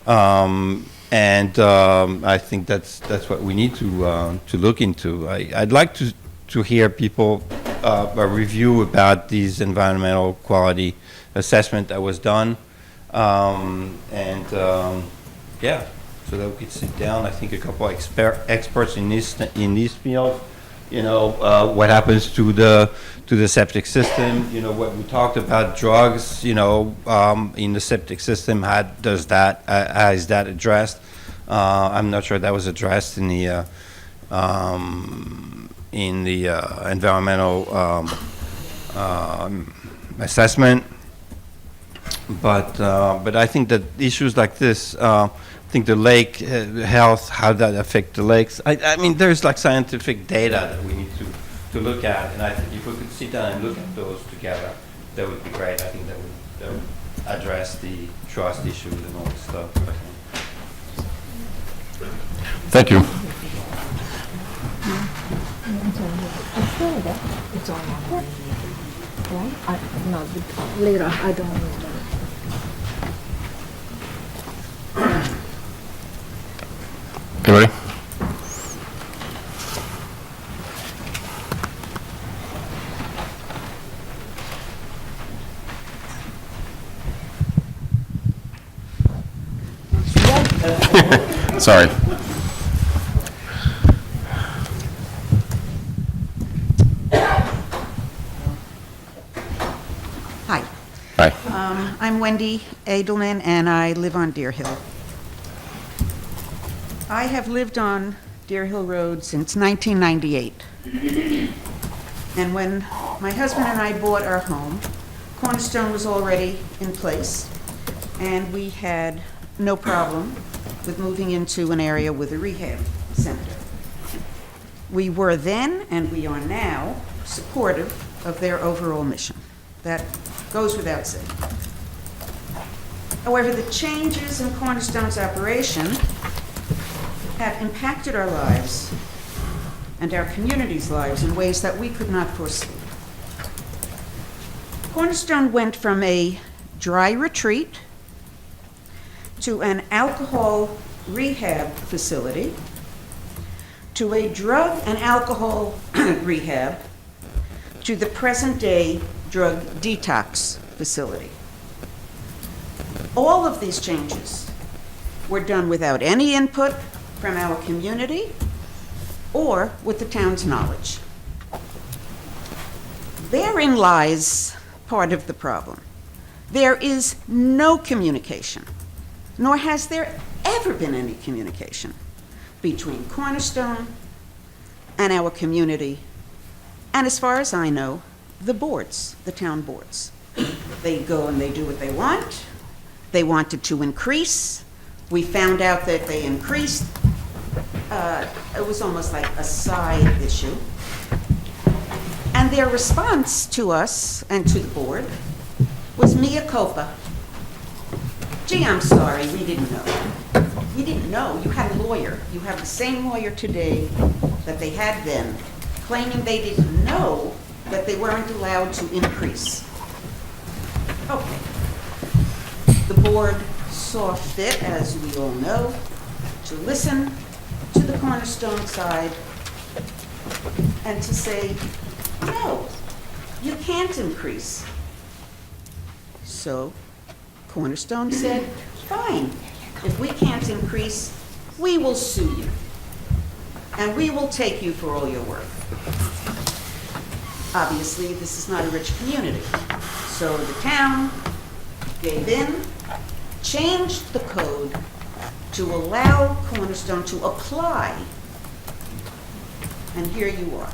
and I think that's what we need to look into. I'd like to hear people a review about these environmental quality assessment that was done, yeah, so that we could sit down. I think a couple of experts in this field. You know, what happens to the septic system, you know, what we talked about, drugs, you know, in the septic system, how is that addressed? I'm not sure that was addressed in the environmental assessment, but I think that issues like this, I think the lake health, how that affect the lakes. I mean, there's like scientific data that we need to look at, and I think if we could sit down and look at those together, that would be great. I think that would address the trust issues and all this stuff. Thank you. It's on right? No, later, I don't know. Anybody? Sorry. Hi. Hi. I'm Wendy Edelman, and I live on Deer Hill. I have lived on Deer Hill Road since 1998. And when my husband and I bought our home, Cornerstone was already in place, and we had no problem with moving into an area with a rehab center. We were then, and we are now, supportive of their overall mission. That goes without saying. However, the changes in Cornerstone's operation have impacted our lives and our community's lives in ways that we could not foresee. Cornerstone went from a dry retreat to an alcohol rehab facility to a drug and alcohol rehab to the present-day drug detox facility. All of these changes were done without any input from our community or with the town's knowledge. Therein lies part of the problem. There is no communication, nor has there ever been any communication between Cornerstone and our community, and as far as I know, the boards, the town boards. They go and they do what they want. They wanted to increase. We found out that they increased. It was almost like a side issue. And their response to us and to the board was mea culpa. Gee, I'm sorry, we didn't know. You didn't know. You had a lawyer. You have the same lawyer today that they had then, claiming they didn't know that they weren't allowed to increase. Okay. The board saw fit, as we all know, to listen to the Cornerstone side and to say, No, you can't increase. So Cornerstone said, fine, if we can't increase, we will sue you. And we will take you for all your work. Obviously, this is not a rich community. So the town gave in, changed the code to allow Cornerstone to apply. And here you are.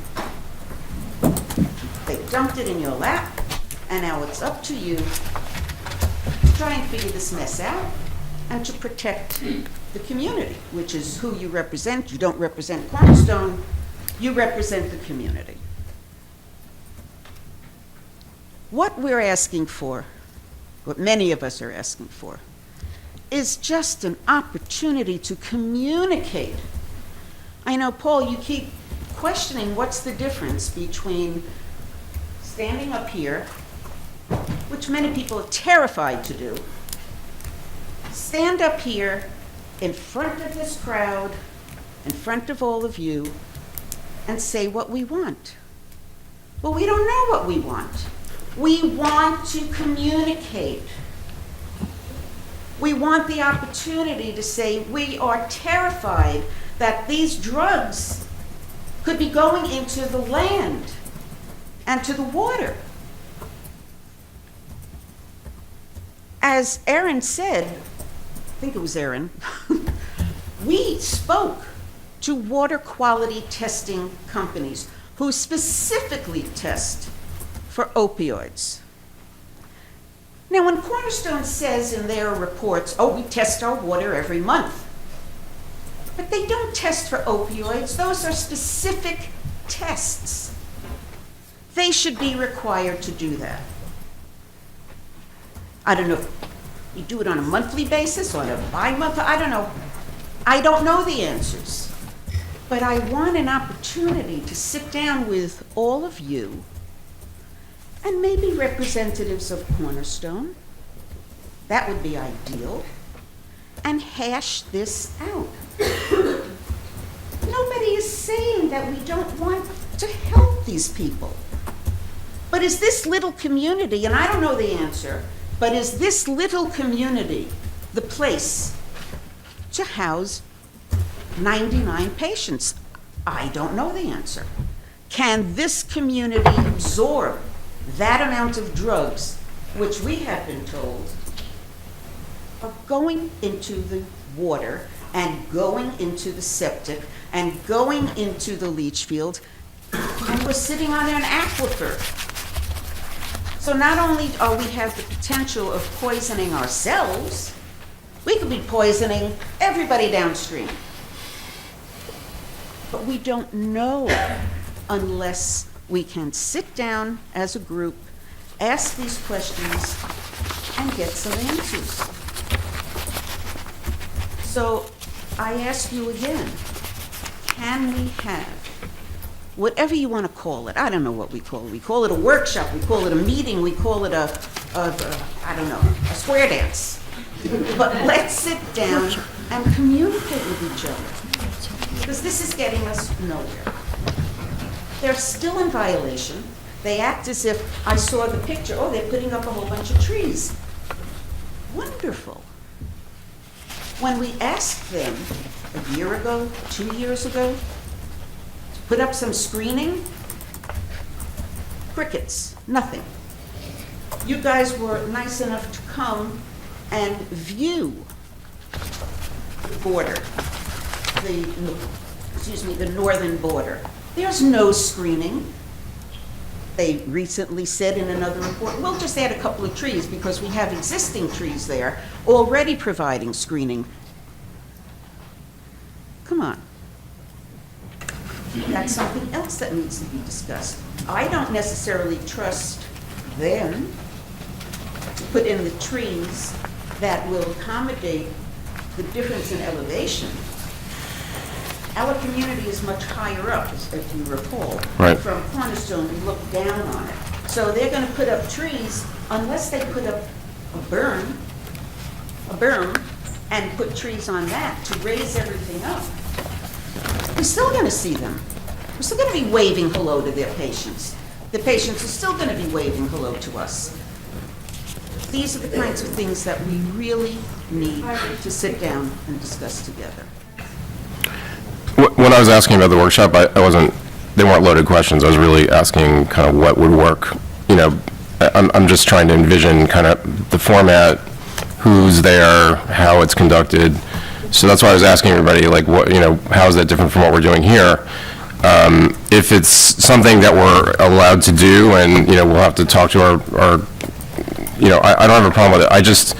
They dumped it in your lap, and now it's up to you to try and figure this mess out and to protect the community, which is who you represent. You don't represent Cornerstone, you represent the community. What we're asking for, what many of us are asking for, is just an opportunity to communicate. I know, Paul, you keep questioning what's the difference between standing up here, which many people are terrified to do, stand up here in front of this crowd, in front of all of you, and say what we want. Well, we don't know what we want. We want to communicate. We want the opportunity to say we are terrified that these drugs could be going into the land and to the water. As Aaron said, I think it was Aaron, we spoke to water quality testing companies who specifically test for opioids. Now, when Cornerstone says in their reports, oh, we test our water every month, but they don't test for opioids. Those are specific tests. They should be required to do that. I don't know if you do it on a monthly basis, on a bi-monthly, I don't know. I don't know the answers. But I want an opportunity to sit down with all of you and maybe representatives of Cornerstone. That would be ideal. And hash this out. Nobody is saying that we don't want to help these people. But is this little community, and I don't know the answer, but is this little community the place to house 99 patients? I don't know the answer. Can this community absorb that amount of drugs, which we have been told are going into the water and going into the septic and going into the leach field, and we're sitting on an aquifer? So not only are we have the potential of poisoning ourselves, we could be poisoning everybody downstream. But we don't know unless we can sit down as a group, ask these questions, and get some answers. So I ask you again, can we have whatever you want to call it? I don't know what we call it. We call it a workshop, we call it a meeting, we call it a I don't know, a square dance. But let's sit down and communicate with each other, because this is getting us nowhere. They're still in violation. They act as if I saw the picture. Oh, they're putting up a whole bunch of trees. Wonderful. When we asked them a year ago, 2 years ago, to put up some screening, crickets, nothing. You guys were nice enough to come and view the border, the northern border. There's no screening. They recently said in another report, we'll just add a couple of trees because we have existing trees there already providing screening. Come on. That's something else that needs to be discussed. I don't necessarily trust them to put in the trees that will accommodate the difference in elevation. Our community is much higher up, if you recall. Right. From Cornerstone, we look down on it. So they're going to put up trees unless they put up a berm, and put trees on that to raise everything up. We're still going to see them. We're still going to be waving hello to their patients. The patients are still going to be waving hello to us. These are the kinds of things that we really need to sit down and discuss together. When I was asking about the workshop, I wasn't, they weren't loaded questions. I was really asking kind of what would work. You know, I'm just trying to envision kind of the format, who's there, how it's conducted. So that's why I was asking everybody, like, what, you know, how is that different from what we're doing here? If it's something that we're allowed to do, and, you know, we'll have to talk to our you know, I don't have a problem with it. I just,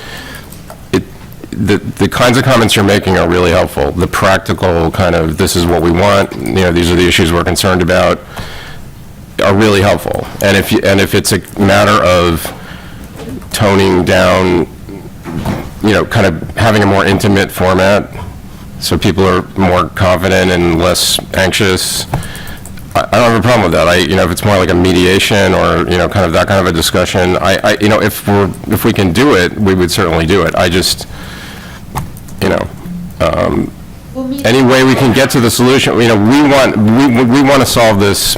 the kinds of comments you're making are really helpful. The practical kind of, this is what we want, you know, these are the issues we're concerned about, are really helpful. And if it's a matter of toning down, you know, kind of having a more intimate format, so people are more confident and less anxious, I don't have a problem with that. You know, if it's more like a mediation or, you know, kind of that kind of a discussion, you know, if we can do it, we would certainly do it. I just, you know, any way we can get to the solution, you know, we want to solve this,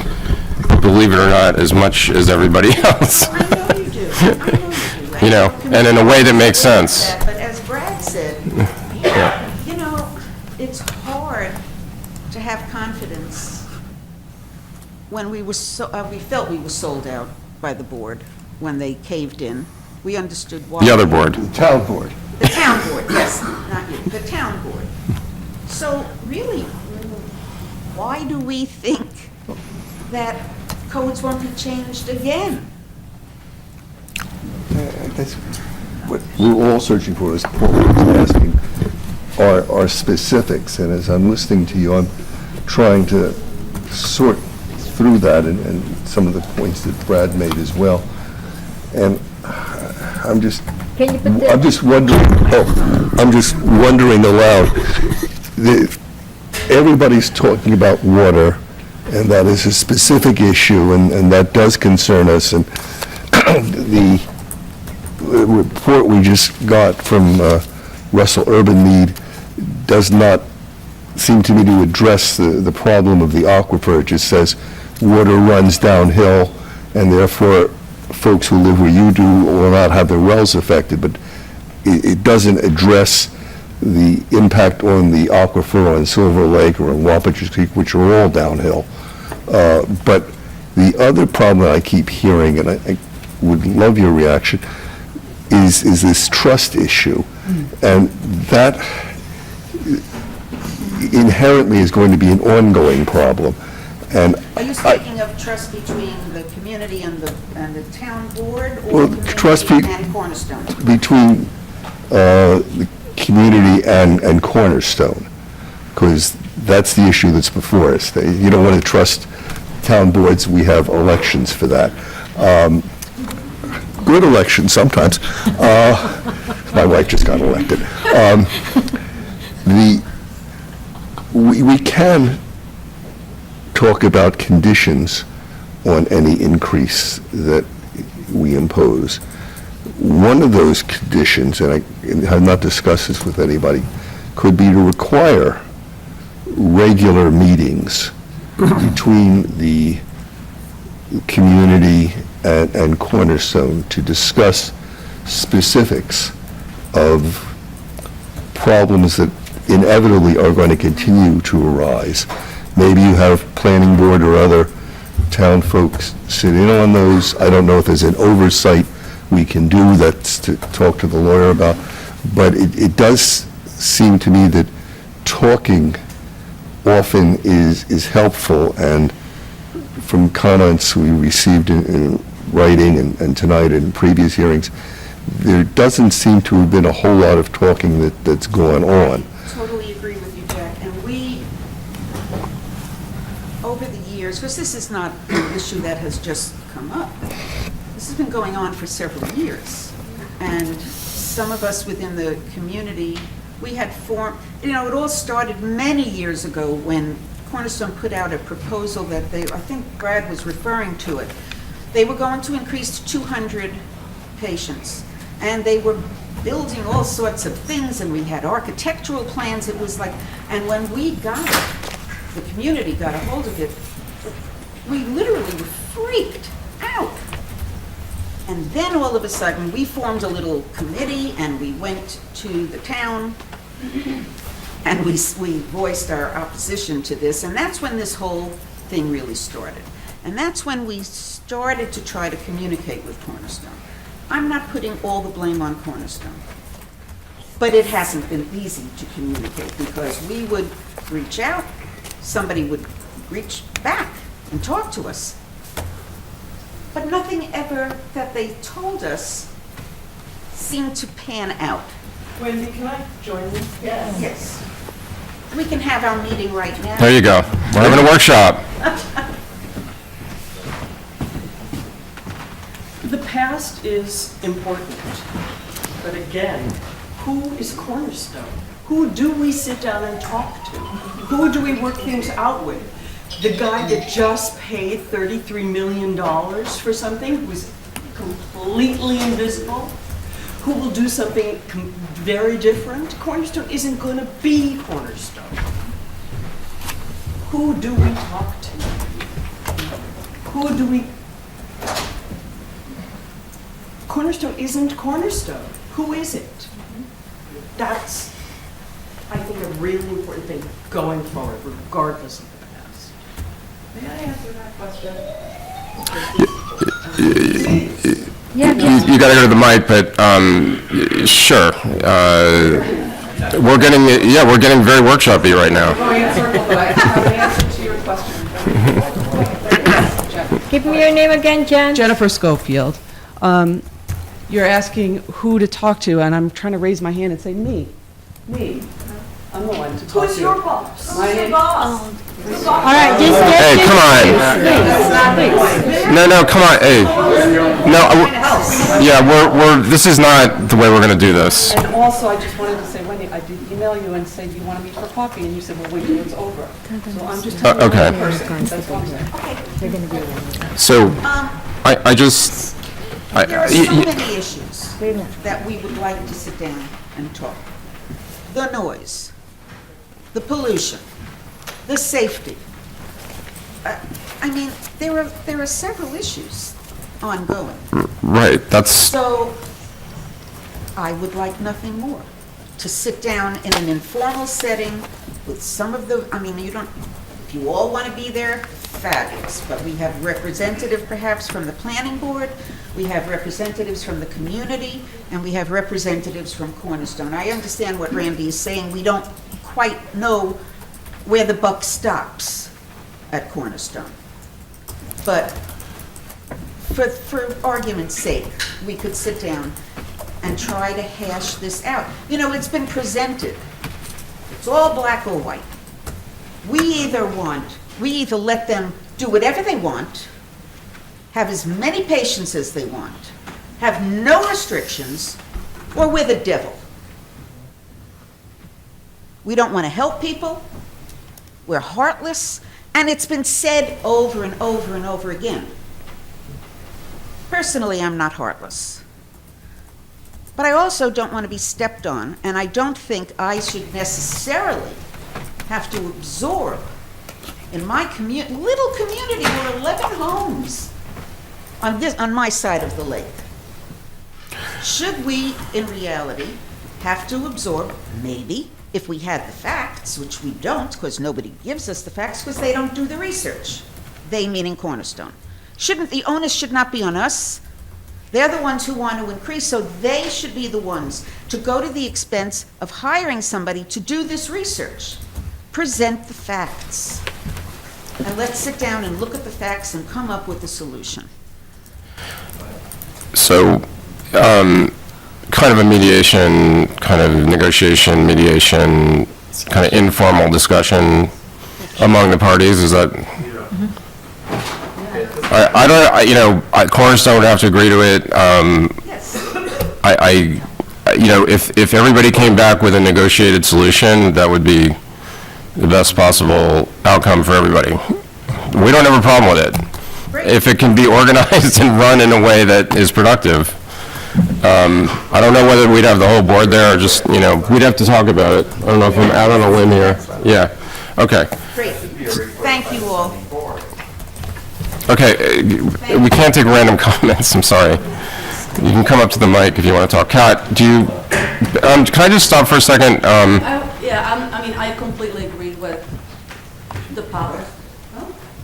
believe it or not, as much as everybody else. I know you do. I know you do. You know, and in a way that makes sense. But as Brad said, you know, it's hard to have confidence when we were we felt we were sold out by the board when they caved in. We understood why. The other board. The town board. The town board, yes, not you, the town board. So really, why do we think that codes won't be changed again? That's what we're all searching for, is Paul was asking, are specifics. And as I'm listening to you, I'm trying to sort through that and some of the points that Brad made as well. And I'm just wondering, I'm just wondering aloud. Everybody's talking about water, and that is a specific issue, and that does concern us. And the report we just got from Russell Urban does not seem to me to address the problem of the aquifer. It just says water runs downhill, and therefore folks who live where you do will not have their wells affected, but it doesn't address the impact on the aquifer on Silver Lake or on Wapaches Creek, which are all downhill. But the other problem that I keep hearing, and I would love your reaction, is this trust issue. And that inherently is going to be an ongoing problem. And Are you speaking of trust between the community and the town board, or Well, community trust and Cornerstone? between the community and Cornerstone, because that's the issue that's before us. You don't want to trust town boards. We have elections for that. Good elections sometimes. My wife just got elected. We can talk about conditions on any increase that we impose. One of those conditions, and I have not discussed this with anybody, could be to require regular meetings between the community and Cornerstone to discuss specifics of problems that inevitably are going to continue to arise. Maybe you have planning board or other town folks sit in on those. I don't know if there's an oversight we can do that's to talk to the lawyer about, but it does seem to me that talking often is helpful, and from comments we received in writing and tonight and previous hearings, there doesn't seem to have been a whole lot of talking that's gone on. Totally agree with you, Jack. And we, over the years, because this is not an issue that has just come up, this has been going on for several years. And some of us within the community, we had formed, it all started many years ago when Cornerstone put out a proposal that I think Brad was referring to it. They were going to increase to 200 patients, and they were building all sorts of things, and we had architectural plans. It was like, and when we got it, the community got a hold of it, we literally were freaked out. And then all of a sudden, we formed a little committee and we went to the town and we voiced our opposition to this. And that's when this whole thing really started. And that's when we started to try to communicate with Cornerstone. I'm not putting all the blame on Cornerstone, but it hasn't been easy to communicate because we would reach out, somebody would reach back and talk to us. But nothing ever that they told us seemed to pan out. Wendy, can I join you? Yes. Yes. We can have our meeting right now. There you go. We're having a workshop. The past is important, but again, who is Cornerstone? Who do we sit down and talk to? Who do we work things out with? The guy that just paid $33 million for something who's completely invisible? Who will do something very different? Cornerstone isn't going to be Cornerstone. Who do we talk to? Who do we... Cornerstone isn't Cornerstone. Who is it? That's, I think, a really important thing going forward, regardless of the past. May I answer that question? You got to go to the mic, but sure. We're getting very workshopy right now. Going in circles, but I have an answer to your question. Give me your name again, Jen. Jennifer Schofield. You're asking who to talk to, and I'm trying to raise my hand and say, me. I'm the one to talk to. Who's your boss? My name- boss? All right, just Hey, come on. No, come on. Hey. No, this is not the way we're going to do this. And also, I just wanted to say, Wendy, I did email you and say, do you want to meet for coffee? And you said, well, wait till it's over. So I'm just telling you Okay. one person. That's what I'm saying. So, I just... There are so many issues that we would like to sit down and talk. The noise, the pollution, the safety. I mean, there are several issues ongoing. Right, that's... So, I would like nothing more. To sit down in an informal setting with some of the, if you all want to be there, fabulous. But we have representative perhaps from the planning board, we have representatives from the community, and we have representatives from Cornerstone. I understand what Randy is saying. We don't quite know where the buck stops at Cornerstone. But for argument's sake, we could sit down and try to hash this out. You know, it's been presented. It's all black or white. We either let them do whatever they want, have as many patients as they want, have no restrictions, or we're the devil. We don't want to help people. We're heartless. And it's been said over and over and over again. Personally, I'm not heartless. But I also don't want to be stepped on, and I don't think I should necessarily have to absorb in my little community where 11 homes on my side of the lake. Should we, in reality, have to absorb, maybe, if we had the facts, which we don't, because nobody gives us the facts, because they don't do the research. They meaning Cornerstone. The onus should not be on us. They're the ones who want to increase, so they should be the ones to go to the expense of hiring somebody to do this research. Present the facts. And let's sit down and look at the facts and come up with a solution. So, kind of a mediation, kind of negotiation, mediation, kind of informal discussion among the parties, is that? Cornerstone would have to agree to it. If everybody came back with a negotiated solution, that would be the best possible outcome for everybody. We don't have a problem with it. If it can be organized and run in a way that is productive. I don't know whether we'd have the whole board there or just, we'd have to talk about it. I don't know if I'm out on a limb here. Yeah, okay. Great. Thank you all. Okay, we can't take random comments, I'm sorry. You can come up to the mic if you want to talk. Kat, do you, can I just stop for a second? I completely agree with the power.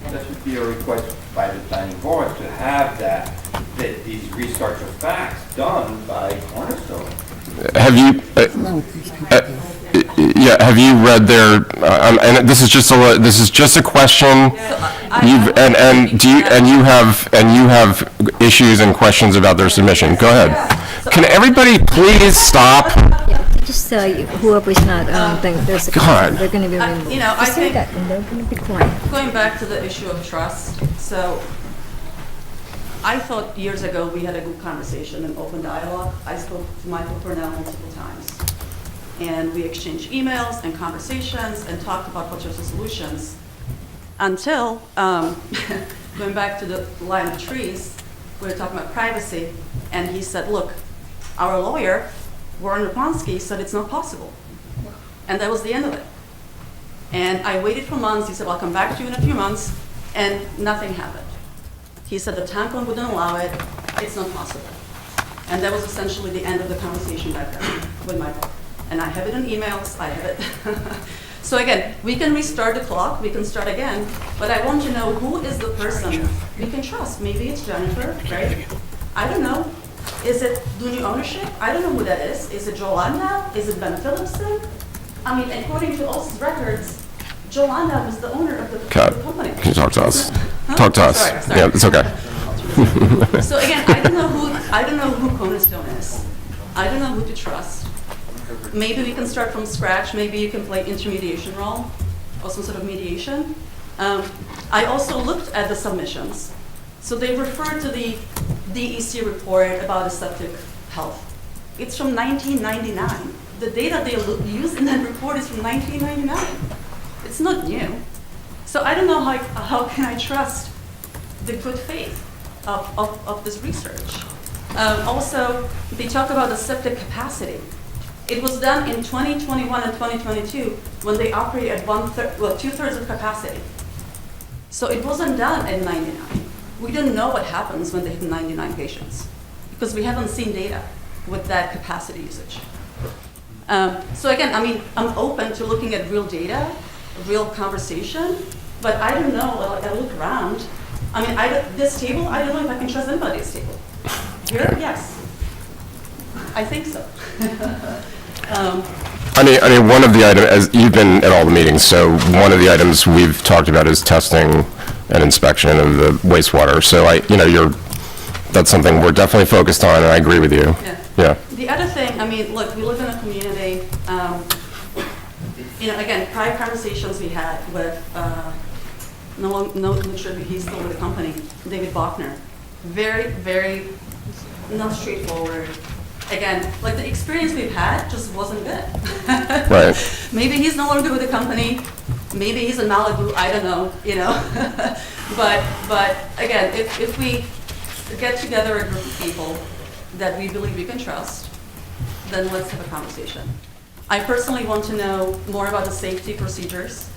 That should be a request by the planning board to have that these research of facts done by Cornerstone. Have you, have you read their, and this is just a question. You have issues and questions about their submission. Go ahead. Can everybody please stop? Just whoever is not, think there's a God. they're going to be removed. I Just say think that, and they're going to be quiet. going back to the issue of trust, so I thought years ago we had a good conversation and open dialogue. I spoke to Michael Purnell multiple times, and we exchanged emails and conversations and talked about potential solutions until, going back to the line of trees, we were talking about privacy, and he said, look, our lawyer, Warren Raponsky, said it's not possible. And that was the end of it. And I waited for months. He said, I'll come back to you in a few months, and nothing happened. He said the town code wouldn't allow it. It's not possible. And that was essentially the end of the conversation back then with Michael. And I have it in emails. I have it. So again, we can restart the clock. We can start again. But I want to know who is the person we can trust. Maybe it's Jennifer, right? I don't know. Is it Dunu Ownership? I don't know who that is. Is it Joe Landau? Is it Ben Phillipson? I mean, according to OSIS records, Joe Landau was the owner of the company. Can you talk to us? Huh? Talk to us. Sorry. Yeah, it's okay. So again, I don't know who Cornerstone is. I don't know who to trust. Maybe we can start from scratch. Maybe you can play intermediation role or some sort of mediation. I also looked at the submissions. So they refer to the DEC report about aseptic health. It's from 1999. The data they used in that report is from 1999. It's not new. So I don't know how can I trust the good faith of this research. Also, they talk about the septic capacity. It was done in 2021 and 2022 when they operated at 2/3 of capacity. So it wasn't done at 99. We don't know what happens when they have 99 patients because we haven't seen data with that capacity usage. So again, I mean, I'm open to looking at real data, real conversation, but I don't know, like I look around. I mean, this table, I don't know if I can trust anybody's table. Here, yes. I think so. I mean, one of the items, as you've been at all the meetings, so one of the items we've talked about is testing and inspection of the wastewater. So that's something we're definitely focused on, and I agree with you. Yeah. The other thing, I mean, look, we live in a community, again, prior conversations we had with, not sure he's still with the company, David Bachner. Very, very not straightforward. Again, like the experience we've had just wasn't good. Right. Maybe he's no longer with the company. Maybe he's in Malibu. I don't know. But again, if we get together a group of people that we believe we can trust, then let's have a conversation. I personally want to know more about the safety procedures.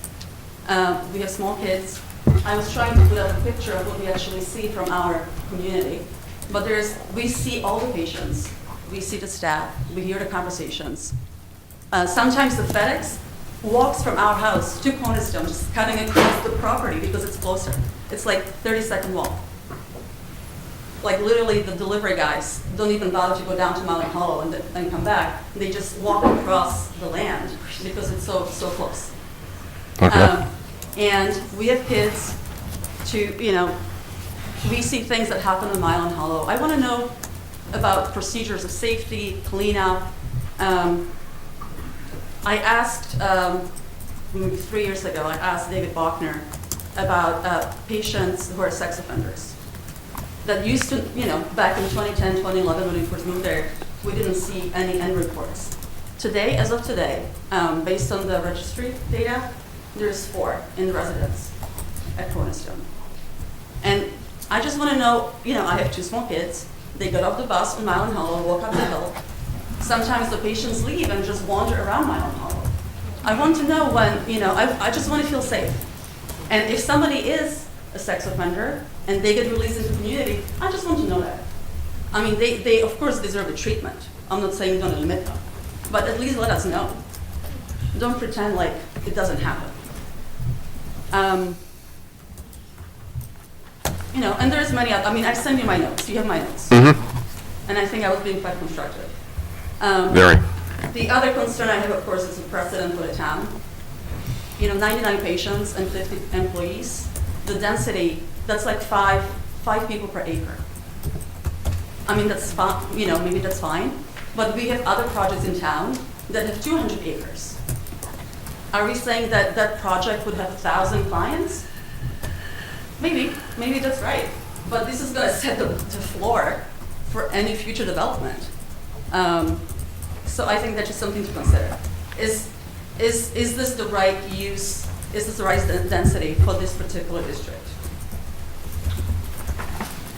We have small kids. I was trying to put up a picture of what we actually see from our community, but we see all the patients. We see the staff, we hear the conversations. Sometimes the FedEx walks from our house to Cornerstone, just cutting across the property because it's closer. It's like 30-second walk. Like literally the delivery guys don't even bother to go down to Mountain Hollow and come back. They just walk across the land because it's so close. Okay. And we have kids we see things that happen in Mountain Hollow. I want to know about procedures of safety, cleanup. I asked, maybe 3 years ago, I asked David Bachner about patients who are sex offenders. That used to, back in 2010, 2011, when we first moved there, we didn't see any end reports. Today, as of today, based on the registry data, there's 4 in the residence at Cornerstone. And I just want to know, I have 2 small kids. They get off the bus on Milan Hollow, walk up the hill. Sometimes the patients leave and just wander around Milan Hollow. I want to know when, I just want to feel safe. And if somebody is a sex offender and they get released into the community, I just want to know that. I mean, they of course deserve a treatment. I'm not saying don't admit them, but at least let us know. Don't pretend like it doesn't happen. You know, and there's many other, I mean, I sent you my notes. You have my notes. And I think I was being quite constructive. Very. The other concern I have, of course, is a precedent for the town. You know, 99 patients and 50 employees. The density, that's like five people per acre. I mean, that's fine, you know, maybe that's fine. But we have other projects in town that have 200 acres. Are we saying that that project would have 1,000 clients? Maybe that's right. But this is gonna set the floor for any future development. So I think that's just something to consider. Is this the right use? Is this the right density for this particular district?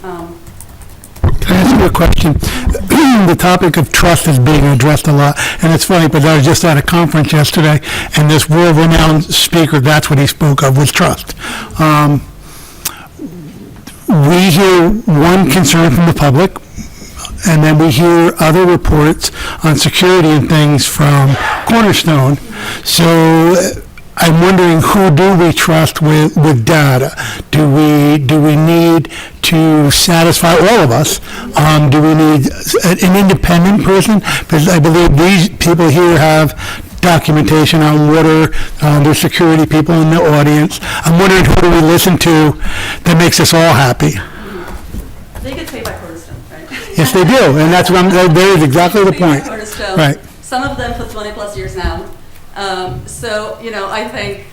Can I ask you a question? The topic of trust is being addressed a lot, and it's funny, but I was just at a conference yesterday, and this world-renowned speaker, that's what he spoke of, was trust. We hear one concern from the public, and then we hear other reports on security and things from Cornerstone. So I'm wondering, who do we trust with data? Do we need to satisfy all of us? Do we need an independent person? Because I believe these people here have documentation on water, there's security people in the audience. I'm wondering, who do we listen to that makes us all happy? They get paid by Cornerstone, right? Yes, they do, and that's what there is exactly the point. Right. Some of them for 20 plus years now. So, you know, I think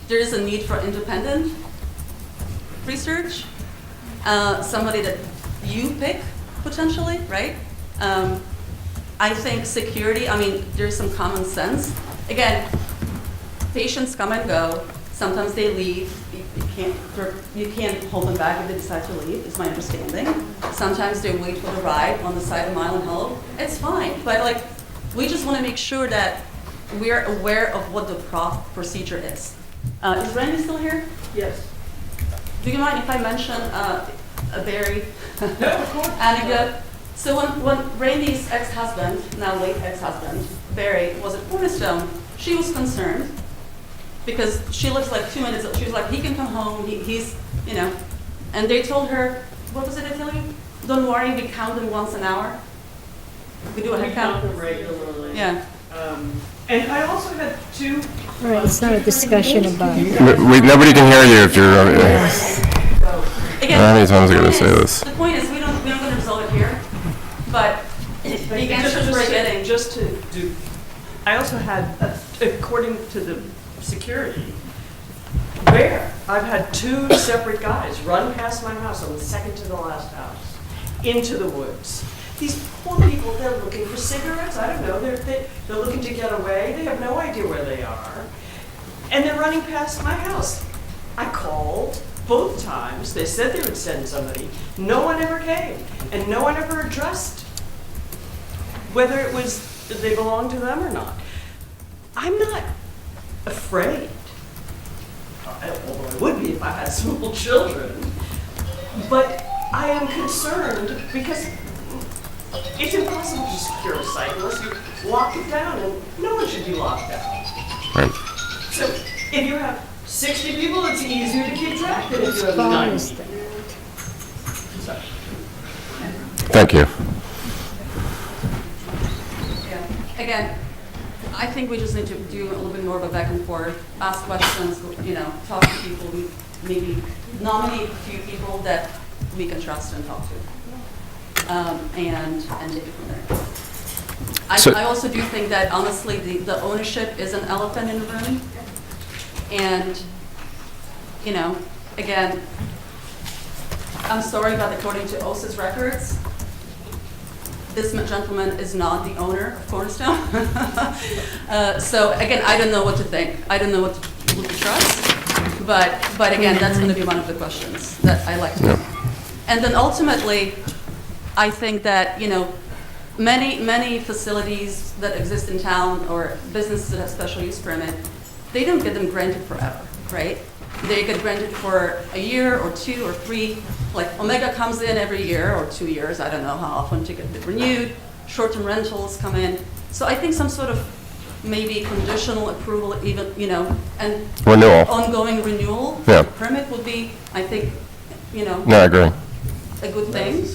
there is a need for independent research. Somebody that you pick, potentially, right? I think security, I mean, there's some common sense. Again, patients come and go. Sometimes they leave. You can't hold them back if they decide to leave, is my understanding. Sometimes they wait for the ride on the side of Mile and Hill. It's fine, but like, we just want to make sure that we're aware of what the procedure is. Is Randy still here? Yes. Do you mind if I mention a very anecdote? So when Randy's ex-husband, now late ex-husband, Barry, was at Cornerstone, she was concerned because she lives like 2 minutes, she was like, he can come home, he's, you know, and they told her, what was it I tell you? Don't worry, we count them once an hour. We do a head count. them regularly. Yeah. And I also had two. Right, it's not a discussion about. Nobody can hear you if you're, how many times am I gonna say this? The point is, we're not gonna resolve it here, but the answers we're getting. Just to do, I also had, according to the security, I've had two separate guys run past my house on the second to the last house, into the woods. These poor people, they're looking for cigarettes, I don't know, they're looking to get away, they have no idea where they are, and they're running past my house. I called both times, they said they would send somebody, no one ever came, and no one ever addressed whether it was, they belonged to them or not. I'm not afraid, although I would be if I had small children, but I am concerned because it's impossible to secure a site unless you lock it down, and no one should be locked down. Right. So if you have 60 people, it's easier to keep track than if you have 90. Sorry. Thank you. Yeah. Again, I think we just need to do a little bit more of a back and forth, ask questions, you know, talk to people, maybe nominate a few people that we can trust and talk to. And take it from there. I also do think that, honestly, the ownership is an elephant in the room. And, you know, again, I'm sorry, but according to OSIS records, this gentleman is not the owner of Cornerstone. So, again, I don't know what to think. I don't know what to trust. But again, that's going to be one of the questions that I like to know. And then ultimately, I think that, you know, many facilities that exist in town or businesses that have special use permit, they don't get them granted forever. right? They get rented for a year or 2 or 3. Like Omega comes in every year or 2 years, I don't know how often to get it renewed. Short-term rentals come in. So I think some sort of maybe conditional approval, even, you know, and Renewal. ongoing renewal. Yeah. Permit would be, I think, you know, No, I agree. a good thing.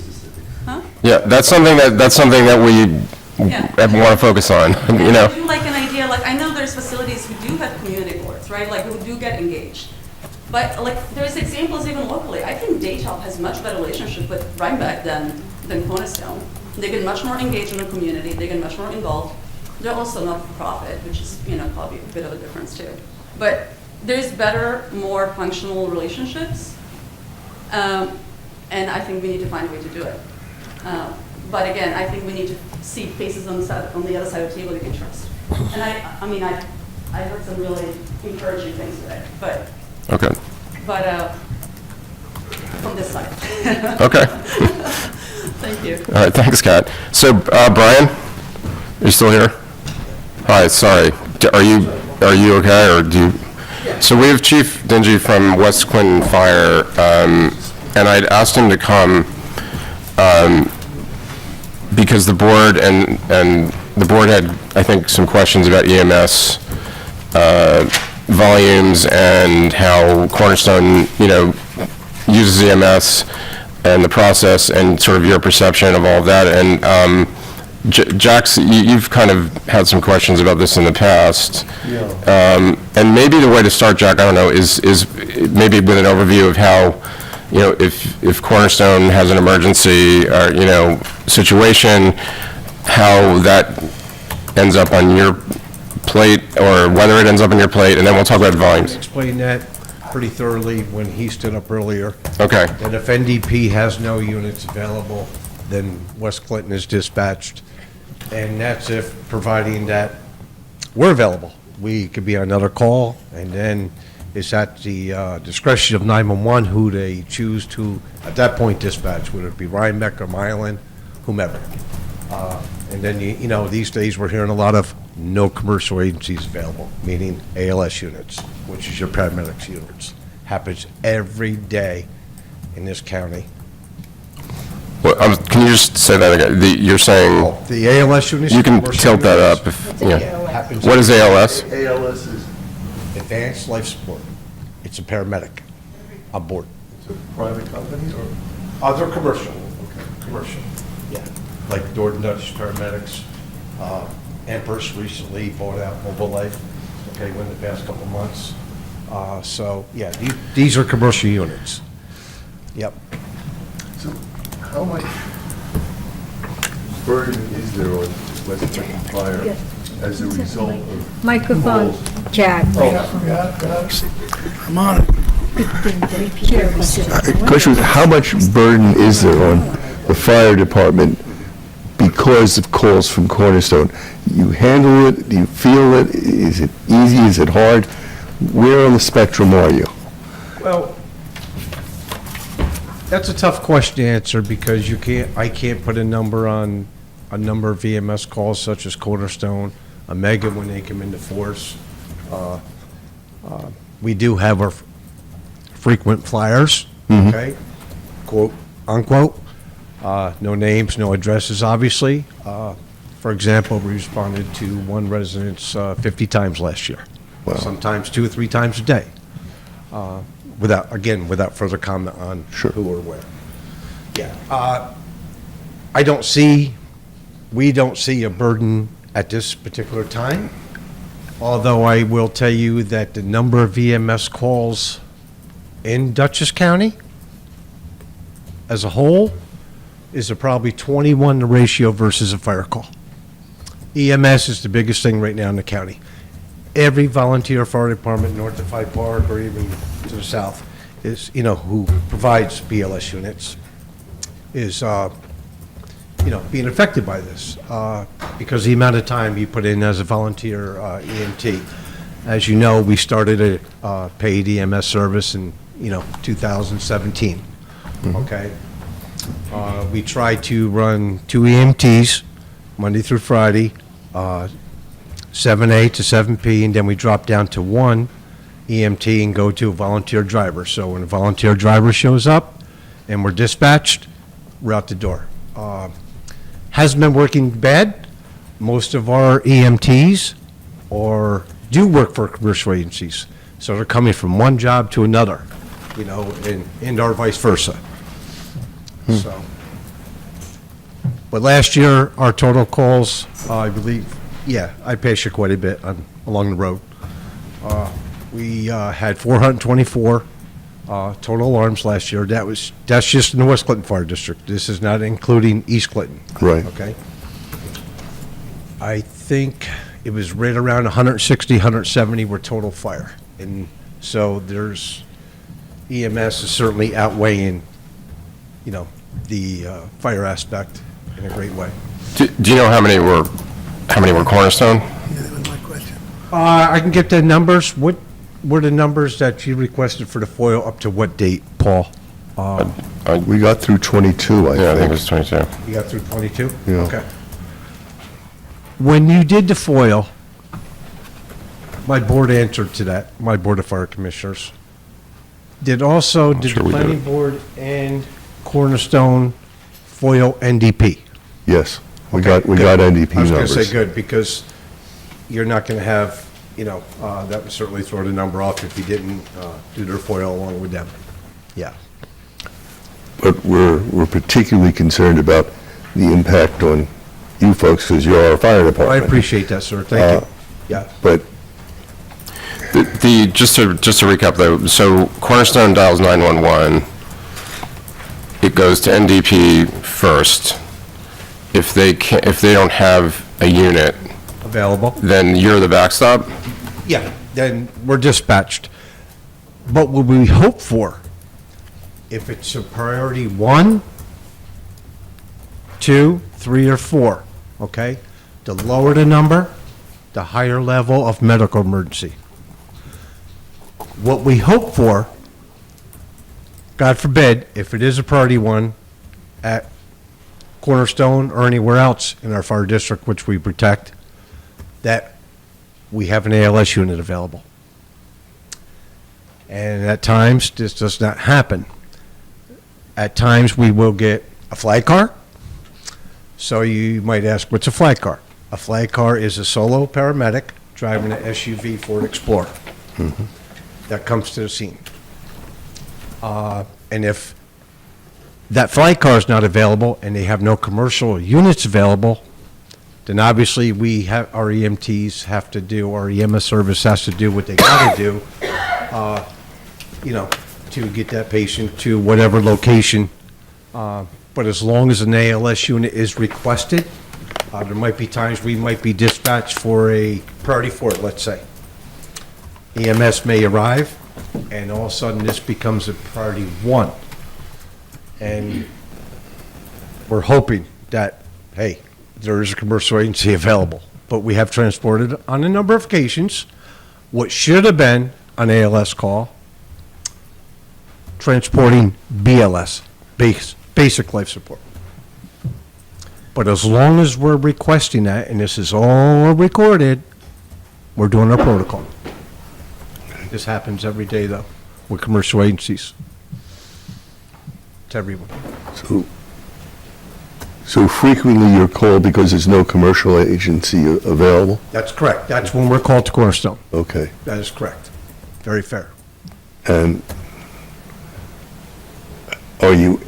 Huh? Yeah, that's something that we Yeah. want to focus on, you know. I do like an idea, like, I know there's facilities who do have community boards, right, like, who do get engaged. But, like, there's examples even locally. I think Daytop has much better relationship with Rhinebeck than Cornerstone. They get much more engaged in the community, they get much more involved. They're also not for profit, which is, you know, probably a bit of a difference too. But there's better, more functional relationships. And I think we need to find a way to do it. But again, I think we need to see faces on the other side of the table you can trust. And I mean, I heard some really encouraging things today, but Okay. from this side. Okay. Thank you. All right, thanks, Kat. So, Brian, are you still here? Hi, sorry. Are you okay, or do you? So we have Chief Dingy from West Clinton Fire, and I'd asked him to come because the board and the board had, I think, some questions about EMS volumes and how Cornerstone, you know, uses EMS and the process and sort of your perception of all of that. And Jax, you've kind of had some questions about this in the past. Yeah. And maybe the way to start, Jack, I don't know, is maybe with an overview of how, you know, if Cornerstone has an emergency or, you know, situation, how that ends up on your plate, or whether it ends up on your plate, and then we'll talk about volumes. Explained that pretty thoroughly when he stood up earlier. Okay. That if NDP has no units available, then West Clinton is dispatched. And that's if, providing that we're available. We could be on another call, and then it's at the discretion of 911 who they choose to, at that point, dispatch, whether it be Rhinebeck or Mylan, whomever. And then, you know, these days we're hearing a lot of no commercial agencies available, meaning ALS units, which is your paramedics units. Happens every day in this county. Well, can you just say that again? You're saying... The ALS units... You can tilt that up if, yeah. Happens What is ALS? ALS is Advanced Life Support. It's a paramedic on board. It's a private company, or? They're commercial. Okay. Commercial, yeah. Like Door and Dutch paramedics. Empress recently bought out Mobile Life, okay, within the past couple months. So, yeah, these are commercial units. Yep. So how much burden is there on West Clinton Fire as a result of Microphone, calls? Jack. I'm on it. Question is, how much burden is there on the fire department because of calls from Cornerstone? You handle it? Do you feel it? Is it easy? Is it hard? Where on the spectrum are you? Well, that's a tough question to answer because I can't put a number on a number of VMS calls such as Cornerstone, Omega when they come into force. We do have our frequent flyers, okay, quote, unquote. No names, no addresses, obviously. For example, we responded to one residence 50 times last year. Wow. Sometimes 2 or 3 times a day. Without further comment on who or where. Yeah. We don't see a burden at this particular time. Although I will tell you that the number of VMS calls in Dutchess County as a whole is probably 21 ratio versus a fire call. EMS is the biggest thing right now in the county. Every volunteer fire department north of Hyde Park or even to the south is, you know, who provides BLS units is, you know, being affected by this because the amount of time you put in as a volunteer EMT. As you know, we started a paid EMS service in, you know, 2017, okay? We try to run 2 EMTs Monday through Friday, 7A to 7P, and then we drop down to 1 EMT and go to a volunteer driver. So when a volunteer driver shows up and we're dispatched, we're out the door. Hasn't been working bad. Most of our EMTs do work for commercial agencies. So they're coming from one job to another, you know, and or vice versa. So, but last year, our total calls, I believe, I pass you quite a bit along the road. We had 424 total alarms last year. That's just in the West Clinton Fire District. This is not including East Clinton. Right. Okay. I think it was right around 160, 170 were total fire. And so there's, EMS is certainly outweighing, you know, the fire aspect in a great way. Do you know how many were Cornerstone? I can get the numbers. What were the numbers that you requested for the FOIL up to what date, Paul? We got through 22, I think. Yeah, I think it was 22. You got through 22? Yeah. Okay. When you did the FOIL, my board answered to that, my Board of Fire Commissioners. Did sure the we did. Planning Board and Cornerstone FOIL NDP? Yes, we Okay, got good. NDP I was numbers. going to say good, because you're not going to have, you know, that would certainly throw the number off if you didn't do their FOIL along with them. Yeah. But we're particularly concerned about the impact on you folks, because you're our fire I department. appreciate that, sir. Thank you. Yeah. But Just to recap though, so Cornerstone dials 911. It goes to NDP first. If they don't have a unit Available. then you're the backstop? Yeah, then we're dispatched. But what we hope for, if it's a priority 1, 2, 3, or 4, okay? The lower the number, the higher level of medical emergency. What we hope for, God forbid, if it is a priority 1 at Cornerstone or anywhere else in our fire district, which we protect, that we have an ALS unit available. And at times, this does not happen. At times, we will get a flag car. So you might ask, what's a flag car? A flag car is a solo paramedic driving an SUV Ford Explorer that comes to the scene. And if that flag car is not available and they have no commercial units available, then obviously we have, our EMTs have to do, our EMS service has to do what they gotta do, you know, to get that patient to whatever location. But as long as an ALS unit is requested, there might be times we might be dispatched for a priority 4, let's say. EMS may arrive, and all of a sudden this becomes a priority 1. And we're hoping that, hey, there is a commercial agency available. But we have transported on a number of occasions what should have been an ALS call, transporting BLS, basic life support. But as long as we're requesting that, and this is all recorded, we're doing our protocol. This happens every day, though, with commercial agencies. To everyone. So frequently you're called because there's no commercial agency available? That's correct. That's when we're called to Cornerstone. Okay. That is correct. Very fair. And are you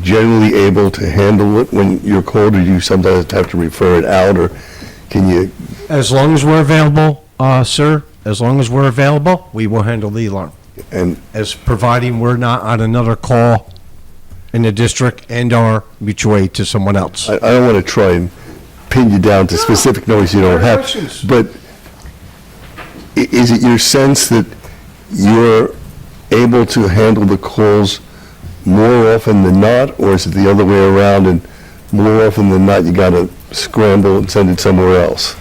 generally able to handle it when you're called, or do you sometimes have to refer it out, or can you? As long as we're available, sir, as long as we're available, we will handle the alarm. And as providing we're not on another call in the district and or mutual aid to someone else. I don't want to try and pin you down to specific numbers you don't have, but is it your sense that you're able to handle the calls more often than not, or is it the other way around, and more often than not you got to scramble and send it somewhere else?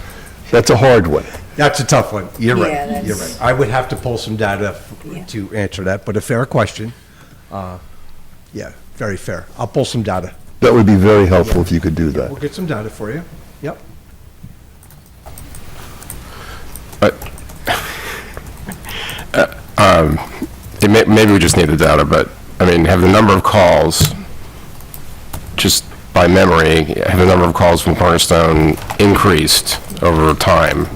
That's a hard one. That's a tough one. You're Yeah, right. You're right. I would have to pull some data to answer that, but a fair question. Yeah, very fair. I'll pull some data. That would be very helpful if you could do that. We'll get some data for you. Yep. maybe we just need the data, but, I mean, have the number of calls, just by memory, have the number of calls from Cornerstone increased over time?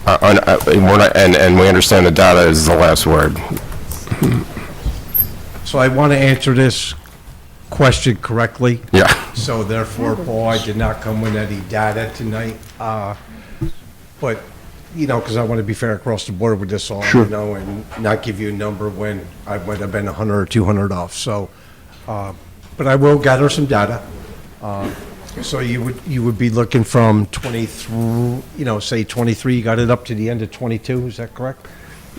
And we understand the data is the last word. So I want to answer this question correctly. Yeah. So therefore, Paul, I did not come with any data tonight. But, you know, because I want to be fair across the board with this all, Sure. you know, and not give you a number when I might have been 100 or 200 off. So, but I will gather some data. So you would be looking from 23, you know, say 23, you got it up to the end of 22, is that correct?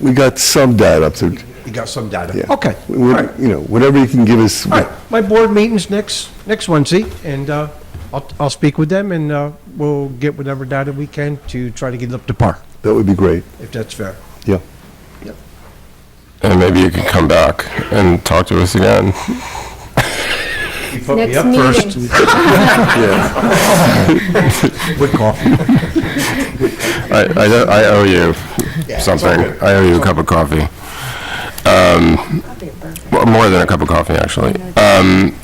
We got some data up to, You got some data? yeah. Okay. You know, whatever you can give us. All right, my board meeting's next Wednesday, and I'll speak with them, and we'll get whatever data we can to try to get it up to par, That would be great, if that's fair. yeah. And maybe you can come back and talk to us again. You put me Next up meeting. first. Good call. I owe you something. I owe you a cup of coffee. Well, more than a cup of coffee, actually.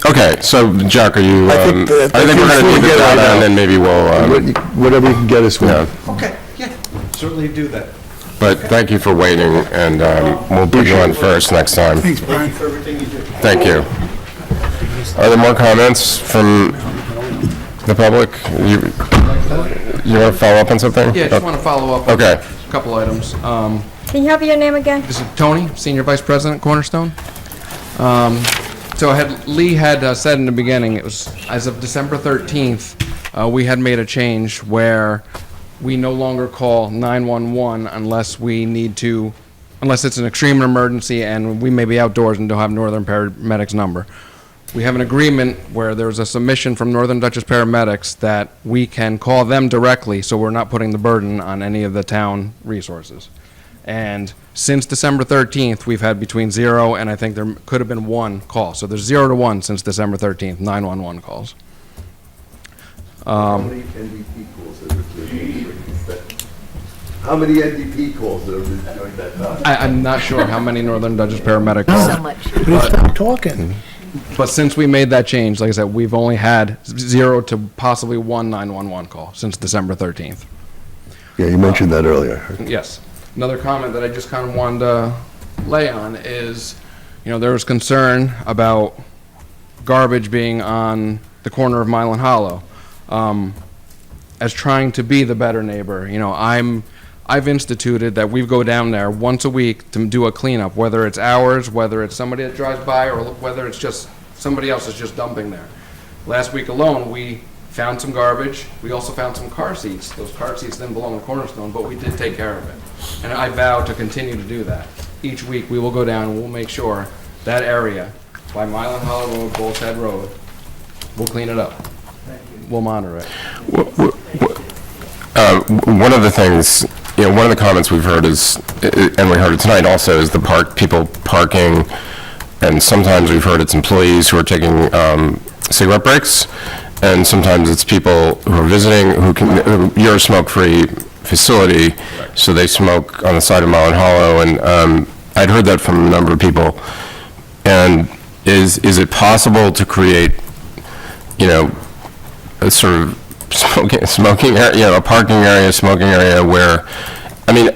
Okay, so Jack, are you, I think we're going to need the data, and then maybe we'll, Whatever you can get us with. yeah. Okay, yeah, certainly do that. But thank you for waiting, and we'll put you on first next time. Thanks, Brian. Thank you. Are there more comments from the public? You want to follow up on something? Yeah, I just want to follow up on Okay. a couple items. Can you have your name again? This is Tony, Senior Vice President, Cornerstone. So Lee had said in the beginning, it was as of December 13th, we had made a change where we no longer call 911 unless we need to, unless it's an extreme emergency and we may be outdoors and don't have Northern Paramedics number. We have an agreement where there's a submission from Northern Dutchess Paramedics that we can call them directly, so we're not putting the burden on any of the town resources. And since December 13th, we've had between 0 and I think there could have been 1 call. So there's 0 to 1 since December 13th, 911 calls. How many NDP calls have there been? How many NDP calls have there been during that time? I'm not sure how many Northern Dutchess Paramedic calls. So much. Please stop talking. But since we made that change, like I said, we've only had 0 to possibly 1 911 call since December 13th. Yeah, you mentioned that earlier. Yes. Another comment that I just kind of wanted to lay on is, you know, there was concern about garbage being on the corner of Mile and Hollow. As trying to be the better neighbor, you know, I've instituted that we go down there once a week to do a cleanup, whether it's ours, whether it's somebody that drives by, or whether it's just somebody else is just dumping there. Last week alone, we found some garbage. We also found some car seats. Those car seats didn't belong to Cornerstone, but we did take care of it. And I vow to continue to do that. Each week, we will go down and we'll make sure that area by Mile and Hollow Road, Bull's Head Road, we'll clean it up. We'll monitor it. One of the things, you know, one of the comments we've heard is, and we heard it tonight also, is the people parking, and sometimes we've heard it's employees who are taking cigarette breaks, and sometimes it's people who are visiting you're a smoke-free facility, so they smoke on the side of Mile and Hollow, and I'd heard that from a number of people. And is it possible to create, you know, a sort of smoking area, you know, a parking area, smoking area where, I mean,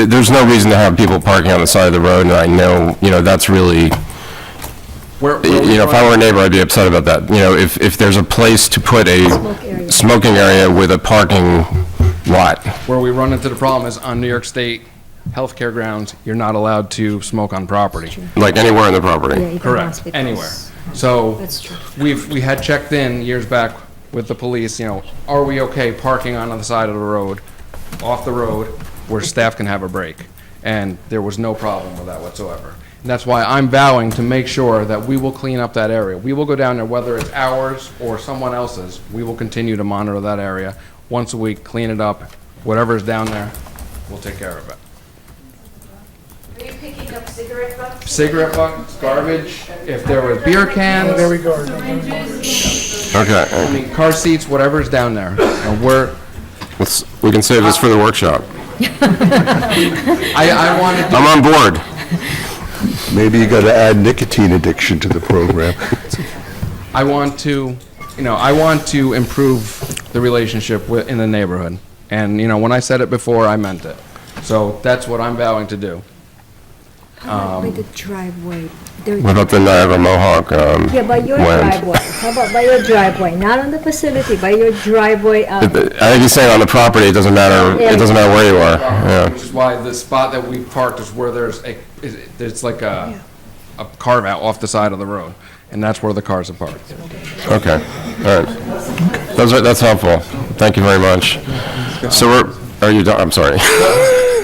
there's no reason to have people parking on the side of the road, and I know, you know, that's really, you know, if I were a neighbor, I'd be upset about that. You know, if there's a place to put a smoking area with a parking lot. Where we run into the problem is on New York State healthcare grounds, you're not allowed to smoke on property. Like anywhere on the property? Yeah, even Correct, hospitals. anywhere. So That's true. we had checked in years back with the police, you know, are we okay parking on the side of the road, off the road, where staff can have a break? And there was no problem with that whatsoever. And that's why I'm vowing to make sure that we will clean up that area. We will go down there, whether it's ours or someone else's, we will continue to monitor that area once a week, clean it up, whatever is down there, we'll take care of it. Are you picking up cigarette butts? Cigarette butts, garbage, if there was beer cans. There we go. Okay. I mean, car seats, whatever's down there. And We can save this for the workshop. I wanted to. I'm on board. Maybe you got to add nicotine addiction to the program. I want to, I want to improve the relationship in the neighborhood. And, when I said it before, I meant it. So that's what I'm vowing to do. How about by the driveway? What about the Niagara Mohawk? Yeah, by your land? driveway. How about by your driveway? Not on the facility, by your driveway. I think he's saying on the property, it doesn't matter, it doesn't matter where you are, yeah. Which is why the spot that we parked is where there's like a carve out off the side of the road. And that's where the cars are parked. Okay, all right. That's helpful. Thank you very much. So are you done? I'm sorry.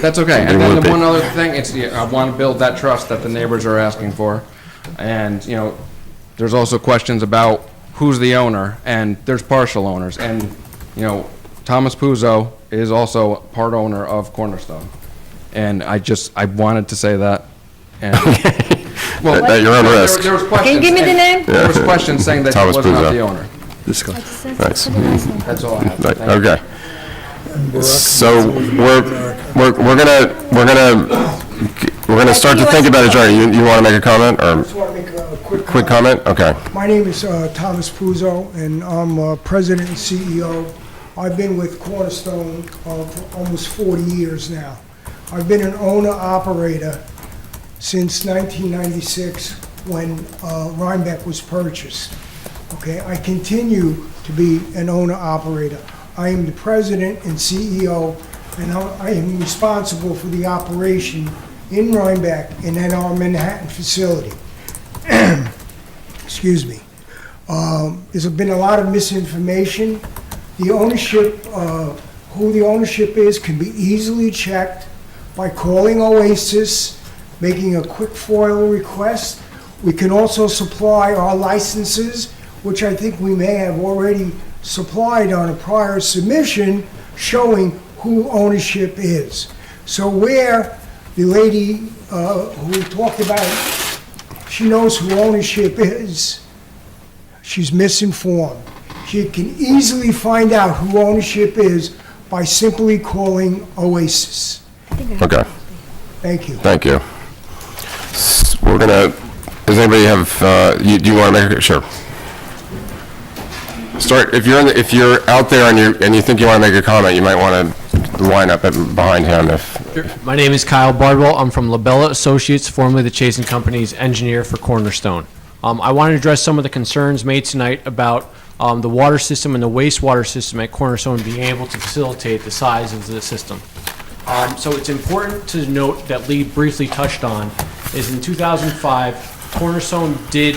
That's okay. And then the one other thing, I want to build that trust that the neighbors are asking for. And, there's also questions about who's the owner, and there's partial owners. And, Thomas Puzo is also part owner of Cornerstone. And I wanted to say that. And well, at your own risk. There was questions. Can you give me the name? There was questions saying that he Thomas was not Puzo. the owner. This guy. Nice. That's all I have. Thank you. Okay. So we're gonna start to think about it, Jerry. You want to make a comment or just want to make a quick comment? Okay. My name is Thomas Puzo, and I'm President and CEO. I've been with Cornerstone for almost 40 years now. I've been an owner-operator since 1996 when Rhinebeck was purchased. Okay, I continue to be an owner-operator. I am the President and CEO, and I am responsible for the operation in Rhinebeck and at our Manhattan facility. Excuse me. There's been a lot of misinformation. The ownership, who the ownership is, can be easily checked by calling Oasis, making a quick FOIL request. We can also supply our licenses, which I think we may have already supplied on a prior submission, showing who ownership is. So where the lady who talked about it, she knows who ownership is, she's misinformed. She can easily find out who ownership is by simply calling Oasis. Okay. Thank you. Thank you. We're gonna. Does anybody have? Do you want to make a sure? Start if you're out there and you think you want to make a comment, you might want to line up behind him. If My name is Kyle Bardwell. I'm from Labella Associates, formerly the Chasen Company's engineer for Cornerstone. I want to address some of the concerns made tonight about the water system and the wastewater system at Cornerstone being able to facilitate the size of the system. So it's important to note that Lee briefly touched on is in 2005, Cornerstone did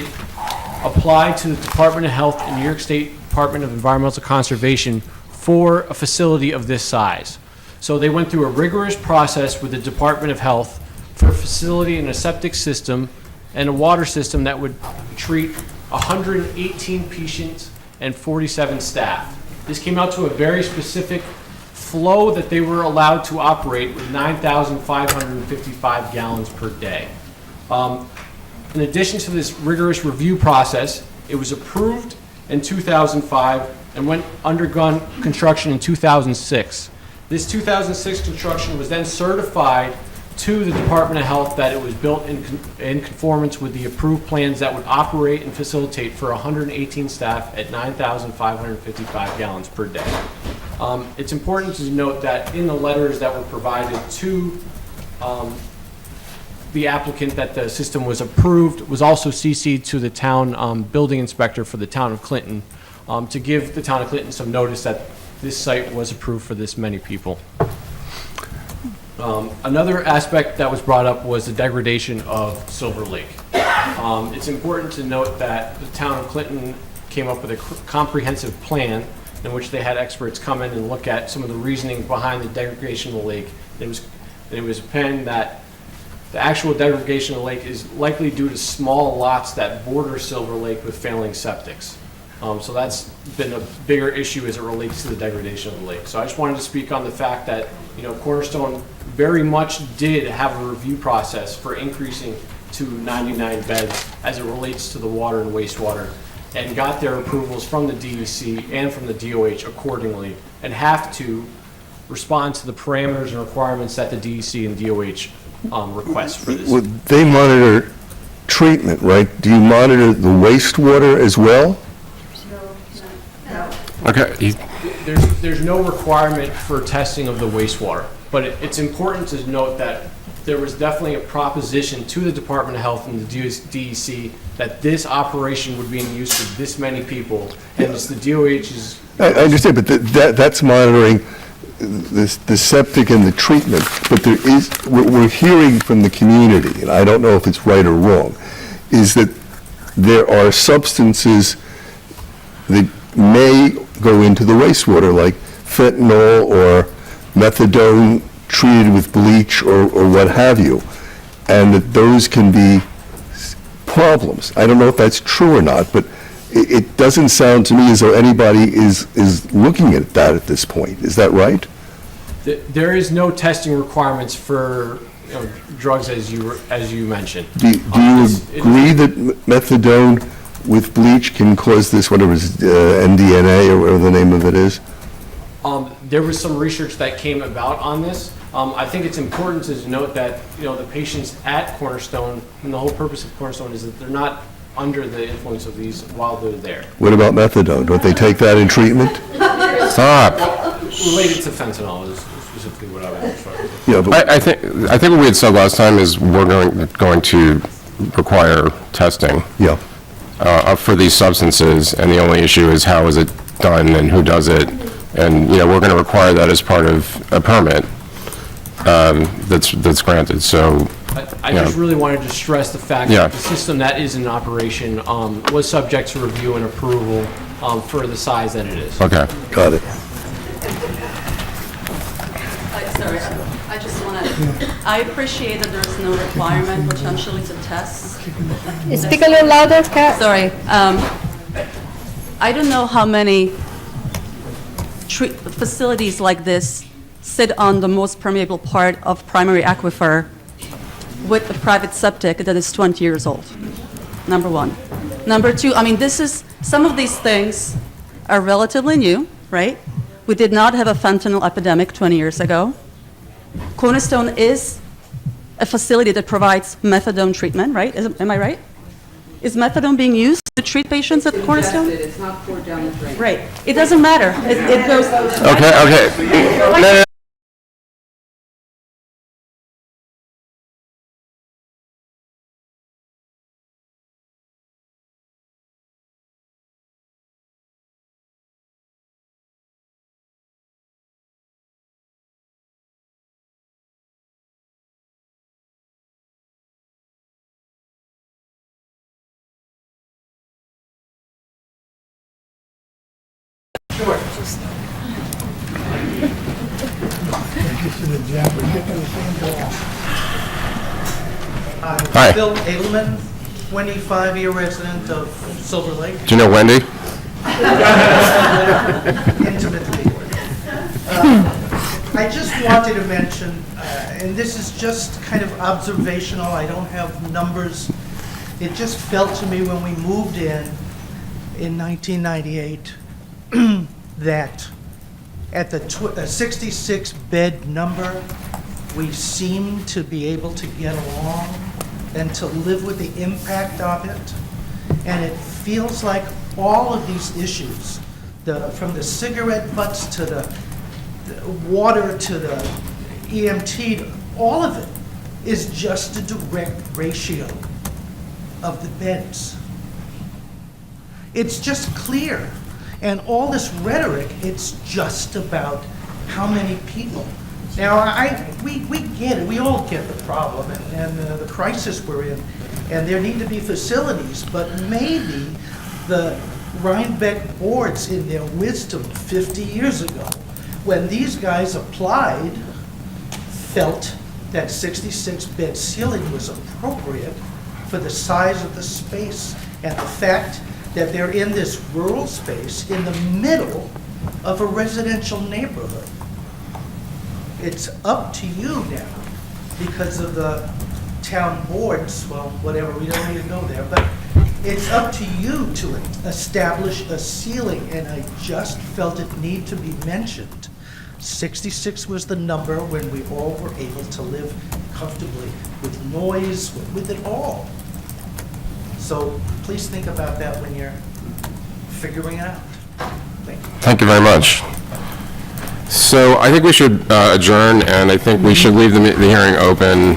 apply to the Department of Health and New York State Department of Environmental Conservation for a facility of this size. So they went through a rigorous process with the Department of Health for a facility and a septic system and a water system that would treat 118 patients and 47 staff. This came out to a very specific flow that they were allowed to operate with 9,555 gallons per day. In addition to this rigorous review process, it was approved in 2005 and undergone construction in 2006. This 2006 construction was then certified to the Department of Health that it was built in conformance with the approved plans that would operate and facilitate for 118 staff at 9,555 gallons per day. It's important to note that in the letters that were provided to the applicant that the system was approved was also CC'd to the town building inspector for the town of Clinton to give the town of Clinton some notice that this site was approved for this many people. Another aspect that was brought up was the degradation of Silver Lake. It's important to note that the town of Clinton came up with a comprehensive plan in which they had experts come in and look at some of the reasoning behind the degradation of the lake. It was penned that the actual degradation of the lake is likely due to small lots that border Silver Lake with failing septics. So that's been a bigger issue as it relates to the degradation of the lake. So I just wanted to speak on the fact that, Cornerstone very much did have a review process for increasing to 99 beds as it relates to the water and wastewater, and got their approvals from the DEC and from the DOH accordingly, and have to respond to the parameters and requirements that the DEC and DOH request for this. Well, they monitor treatment, right? Do you monitor the wastewater as well? Okay, There's no requirement for testing of the wastewater, but it's important to note that there was definitely a proposition to the Department of Health and the DEC that this operation would be in use for this many people, and it's the DOH's. I understand, but that's monitoring the septic and the treatment. But there is, what we're hearing from the community, and I don't know if it's right or wrong, is that there are substances that may go into the wastewater, like fentanyl or methadone treated with bleach or what have you, and that those can be problems. I don't know if that's true or not, but it doesn't sound to me as though anybody is looking at that at this point. Is that right? There is no testing requirements for drugs as you mentioned. Do you agree that methadone with bleach can cause this, whatever it is, MDMA or whatever the name of it is? There was some research that came about on this. I think it's important to note that the patients at Cornerstone, and the whole purpose of Cornerstone is that they're not under the influence of these while they're there. What about methadone? Don't they take that in treatment? Stop. Related to fentanyl is specifically what I was referring to. Yeah, but I think what we had said last time is we're going to require testing. Yeah. For these substances, and the only issue is how is it done and who does it, and we're going to require that as part of a permit that's granted. So I just really wanted to stress the fact that the system that is in operation was subject to review and approval for the size that it is. Okay. Got it. Sorry, I just want to, I appreciate that there's no requirement potentially to test. Speak a little louder, Kat. Sorry. I don't know how many facilities like this sit on the most permeable part of primary aquifer with a private septic that is 20 years old, number one. Number two, I mean, some of these things are relatively new, right? We did not have a fentanyl epidemic 20 years ago. Cornerstone is a facility that provides methadone treatment, right? Am I right? Is methadone being used to treat patients at Cornerstone? It's not poured down the drain. Right. It doesn't matter. It goes. Okay. No. Sure. Hi. Bill Edelman, 25-year resident of Silver Lake. Do you know Wendy? Intimately. I just wanted to mention, and this is just kind of observational, I don't have numbers. It just felt to me when we moved in 1998, that at the 66-bed number, we seem to be able to get along and to live with the impact of it. And it feels like all of these issues, from the cigarette butts to the water to the EMT, all of it is just a direct ratio of the beds. It's just clear. And all this rhetoric, it's just about how many people. Now, we get it, we all get the problem and the crisis we're in, and there need to be facilities, but maybe the Rhinebeck boards in their wisdom 50 years ago, when these guys applied, felt that 66-bed ceiling was appropriate for the size of the space and the fact that they're in this rural space in the middle of a residential neighborhood. It's up to you now, because of the town boards, well, whatever, we don't need to go there, but it's up to you to establish a ceiling, and I just felt it need to be mentioned. 66 was the number when we all were able to live comfortably with noise, with it all. So please think about that when you're figuring it out. Thank you. Thank you very much. So I think we should adjourn, and I think we should leave the hearing open.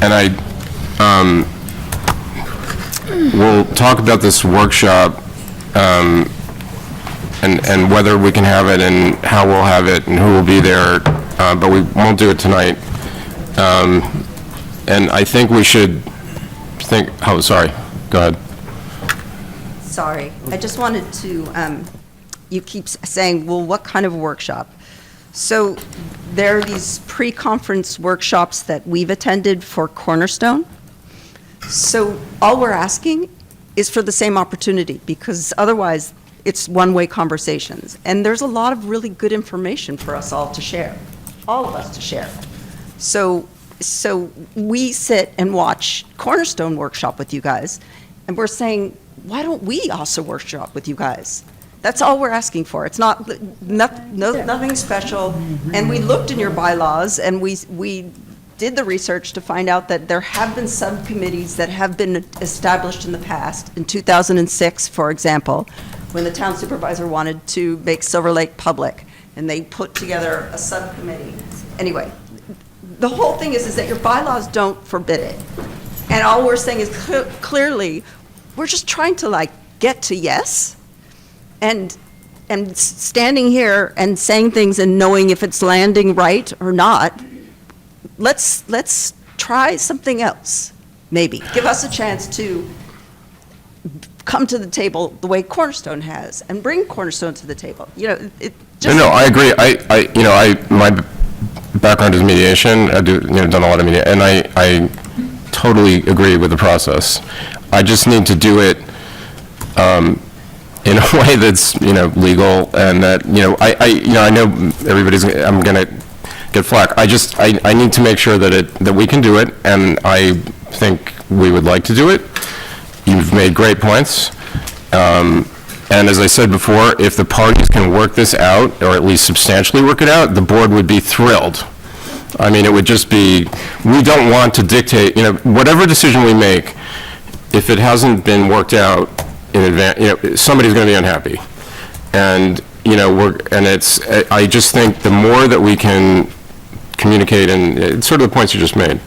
And we'll talk about this workshop and whether we can have it and how we'll have it and who will be there, but we won't do it tonight. And I think we should think, oh, sorry, go ahead. Sorry, I just wanted to, you keep saying, well, what kind of workshop? So there are these pre-conference workshops that we've attended for Cornerstone. So all we're asking is for the same opportunity, because otherwise it's one-way conversations. And there's a lot of really good information for us all to share, all of us to share. So we sit and watch Cornerstone workshop with you guys, and we're saying, why don't we also workshop with you guys? That's all we're asking for. It's nothing special. And we looked in your bylaws, and we did the research to find out that there have been subcommittees that have been established in the past. In 2006, for example, when the town supervisor wanted to make Silver Lake public, and they put together a subcommittee. Anyway, the whole thing is that your bylaws don't forbid it. And all we're saying is clearly, we're just trying to get to yes, and standing here and saying things and knowing if it's landing right or not. Let's try something else, maybe. Give us a chance to come to the table the way Cornerstone has, and bring Cornerstone to the table. No, I agree. My background is mediation. I done a lot of media, and I totally agree with the process. I just need to do it in a way that's legal, and that I know everybody's. I'm gonna get flack. I need to make sure that we can do it, and I think we would like to do it. You've made great points. And as I said before, if the parties can work this out, or at least substantially work it out, the board would be thrilled. I mean, it would just be, we don't want to dictate, whatever decision we make, if it hasn't been worked out in advance, somebody's going to be unhappy. And, I just think the more that we can communicate, and it's sort of the points you just made.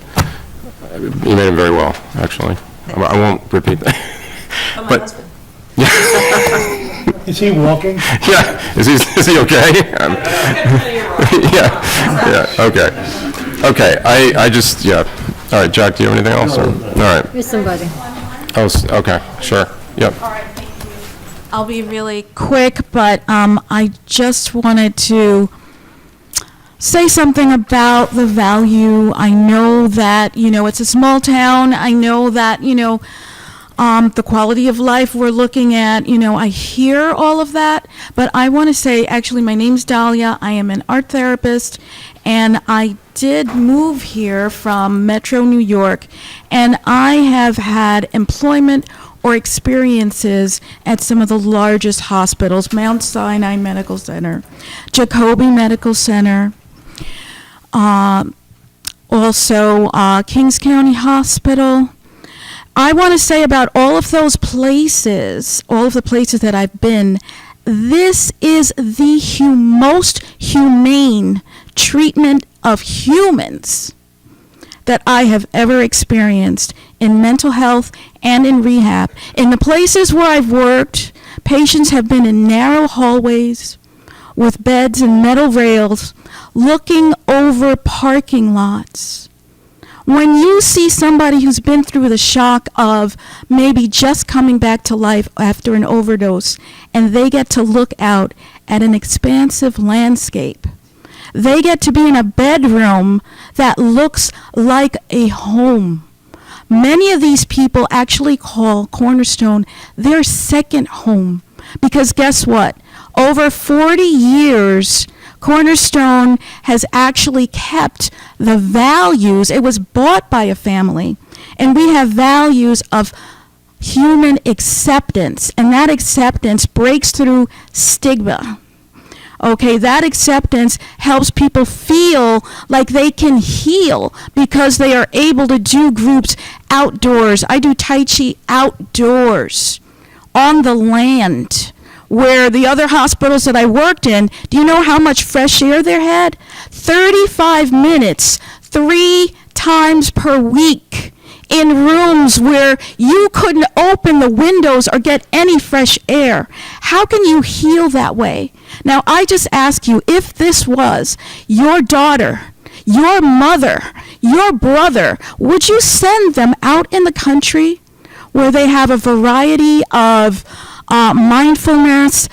You made them very well, actually. I won't repeat that. Oh, my But- husband. Is he walking? Yeah, is he okay? Yeah, okay, I just, yeah. All right, Jack, do you have anything else? Or? All right. Here's somebody. Oh, okay, sure, yep. I'll be really quick, but I just wanted to say something about the value. I know that, it's a small town. I know that, the quality of life we're looking at, I hear all of that, but I want to say, actually, my name's Dahlia. I am an art therapist, and I did move here from Metro New York, and I have had employment or experiences at some of the largest hospitals: Mount Sinai Medical Center, Jacobi Medical Center, also Kings County Hospital. I want to say about all of those places, all of the places that I've been, this is the most humane treatment of humans that I have ever experienced in mental health and in rehab. In the places where I've worked, patients have been in narrow hallways with beds and metal rails looking over parking lots. When you see somebody who's been through the shock of maybe just coming back to life after an overdose, and they get to look out at an expansive landscape, they get to be in a bedroom that looks like a home. Many of these people actually call Cornerstone their second home, because guess what? Over 40 years, Cornerstone has actually kept the values. It was bought by a family, and we have values of human acceptance, and that acceptance breaks through stigma. Okay, that acceptance helps people feel like they can heal because they are able to do groups outdoors. I do Tai Chi outdoors, on the land, where the other hospitals that I worked in, do you know how much fresh air they had? 35 minutes, 3 times per week, in rooms where you couldn't open the windows or get any fresh air. How can you heal that way? Now, I just ask you, if this was your daughter, your mother, your brother, would you send them out in the country where they have a variety of mindfulness?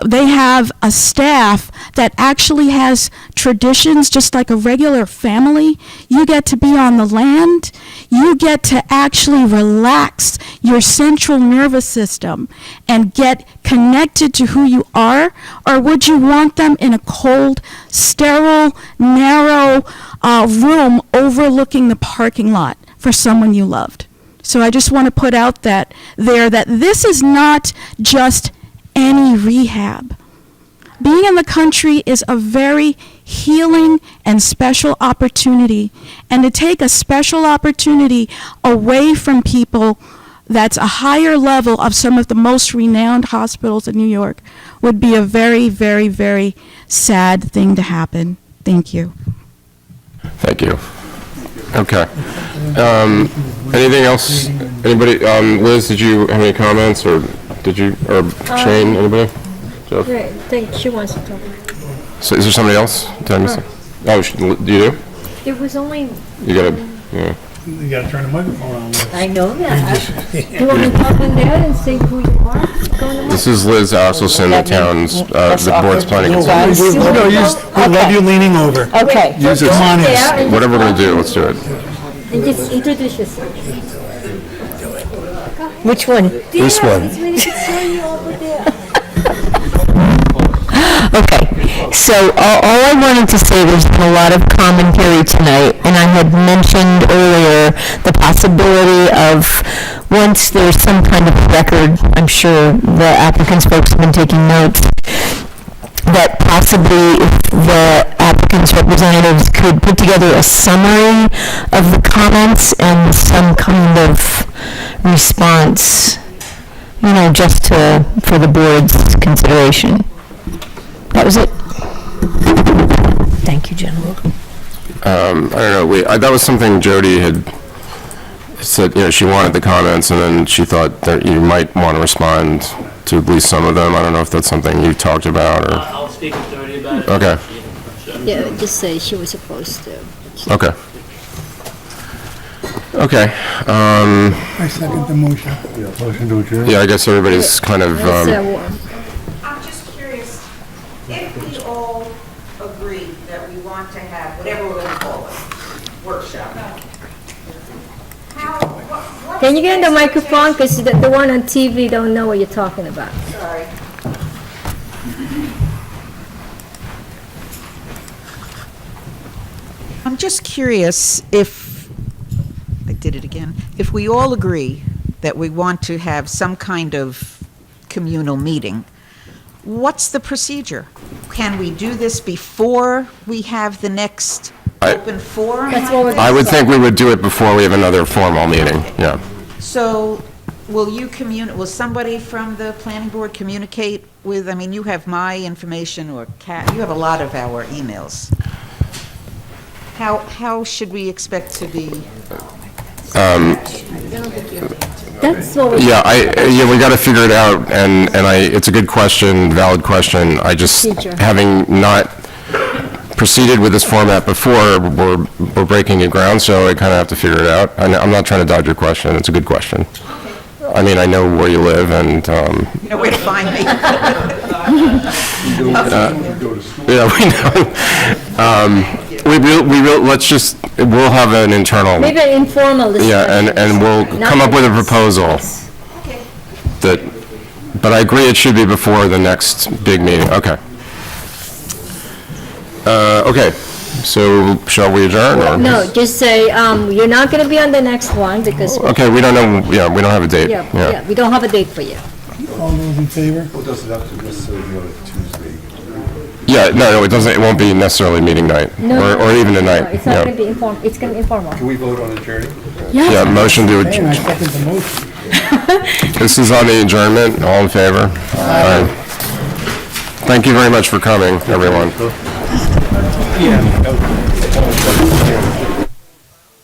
They have a staff that actually has traditions just like a regular family. You get to be on the land. You get to actually relax your central nervous system and get connected to who you are? Or would you want them in a cold, sterile, narrow room overlooking the parking lot for someone you loved? So I just want to put out that this is not just any rehab. Being in the country is a very healing and special opportunity. And to take a special opportunity away from people that's a higher level of some of the most renowned hospitals in New York would be a very, very, very sad thing to happen. Thank you. Thank you. Okay. Anything else? Anybody? Liz, did you have any comments, or did you, or Shane? Anybody? Jeff? Right, I think she wants to talk. So, is there somebody else? Did I miss it? Oh, do you do? It was only. You gotta. Yeah. You gotta turn the microphone on. I know that. You want me to talk in there and say who you are? This is Liz Asselson, the town's, the board's planning consultant. We love you leaning over. Okay. Use it. Come on in. Whatever we're gonna do, let's do it. And just introduce yourself. Which one? This one. Okay, so all I wanted to say, there's been a lot of commentary tonight, and I had mentioned earlier the possibility of, once there's some kind of record, I'm sure the applicants folks have been taking notes, that possibly if the applicants' representatives could put together a summary of the comments and some kind of response, just for the board's consideration. That was it. Thank you, gentlemen. I don't know, that was something Jody had said, she wanted the comments, and then she thought that you might want to respond to at least some of them. I don't know if that's something you talked about, or... I'll speak with Jody about it. Okay. Yeah, just say she was supposed to. Okay. Okay. I second the motion. Motion to adjourn? Yeah, I guess everybody's kind of... I'm just curious, if we all agree that we want to have, whatever we're going to call it, workshop, Can you get in the microphone? Because the one on TV don't know what you're talking about. Sorry. I'm just curious if, I did it again, if we all agree that we want to have some kind of communal meeting, what's the procedure? Can we do this before we have the next open forum? I would think we would do it before we have another formal meeting, yeah. So will somebody from the planning board communicate with, you have my information, or you have a lot of our emails. How should we expect to be? That's what we got to figure it out, and it's a good question, valid question. I just, having not proceeded with this format before, we're breaking new ground, so I kind of have to figure it out. I'm not trying to dodge your question. It's a good question. I know where you live, and... You know where to find me. Yeah, we know. We'll have an internal... Maybe an informal discussion. Yeah, and we'll come up with a proposal. But I agree it should be before the next big meeting. Okay. Okay, so shall we adjourn, or? No, just say, you're not going to be on the next one because... Okay, we don't know, we don't have a date. Yeah, we don't have a date for you. All those in favor? Well, does it have to necessarily be on a Tuesday? Yeah, no, it doesn't, it won't be necessarily meeting night, No, or even a no, night. it's not Yeah. gonna be it's gonna be informal. Can we vote on adjourning? Yeah, motion to And I adjourn. second the motion. This is on the adjournment, all in favor? Aye. Thank you very much for coming, everyone. Yeah.